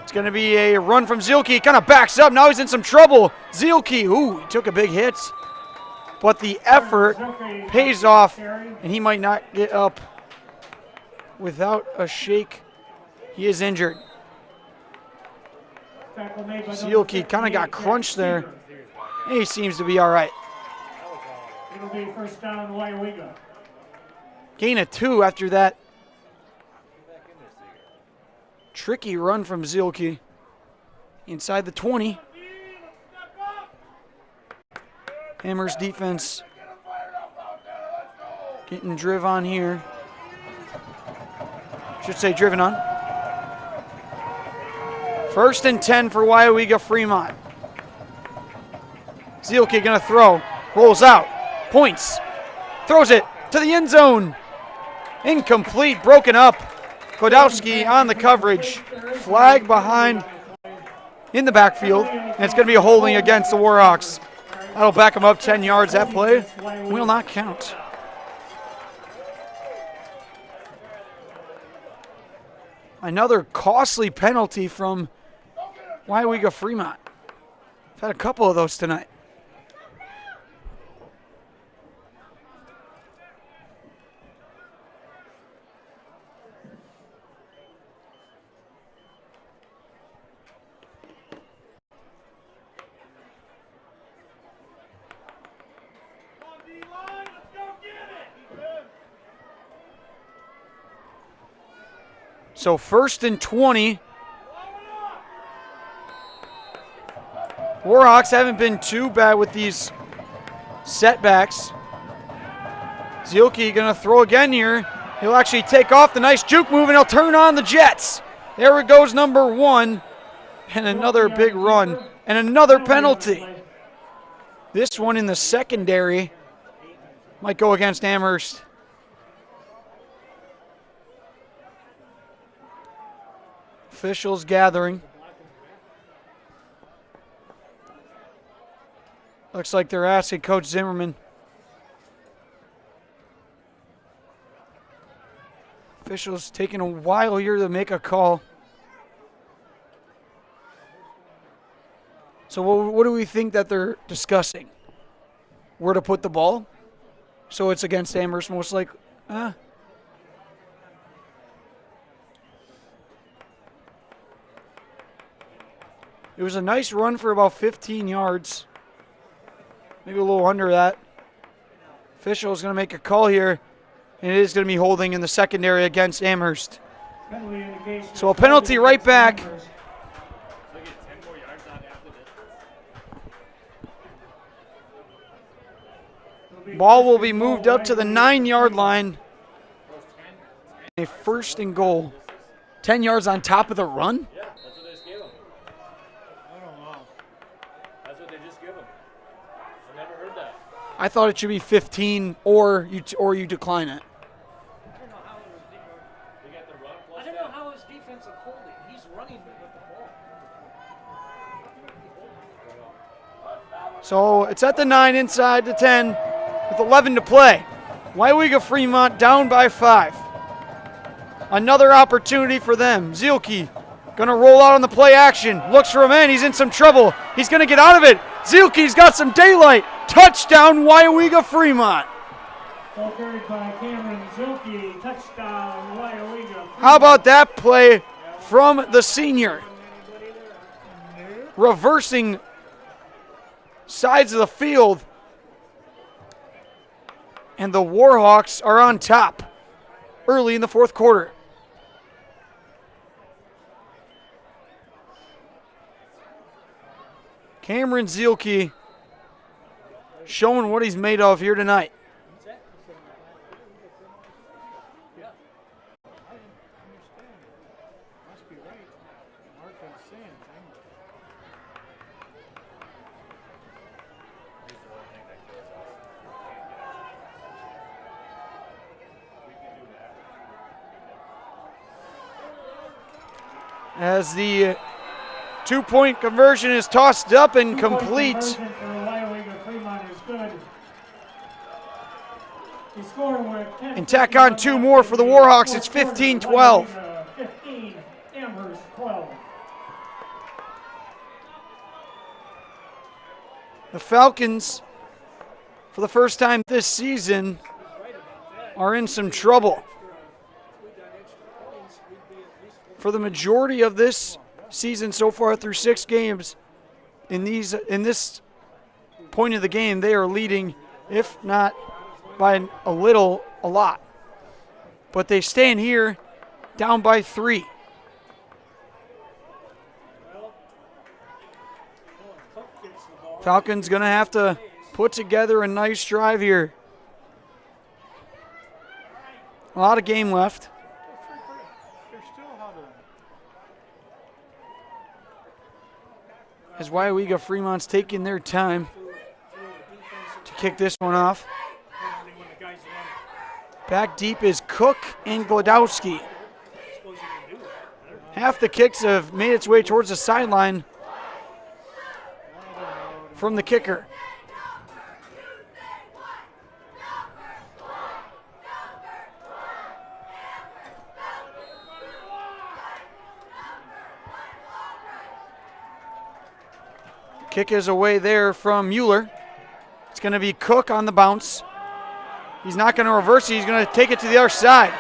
It's going to be a run from Zielke. Kind of backs up. Now he's in some trouble. Zielke, ooh, he took a big hit. But the effort pays off, and he might not get up without a shake. He is injured. Zielke kind of got crunched there. He seems to be all right. It'll be first down Weyauwega. Gain of 2 after that tricky run from Zielke. Inside the 20. Amherst defense getting driven on here. Should say driven on. 1st and 10 for Weyauwega-Fremont. Zielke gonna throw. Rolls out. Points. Throws it to the end zone. Incomplete. Broken up. Kodowski on the coverage. Flag behind in the backfield. And it's going to be a holding against the Warhawks. That'll back them up 10 yards. That play will not count. Another costly penalty from Weyauwega-Fremont. I've had a couple of those tonight. So 1st and 20. Warhawks haven't been too bad with these setbacks. Zielke gonna throw again here. He'll actually take off the nice juke move and he'll turn on the Jets. There it goes, number 1. And another big run. And another penalty. This one in the secondary might go against Amherst. Officials gathering. Looks like they're asking Coach Zimmerman. Officials taking a while here to make a call. So what do we think that they're discussing? Where to put the ball? So it's against Amherst most likely. It was a nice run for about 15 yards. Maybe a little under that. Official is going to make a call here, and it is going to be holding in the secondary against Amherst. So a penalty right back. Ball will be moved up to the 9-yard line. A 1st and goal. 10 yards on top of the run? Yeah, that's what they just gave him. I don't know. That's what they just give him. I never heard that. I thought it should be 15 or you decline it. I don't know how his defensive holding. He's running with the ball. So it's at the 9 inside the 10 with 11 to play. Weyauwega-Fremont down by 5. Another opportunity for them. Zielke going to roll out on the play action. Looks for a man. He's in some trouble. He's going to get out of it. Zielke's got some daylight. Touchdown, Weyauwega-Fremont. Ball carried by Cameron Zielke. Touchdown, Weyauwega-Fremont. How about that play from the senior? Reversing sides of the field. And the Warhawks are on top early in the 4th quarter. Cameron Zielke showing what he's made of here tonight. As the 2-point conversion is tossed up and complete. And tack on 2 more for the Warhawks. It's 15-12. 15, Amherst 12. The Falcons, for the first time this season, are in some trouble. For the majority of this season so far through 6 games, in this point of the game, they are leading, if not by a lot. But they stand here down by 3. Falcons going to have to put together a nice drive here. A lot of game left. As Weyauwega-Fremont's taking their time to kick this one off. Back deep is Cook and Glodowski. Half the kicks have made its way towards the sideline from the kicker. Kick is away there from Mueller. It's going to be Cook on the bounce. He's not going to reverse it. He's going to take it to the other side.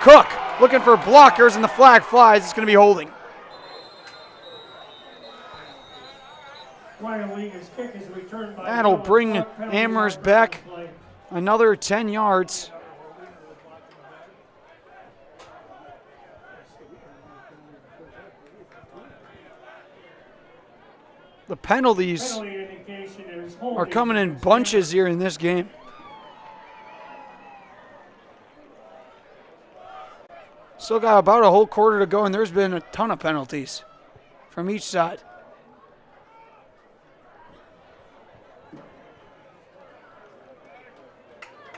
Cook looking for blockers, and the flag flies. It's going to be holding. That'll bring Amherst back another 10 yards. The penalties are coming in bunches here in this game. Still got about a whole quarter to go, and there's been a ton of penalties from each side.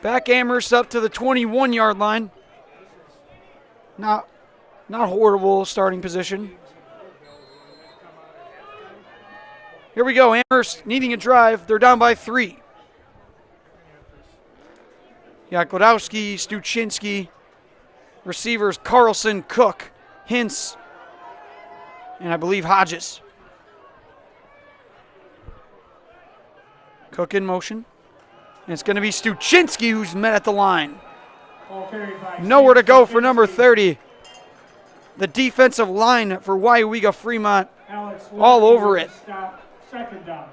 Back Amherst up to the 21-yard line. Not horrible starting position. Here we go, Amherst needing a drive. They're down by 3. Glodowski, Stuchinski, receivers Carlson, Cook, Hintz, and I believe Hodges. Cook in motion. And it's going to be Stuchinski who's met at the line. Nowhere to go for number 30. The defensive line for Weyauwega-Fremont all over it. Stop, second down.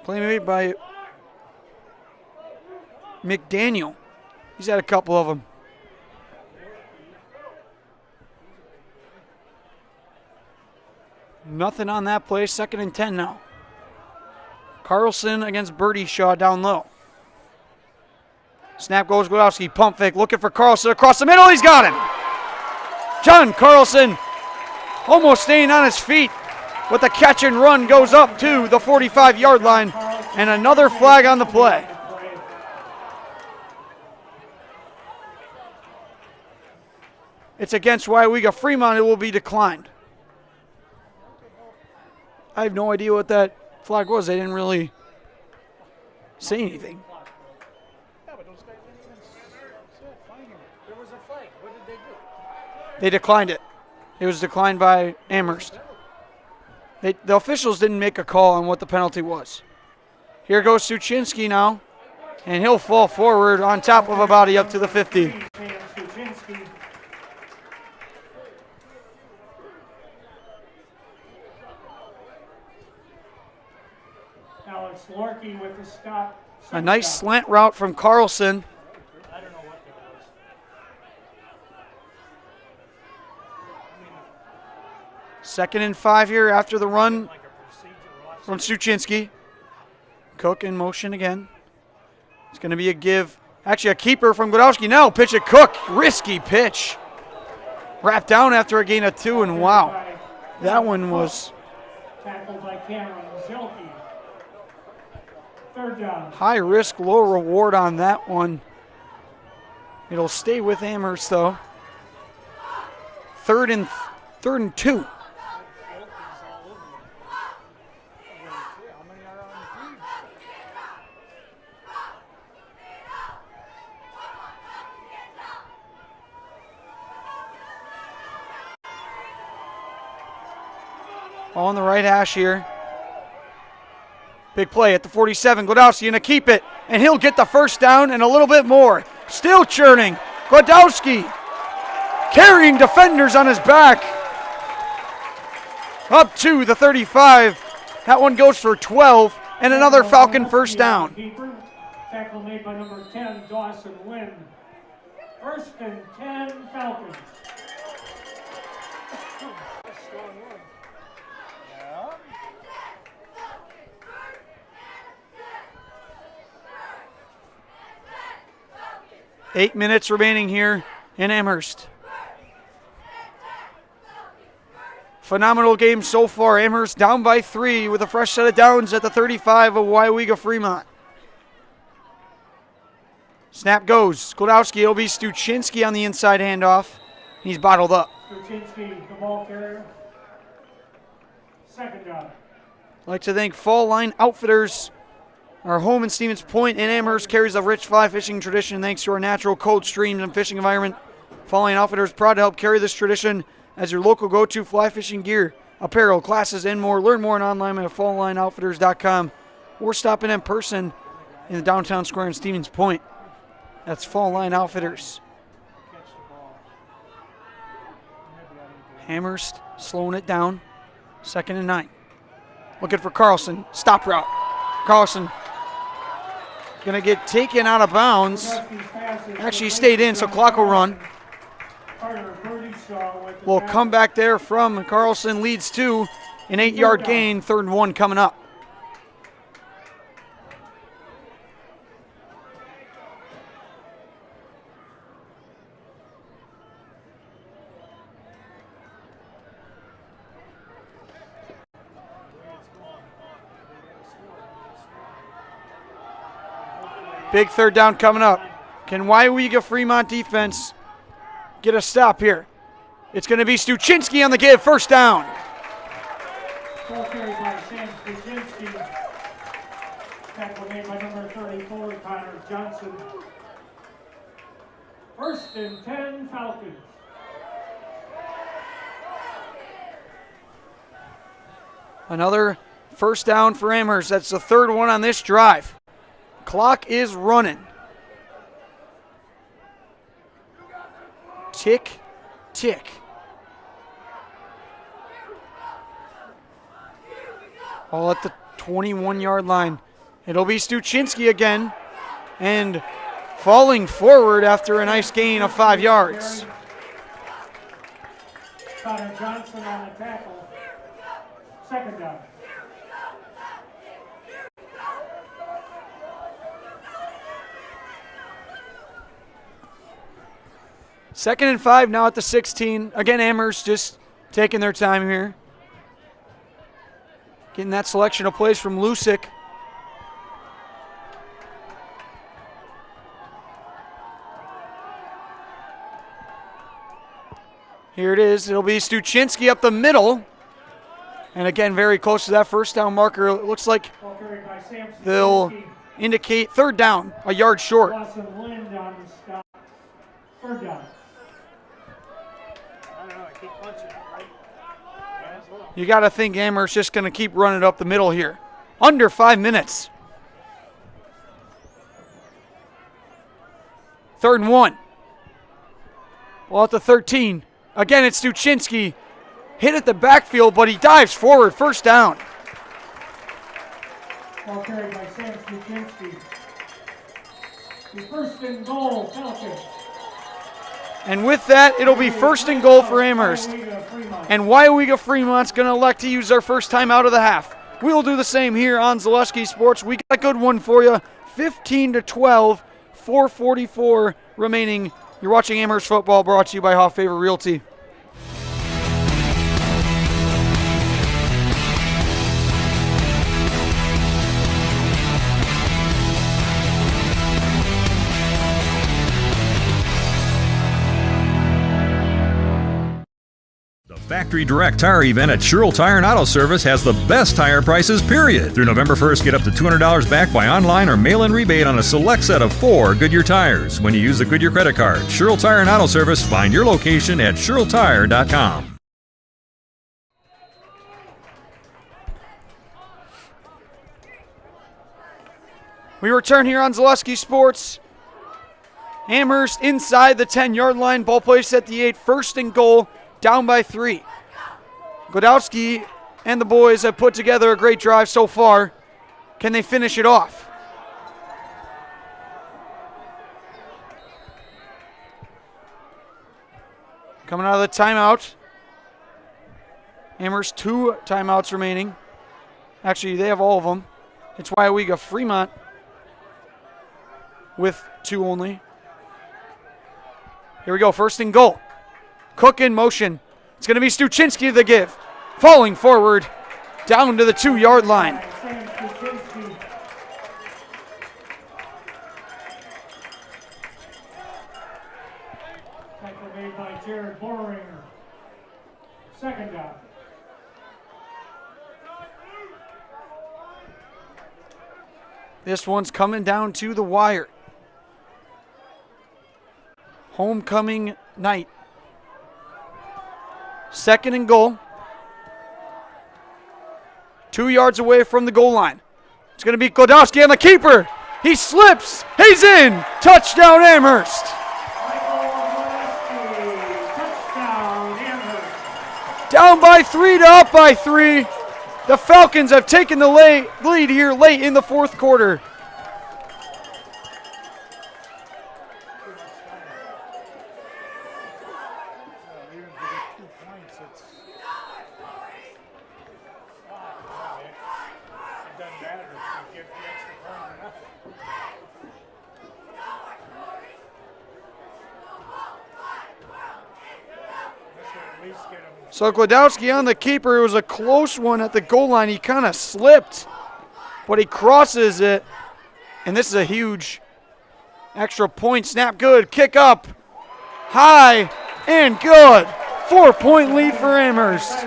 Play made by McDaniel. He's had a couple of them. Nothing on that play. 2nd and 10 now. Carlson against Birdie Shaw down low. Snap goes Godowski. Pump fake. Looking for Carlson across the middle. He's got him. John Carlson almost staying on his feet. But the catch and run goes up to the 45-yard line. And another flag on the play. It's against Weyauwega-Fremont. It will be declined. I have no idea what that flag was. They didn't really say anything. They declined it. It was declined by Amherst. The officials didn't make a call on what the penalty was. Here goes Suchinski now, and he'll fall forward on top of a body up to the 50. Alex Lorkey with the stop. A nice slant route from Carlson. I don't know what that was. 2nd and 5 here after the run from Suchinski. Cook in motion again. It's going to be a give. Actually, a keeper from Godowski. Now pitch it Cook. Risky pitch. Wrapped down after a gain of 2, and wow. That one was Tackled by Cameron Zilke. 3rd down. high risk, low reward on that one. It'll stay with Amherst though. 3rd and 2. On the right hash here. Big play at the 47. Godowski going to keep it, and he'll get the first down and a little bit more. Still churning. Godowski carrying defenders on his back. Up to the 35. That one goes for 12, and another Falcon first down. Tackle made by number 10, Dawson Lynn. 1st and 10, Falcons. 8 minutes remaining here in Amherst. Phenomenal game so far. Amherst down by 3 with a fresh set of downs at the 35 of Weyauwega-Fremont. Snap goes. Godowski, it'll be Stuchinski on the inside handoff. He's bottled up. Stuchinski, the ball carrier. 2nd down. I'd like to thank Fall Line Outfitters. Our home in Stevens Point in Amherst carries a rich fly fishing tradition thanks to our natural cold streams and fishing environment. Fall Line Outfitters proud to help carry this tradition as your local go-to fly fishing gear, apparel, classes, and more. Learn more online at falllineoutfitters.com or stop in person in the downtown square in Stevens Point. That's Fall Line Outfitters. Amherst slowing it down. 2nd and 9. Looking for Carlson. Stop route. Carlson going to get taken out of bounds. Actually, he stayed in, so clock will run. We'll come back there from Carlson. Leads to an 8-yard gain. 3rd and 1 coming up. Big 3rd down coming up. Can Weyauwega-Fremont defense get a stop here? It's going to be Stuchinski on the give. 1st down. Ball carried by Sam Stuchinski. Tackle made by number 34, Connor Johnson. 1st and 10, Falcons. Another 1st down for Amherst. That's the 3rd one on this drive. Clock is running. tick, tick. All at the 21-yard line. It'll be Stuchinski again, and falling forward after a nice gain of 5 yards. Connor Johnson on the tackle. Second down. Second and 5 now at the 16. Again, Amherst just taking their time here. Getting that selection of plays from Lusick. Here it is. It'll be Stuchinski up the middle. And again, very close to that first down marker. It looks like they'll indicate third down, a yard short. Third down. You got to think Amherst just going to keep running up the middle here. Under 5 minutes. Third and 1. Ball at the 13. Again, it's Stuchinski. Hit at the backfield, but he dives forward. First down. Ball carried by Sam Stuchinski. The first and goal, Falcons. And with that, it'll be first and goal for Amherst. And Weyauwega-Fremont's going to elect to use their first time out of the half. We'll do the same here on Zaleski Sports. We got a good one for you. 15-12, 4:44 remaining. You're watching Amherst football, brought to you by Hoff Favor Realty. Factory Direct Tire event at Sherrill Tire and Auto Service has the best tire prices, period. Through November 1st, get up to $200 back by online or mail-in rebate on a select set of 4 Goodyear tires when you use the Goodyear credit card. Sherrill Tire and Auto Service. Find your location at SherrillTire.com. We return here on Zaleski Sports. Amherst inside the 10-yard line. Ball placed at the 8. First and goal. Down by 3. Godowski and the boys have put together a great drive so far. Can they finish it off? Coming out of the timeout. Amherst 2 timeouts remaining. Actually, they have all of them. It's Weyauwega-Fremont with 2 only. Here we go, first and goal. Cook in motion. It's going to be Stuchinski to the give. Falling forward down to the 2-yard line. Tackle made by Jared Borringer. Second down. This one's coming down to the wire. Homecoming night. Second and goal. 2 yards away from the goal line. It's going to be Godowski on the keeper. He slips. He's in. Touchdown Amherst. Down by 3 to up by 3. The Falcons have taken the lead here late in the fourth quarter. So Godowski on the keeper. It was a close one at the goal line. He kind of slipped, but he crosses it. And this is a huge extra point. Snap good. Kick up. High and good. 4-point lead for Amherst.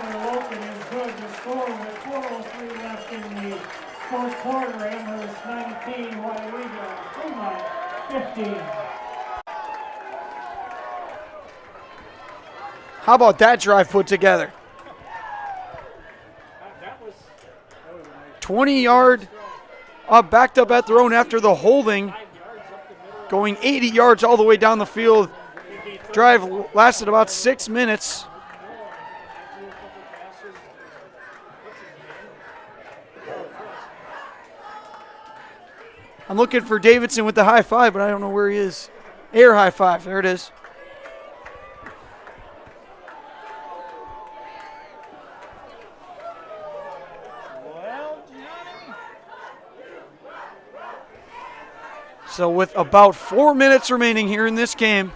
Fourth quarter, Amherst 19, Weyauwega-Fremont 15. How about that drive put together? 20-yard backed up at their own after the holding. Going 80 yards all the way down the field. Drive lasted about 6 minutes. I'm looking for Davidson with the high five, but I don't know where he is. Air high five, there it is. So with about 4 minutes remaining here in this game,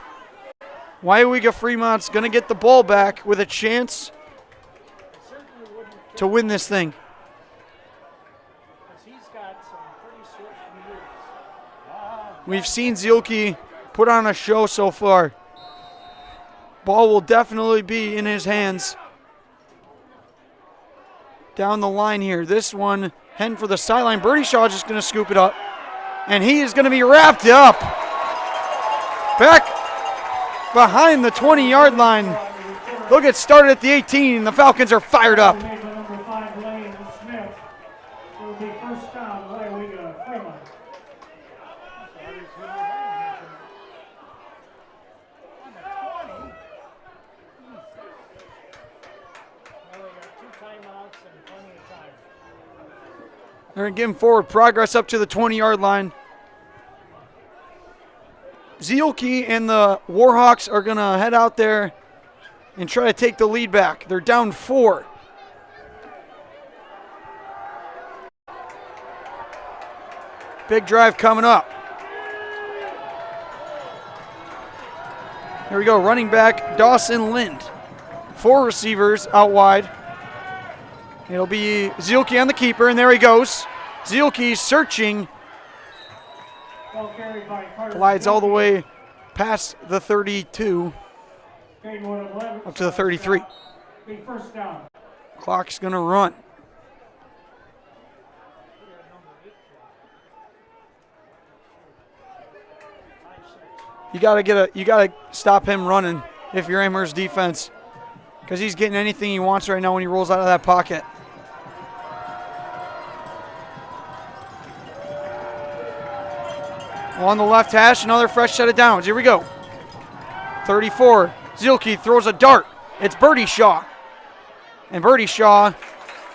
Weyauwega-Fremont's going to get the ball back with a chance to win this thing. We've seen Zielke put on a show so far. Ball will definitely be in his hands. Down the line here. This one heading for the sideline. Shaw just going to scoop it up. And he is going to be wrapped up. Back behind the 20-yard line. They'll get started at the 18. The Falcons are fired up. They're getting forward progress up to the 20-yard line. Zielke and the Warhawks are going to head out there and try to take the lead back. They're down 4. Big drive coming up. Here we go, running back Dawson Lind. 4 receivers out wide. It'll be Zielke on the keeper, and there he goes. Zielke searching. Glides all the way past the 32 up to the 33. Clock's going to run. You got to stop him running if you're Amherst defense, because he's getting anything he wants right now when he rolls out of that pocket. On the left hash, another fresh set of downs. Here we go. 34. Zielke throws a dart. It's Shaw. And Shaw,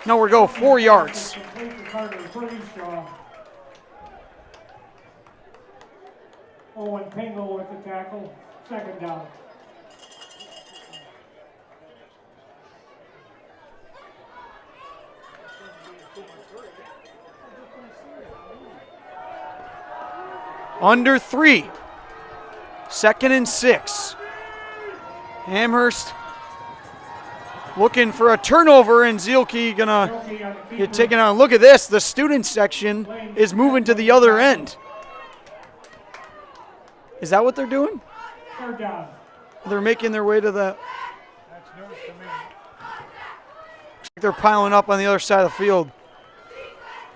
nowhere to go, 4 yards. Owen Pingle with the tackle. 2nd down. Under 3. 2nd and 6. Amherst looking for a turnover, and Zielke gonna get taken on. Look at this. The student section is moving to the other end. Is that what they're doing? 3rd down. They're making their way to the... They're piling up on the other side of the field.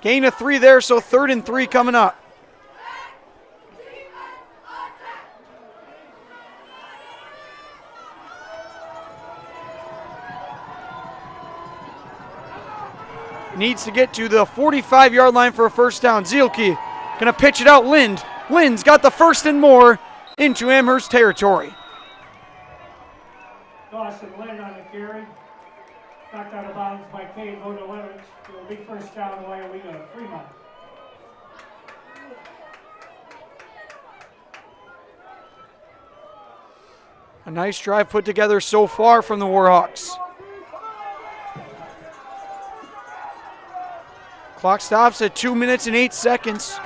Gain of 3 there, so 3rd and 3 coming up. Needs to get to the 45-yard line for a first down. Zielke gonna pitch it out. Lind's got the 1st and more into Amherst territory. Dawson Lind on the carry. Knocked out of bounds by Cade Vodolevich. It'll be first down Weyauwega-Fremont. A nice drive put together so far from the Warhawks. Clock stops at 2 minutes and 8 seconds.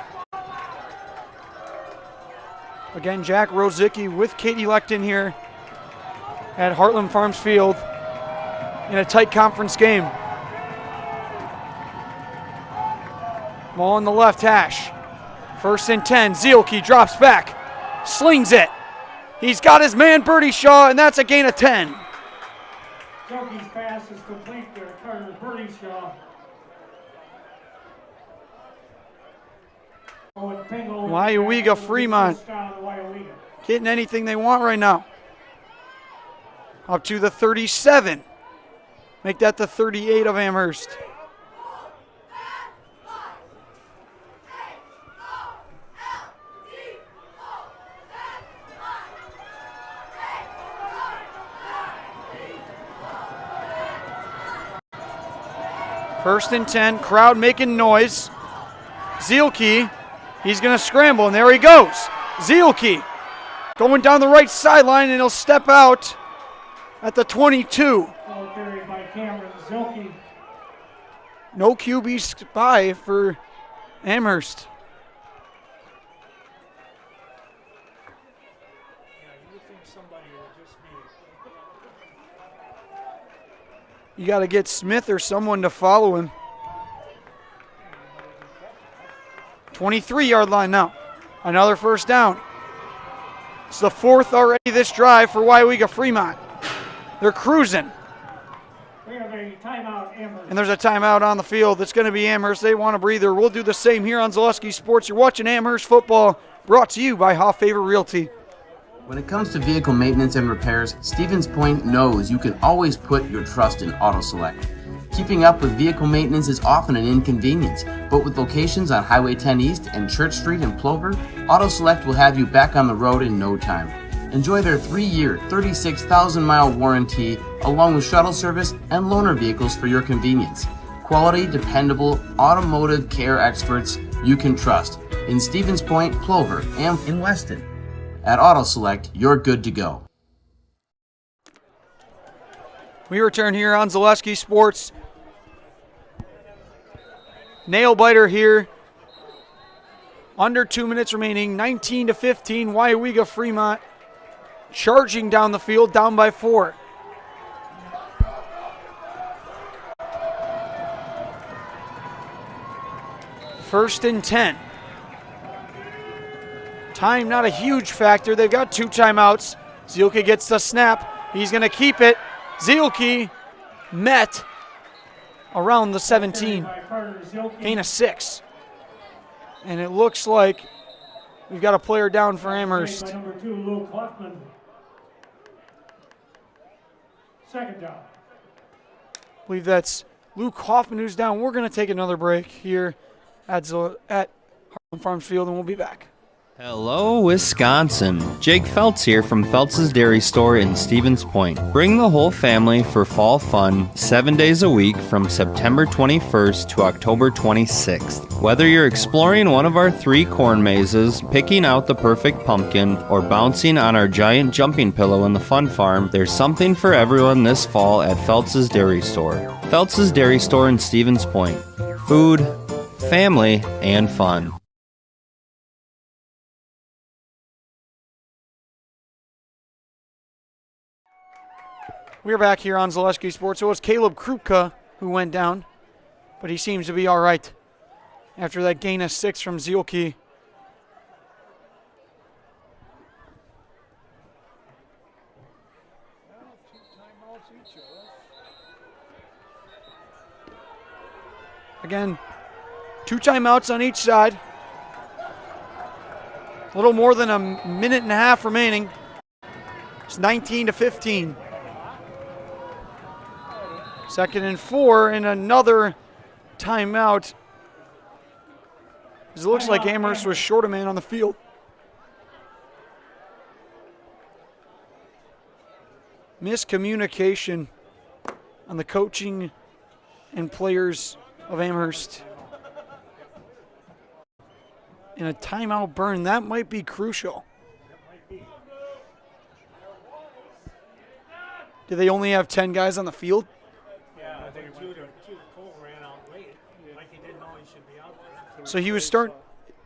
Again, Jack Rosicki with Katie Leckton here at Heartland Farms Field in a tight conference game. Ball on the left hash. 1st and 10. Zielke drops back. Slings it. He's got his man Shaw, and that's a gain of 10. Zielke's pass is complete to Carter Shaw. Weyauwega-Fremont getting anything they want right now. Up to the 37. Make that the 38 of Amherst. First and 10, crowd making noise. Zielke, he's going to scramble, and there he goes. Zielke going down the right sideline, and he'll step out at the 22. Ball carried by Cameron Zielke. No QB spy for Amherst. You got to get Smith or someone to follow him. 23-yard line now. Another first down. It's the fourth already this drive for Weyauwega-Fremont. They're cruising. We have a timeout, Amherst. And there's a timeout on the field. It's going to be Amherst. They want a breather. We'll do the same here on Zaleski Sports. You're watching Amherst football, brought to you by Hoff Favor Realty. When it comes to vehicle maintenance and repairs, Stevens Point knows you can always put your trust in Auto Select. Keeping up with vehicle maintenance is often an inconvenience, but with locations on Highway 10 East and Church Street in Plover, Auto Select will have you back on the road in no time. Enjoy their 3-year, 36,000-mile warranty, along with shuttle service and loaner vehicles for your convenience. Quality, dependable, automotive care experts you can trust in Stevens Point, Plover, and in Weston. At Auto Select, you're good to go. We return here on Zaleski Sports. Nail biter here. Under 2 minutes remaining. 19-15. Weyauwega-Fremont charging down the field, down by 4. First and 10. Time not a huge factor. They've got 2 timeouts. Zielke gets the snap. He's going to keep it. Zielke met around the 17. Gain of 6. And it looks like we've got a player down for Amherst. Number 2, Luke Hoffman. Second down. I believe that's Luke Hoffman who's down. We're going to take another break here at Hartland Farms Field, and we'll be back. Hello, Wisconsin. Jake Feltz here from Feltz's Dairy Store in Stevens Point. Bring the whole family for fall fun 7 days a week from September 21st to October 26th. Whether you're exploring one of our 3 corn mazes, picking out the perfect pumpkin, or bouncing on our giant jumping pillow in the fun farm, there's something for everyone this fall at Feltz's Dairy Store. Feltz's Dairy Store in Stevens Point. Food, family, and fun. We're back here on Zaleski Sports. It was Caleb Krupka who went down, but he seems to be all right after that gain of 6 from Zielke. Again, 2 timeouts on each side. A little more than a minute and a half remaining. It's 19-15. Second and 4, and another timeout. It looks like Amherst was short a man on the field. Miscommunication on the coaching and players of Amherst. And a timeout burn, that might be crucial. Do they only have 10 guys on the field? Yeah, I think Cole ran out late, like he didn't know he should be out there. So he was starting,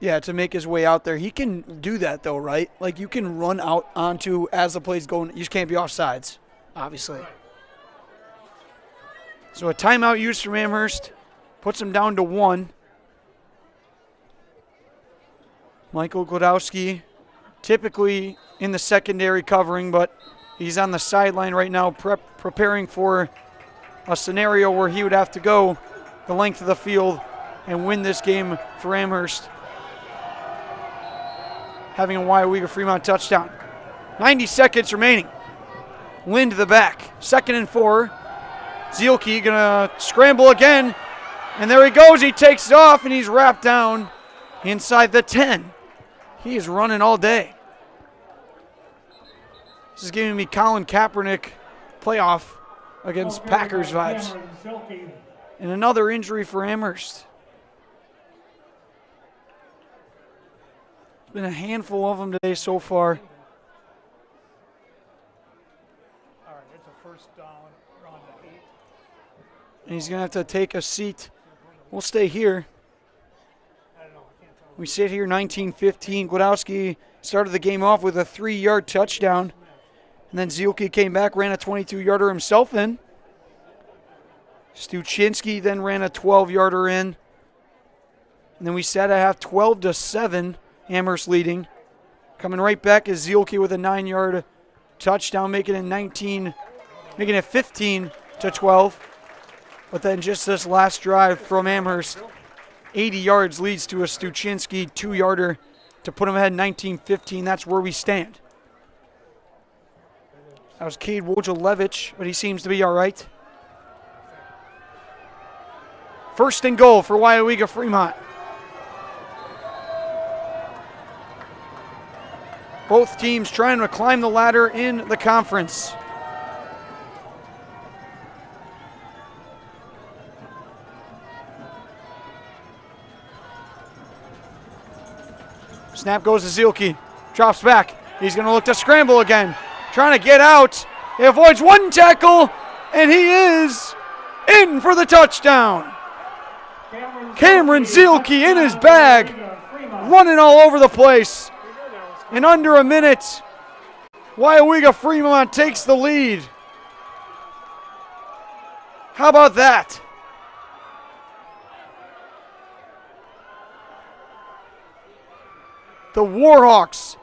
to make his way out there. He can do that though, right? Like you can run out onto as the play's going. You just can't be offsides, obviously. Right. So a timeout used from Amherst puts him down to 1. Michael Glodowski, typically in the secondary covering, but he's on the sideline right now preparing for a scenario where he would have to go the length of the field and win this game for Amherst, having a Weyauwega-Fremont touchdown. 90 seconds remaining. Lynn to the back. Second and 4. Zielke gonna scramble again, and there he goes. He takes off, and he's wrapped down inside the 10. He is running all day. This is giving me Colin Kaepernick playoff against Packers vibes. And another injury for Amherst. There's been a handful of them today so far. All right, it's a first down, around the 8. And he's going to have to take a seat. We'll stay here. We sit here 19-15. Gładowski started the game off with a 3-yard touchdown. And then Zielke came back, ran a 22-yarder himself in. Stuchinski then ran a 12-yarder in. And then we sat at half 12-7, Amherst leading. Coming right back is Zielke with a 9-yard touchdown, making it 15-12. But then just this last drive from Amherst, 80 yards leads to a Stuchinski 2-yarder to put him ahead 19-15. That's where we stand. That was Cade Wojciechowicz, but he seems to be all right. First and goal for Weyauwega-Fremont. Both teams trying to climb the ladder in the conference. Snap goes to Zielke. Drops back. He's going to look to scramble again. Trying to get out. He avoids one tackle, and he is in for the touchdown. Cameron Zielke in his bag, running all over the place. In under a minute, Weyauwega-Fremont takes the lead. How about that? The Warhawks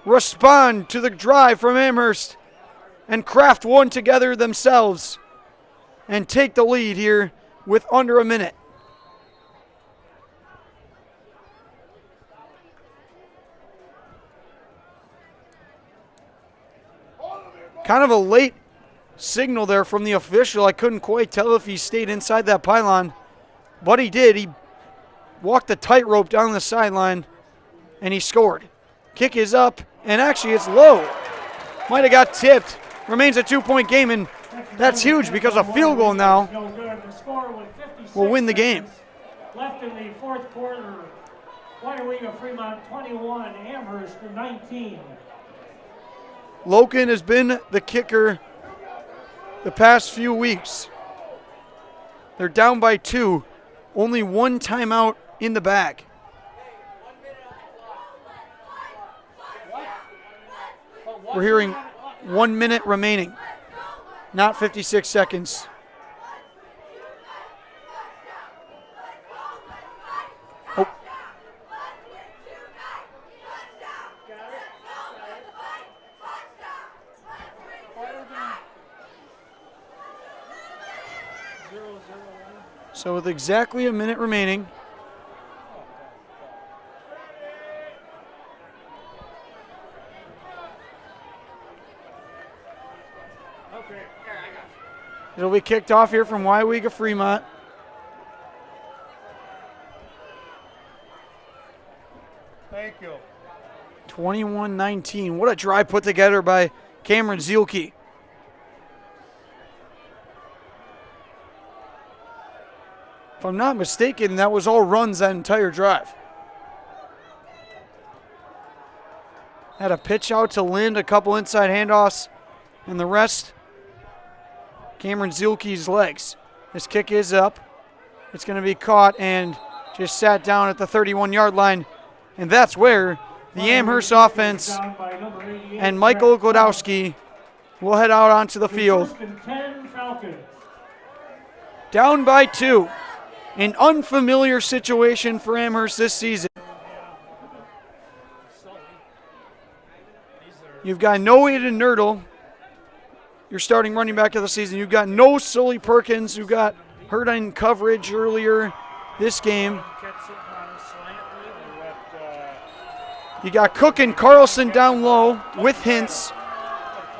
respond to the drive from Amherst and craft one together themselves and take the lead here with under a minute. Kind of a late signal there from the official. I couldn't quite tell if he stayed inside that pylon, but he did. He walked the tightrope down the sideline, and he scored. Kick is up, and actually it's low. Might have got tipped. Remains a 2-point game, and that's huge because a field goal now will win the game. Left in the fourth quarter, Weyauwega-Fremont 21, Amherst 19. Loken has been the kicker the past few weeks. They're down by 2. Only one timeout in the bag. We're hearing 1 minute remaining, not 56 seconds. Oh. So with exactly a minute remaining, it'll be kicked off here from Weyauwega-Fremont. Thank you. 21-19. What a drive put together by Cameron Zielke. If I'm not mistaken, that was all runs that entire drive. Had a pitch out to Lind, a couple inside handoffs, and the rest Cameron Zielke's legs. This kick is up. It's going to be caught and just sat down at the 31-yard line. And that's where the Amherst offense and Michael Gładowski will head out onto the field. Down by 2. An unfamiliar situation for Amherst this season. You've got no Aiden Nerdle, your starting running back of the season. You've got no Sully Perkins, who got hurt in coverage earlier this game. You got Cook and Carlson down low with Hintz,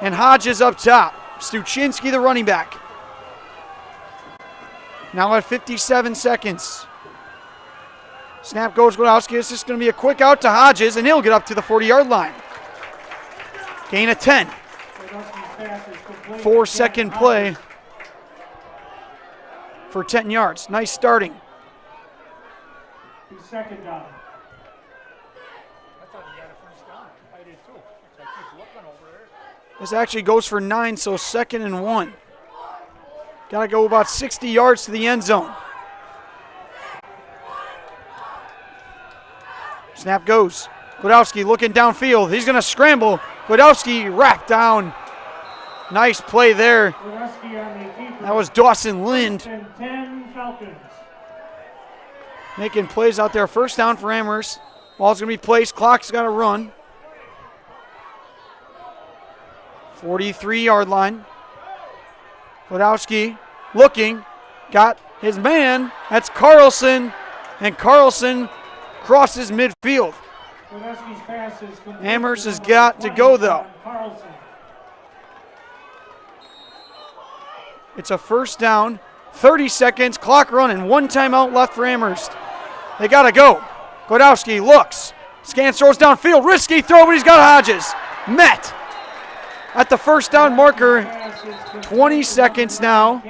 and Hodges up top. Stuchinski, the running back. Now at 57 seconds. Snap goes Gładowski. It's just going to be a quick out to Hodges, and he'll get up to the 40-yard line. Gain of 10. 4-second play. for 10 yards. Nice starting. Second down. This actually goes for 9, so 2nd and 1. Got to go about 60 yards to the end zone. Snap goes. Godowski looking downfield. He's going to scramble. Godowski wrapped down. Nice play there. That was Dawson Lind. 10 Falcons. Making plays out there. First down for Amherst. Ball's going to be placed. Clock's got to run. 43-yard line. Godowski looking. Got his man. That's Carlson. And Carlson crosses midfield. Amherst has got to go, though. It's a first down. 30 seconds. Clock running. 1 timeout left for Amherst. They got to go. Godowski looks. Scans, throws downfield. Risky throw, but he's got Hodges. Met at the first down marker. 20 seconds now.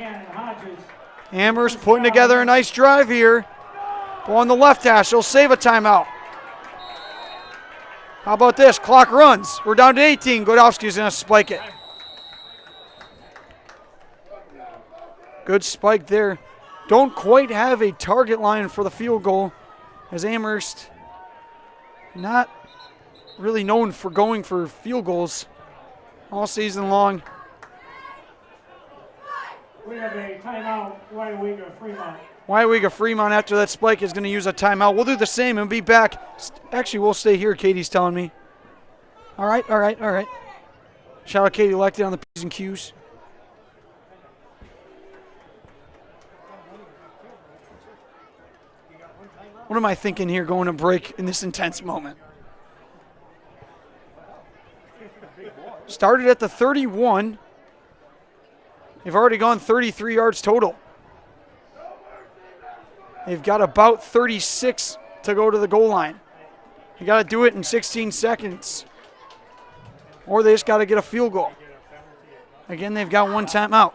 Amherst putting together a nice drive here. Ball on the left hash. They'll save a timeout. How about this? Clock runs. We're down to 18. Godowski's going to spike it. Good spike there. Don't quite have a target line for the field goal, as Amherst not really known for going for field goals all season long. We have a timeout, Weyauwega-Fremont. Weyauwega-Fremont, after that spike, is going to use a timeout. We'll do the same and be back. Actually, we'll stay here, Katie's telling me. All right. Shout out Katie Lecter on the P's and Q's. What am I thinking here going to break in this intense moment? Started at the 31. They've already gone 33 yards total. They've got about 36 to go to the goal line. You got to do it in 16 seconds. Or they just got to get a field goal. Again, they've got 1 timeout.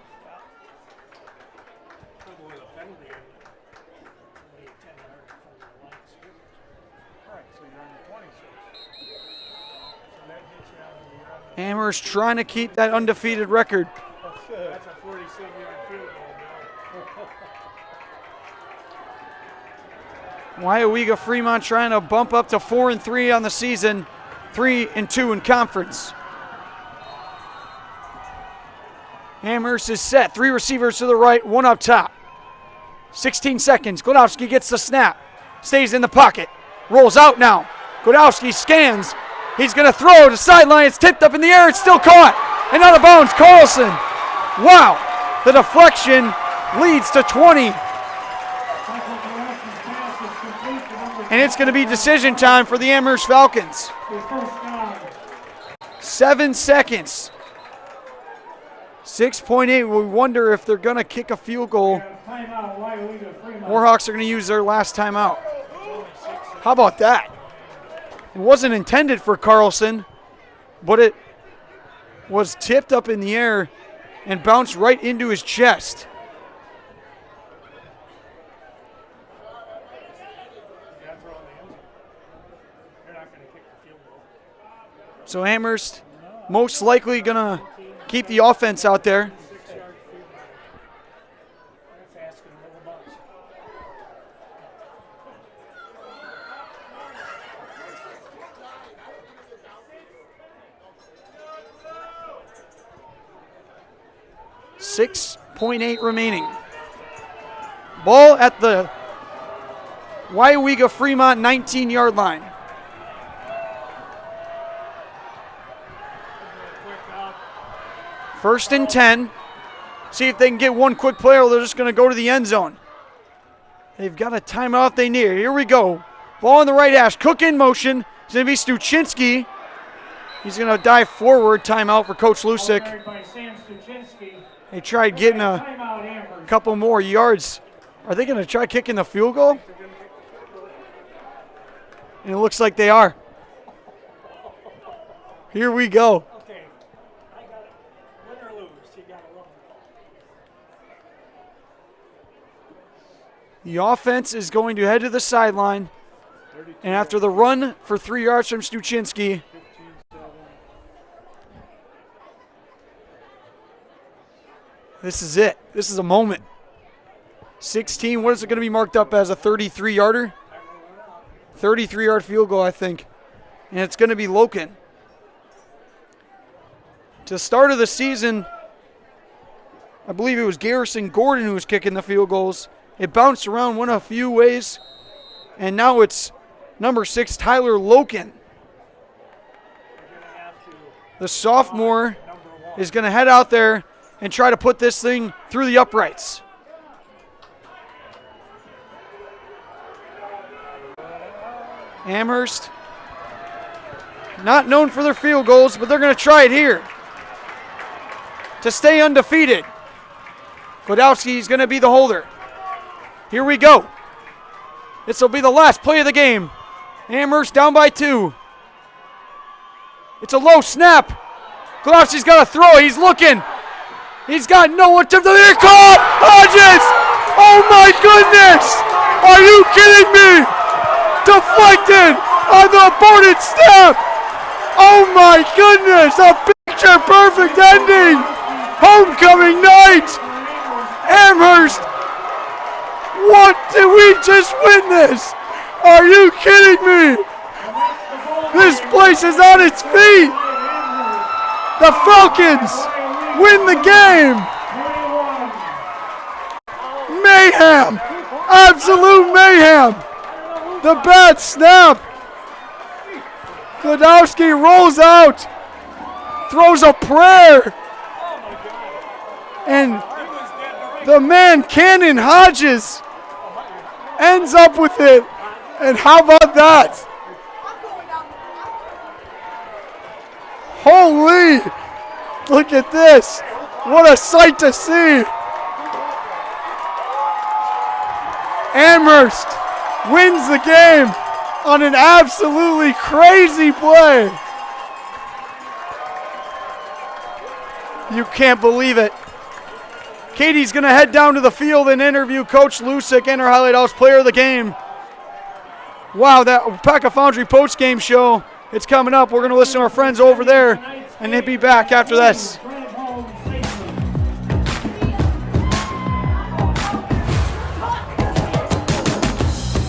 Amherst trying to keep that undefeated record. That's a 47-yard field goal. Weyauwega-Fremont trying to bump up to 4-3 on the season, 3-2 in conference. Amherst is set. 3 receivers to the right, 1 up top. 16 seconds. Godowski gets the snap. Stays in the pocket. Rolls out now. Godowski scans. He's going to throw to sideline. It's tipped up in the air. It's still caught. And out of bounds. Carlson. Wow. The deflection leads to 20. And it's going to be decision time for the Amherst Falcons. 7 seconds. 6.8. We wonder if they're going to kick a field goal. Warhawks are going to use their last timeout. How about that? It wasn't intended for Carlson, but it was tipped up in the air and bounced right into his chest. So Amherst most likely going to keep the offense out there. .8 remaining. Ball at the Weyauwega-Fremont 19-yard line. First and 10. See if they can get one quick play or they're just going to go to the end zone. They've got a timeout they need. Here we go. Ball on the right hash. Cook in motion. It's going to be Stuchinski. He's going to dive forward. Timeout for Coach Lusick. They tried getting a couple more yards. Are they going to try kicking the field goal? And it looks like they are. Here we go. The offense is going to head to the sideline. And after the run for 3 yards from Stuchinski, this is it. This is a moment. 16, what is it going to be marked up as? A 33-yarder? 33-yard field goal, I think. And it's going to be Loken. To start of the season, I believe it was Garrison Gordon who was kicking the field goals. It bounced around, went a few ways, and now it's number 6, Tyler Loken. The sophomore is going to head out there and try to put this thing through the uprights. Amherst, not known for their field goals, but they're going to try it here to stay undefeated. Godowski is going to be the holder. Here we go. This will be the last play of the game. Amherst down by 2. It's a low snap. Godowski's got to throw. He's looking. He's got no one to the caught. Hodges! Oh my goodness! Are you kidding me? Deflected on the aborted snap. Oh my goodness! A picture perfect ending. Homecoming night. Amherst. What did we just witness? Are you kidding me? This place is on its feet. The Falcons win the game. Mayhem. Absolute mayhem. The bad snap. Godowski rolls out. Throws a prayer. And the man, Cannon Hodges, ends up with it. And how about that? Holy! Look at this. What a sight to see. Amherst wins the game on an absolutely crazy play. You can't believe it. Katie's going to head down to the field and interview Coach Lusick and our Highlight House player of the game. Wow, that Pack of Foundry post-game show, it's coming up. We're going to listen to our friends over there, and they'll be back after this.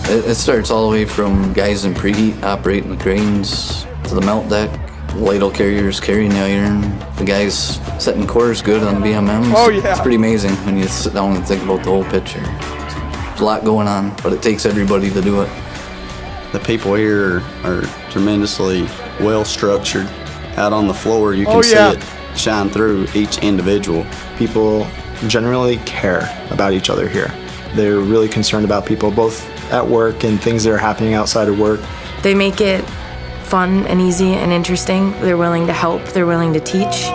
It starts all the way from guys in preheat operating the cranes to the melt deck, ladle carriers carrying the iron, the guys setting course good on BMMs. Oh, yeah. It's pretty amazing when you sit down and think about the whole picture. There's a lot going on, but it takes everybody to do it. The people here are tremendously well structured. Out on the floor, you can see it shine through each individual. People generally care about each other here. They're really concerned about people both at work and things that are happening outside of work. They make it fun and easy and interesting. They're willing to help. They're willing to teach.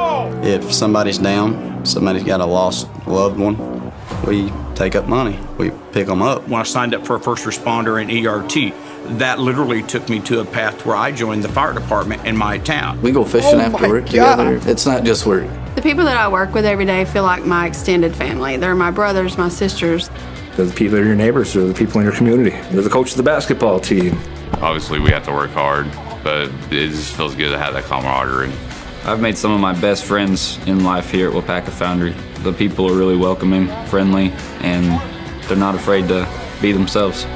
If somebody's down, somebody's got a lost loved one, we take up money. We pick them up. When I signed up for a first responder in ERT, that literally took me to a path where I joined the fire department in my town. We go fishing after work together. It's not just work. The people that I work with every day feel like my extended family. They're my brothers, my sisters. They're the people that are your neighbors. They're the people in your community. They're the coach of the basketball team. Obviously, we have to work hard, but it just feels good to have that camaraderie. I've made some of my best friends in life here at Weyauwega Foundry. The people are really welcoming, friendly, and they're not afraid to be themselves.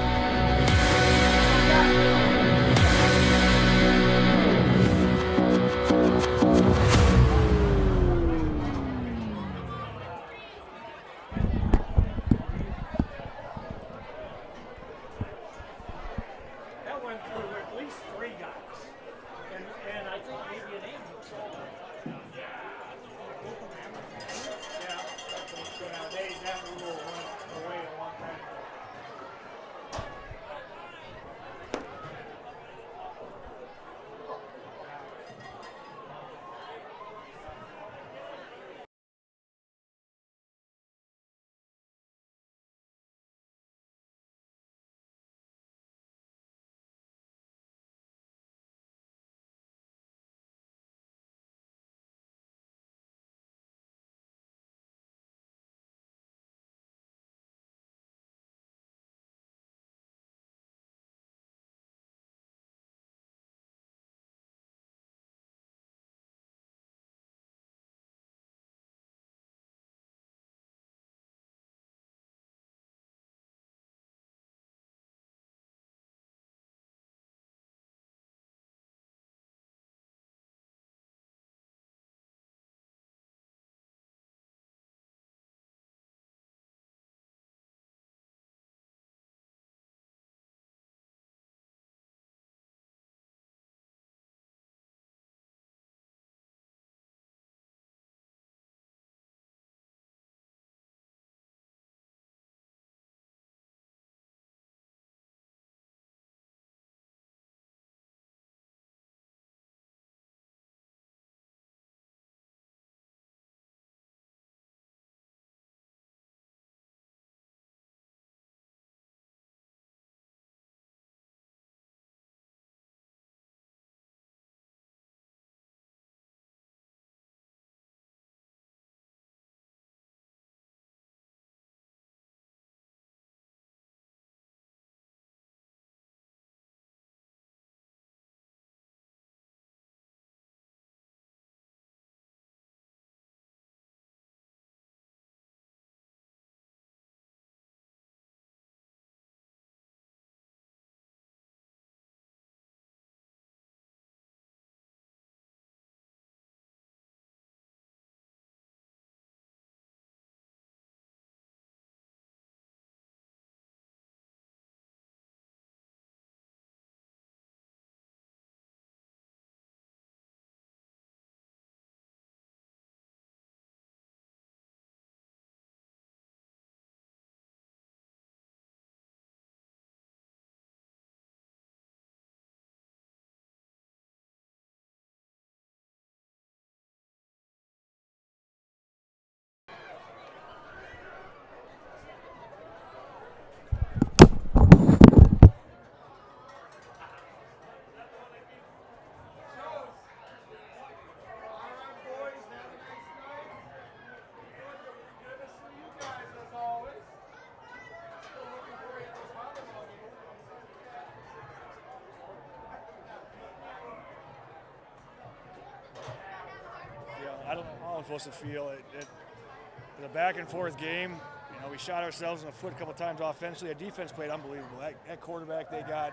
supposed to feel. It was a back and forth game. You know, we shot ourselves in the foot a couple times offensively. Our defense played unbelievable. That quarterback they got,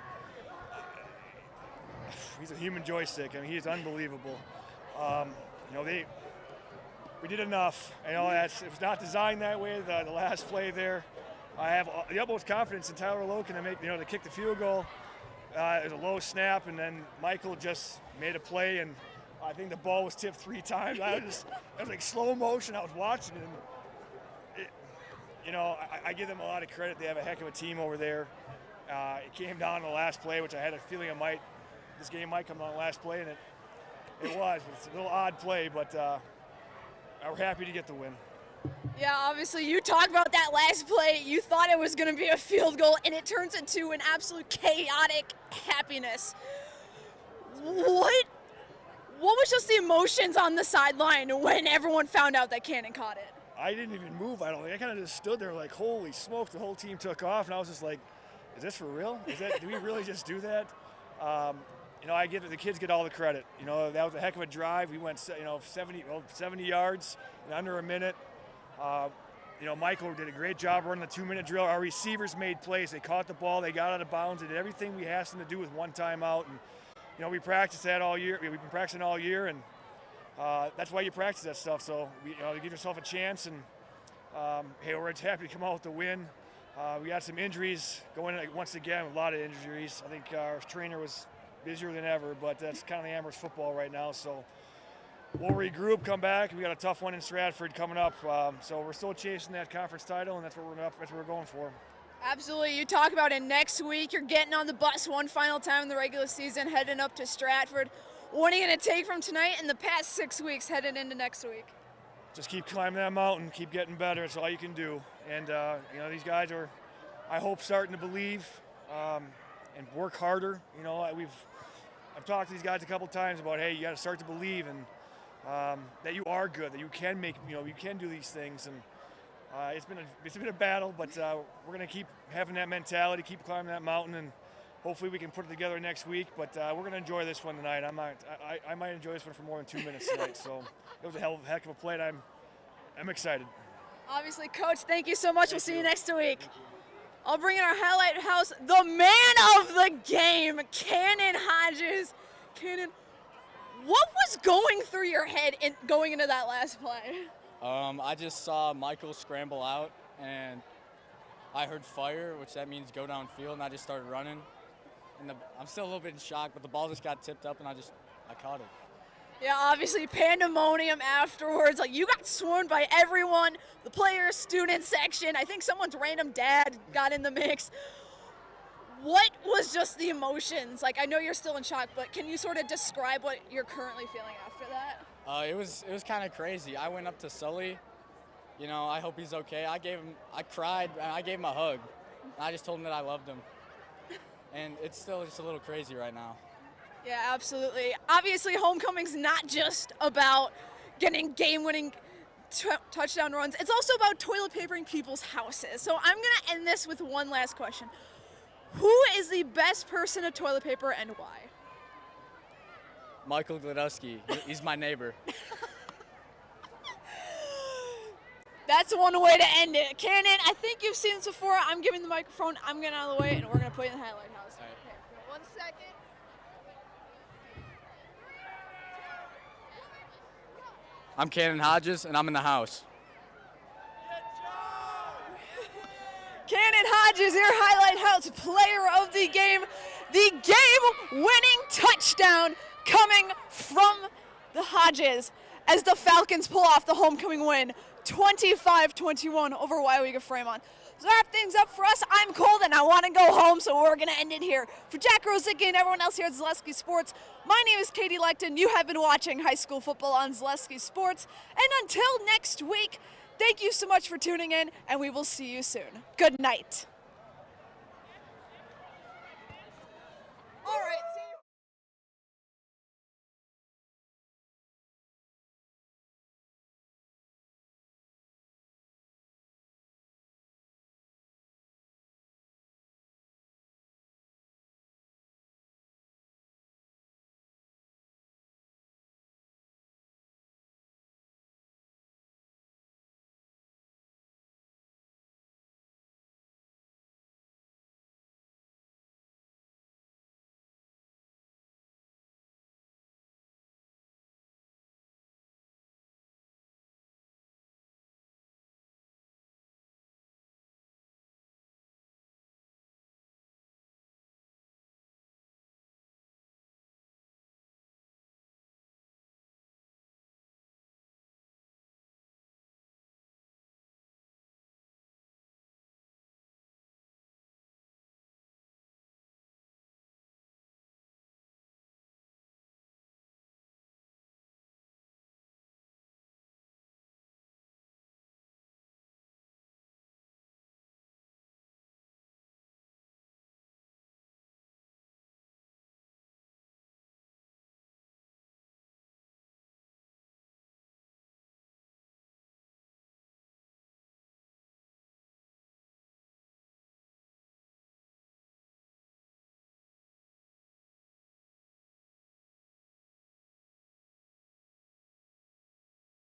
he's a human joystick. I mean, he's unbelievable. You know, we did enough. You know, it was not designed that way. The last play there, I have the utmost confidence in Tyler Loken to kick the field goal. It was a low snap, and then Michael just made a play, and I think the ball was tipped 3 times. It was like slow motion. I was watching it, and I give them a lot of credit. They have a heck of a team over there. It came down to the last play, which I had a feeling this game might come down to the last play, and it was. It's a little odd play, but we're happy to get the win. Yeah, obviously you talk about that last play. You thought it was going to be a field goal, and it turns into an absolute chaotic happiness. What was just the emotions on the sideline when everyone found out that Cannon caught it? I didn't even move, I don't think. I kind of just stood there like, holy smokes, the whole team took off, and I was just like, is this for real? Do we really just do that? The kids get all the credit. You know, that was a heck of a drive. We went, 70 yards in under a minute. Michael did a great job running the 2-minute drill. Our receivers made plays. They caught the ball. They got out of bounds. They did everything we asked them to do with one timeout. And, we practiced that all year. We've been practicing all year, and that's why you practice that stuff. So, you give yourself a chance, and, we're just happy to come out with the win. We got some injuries going in once again, a lot of injuries. I think our trainer was busier than ever, but that's kind of the Amherst football right now. So we'll regroup, come back. We got a tough one in Stratford coming up. So we're still chasing that conference title, and that's what we're going for. Absolutely. You talk about it next week. You're getting on the bus one final time in the regular season, heading up to Stratford. What are you going to take from tonight and the past 6 weeks heading into next week? Just keep climbing that mountain, keep getting better. It's all you can do. And, these guys are, I hope, starting to believe and work harder. I've talked to these guys a couple times about, hey, you got to start to believe and that you are good, that you can you can do these things. And it's been a battle, but we're going to keep having that mentality, keep climbing that mountain, and hopefully we can put it together next week. But we're going to enjoy this one tonight. I might enjoy this one for more than 2 minutes tonight. So it was a heck of a play, and I'm excited. Obviously, Coach, thank you so much. We'll see you next week. I'll bring in our highlight house, the man of the game, Cannon Hodges. Cannon, what was going through your head going into that last play? I just saw Michael scramble out, and I heard fire, which that means go downfield, and I just started running. And I'm still a little bit in shock, but the ball just got tipped up, and I caught it. Yeah, obviously pandemonium afterwards. Like, you got swarmed by everyone, the players, student section. I think someone's random dad got in the mix. What was just the emotions? Like, I know you're still in shock, but can you sort of describe what you're currently feeling after that? It was kind of crazy. I went up to Sully. I hope he's okay. I cried, and I gave him a hug. I just told him that I loved him. And it's still just a little crazy right now. Yeah, absolutely. Obviously, homecoming's not just about getting game-winning touchdown runs. It's also about toilet papering people's houses. So I'm going to end this with one last question. Who is the best person to toilet paper and why? Michael Gladowski. He's my neighbor. That's one way to end it. Cannon, I think you've seen this before. I'm giving the microphone. I'm getting out of the way, and we're going to put it in the highlight house. All right. Okay, 1 second. I'm Cannon Hodges, and I'm in the house. Cannon Hodges, your highlight house player of the game. The game-winning touchdown coming from the Hodges as the Falcons pull off the homecoming win, 25-21 over Weyauwega-Fremont. So wrap things up for us. I'm cold and I want to go home, so we're going to end it here. For Jack Rosicki and everyone else here at Zaleski Sports, my name is Katie Lecton. You have been watching high school football on Zaleski Sports. And until next week, thank you so much for tuning in, and we will see you soon. Good night.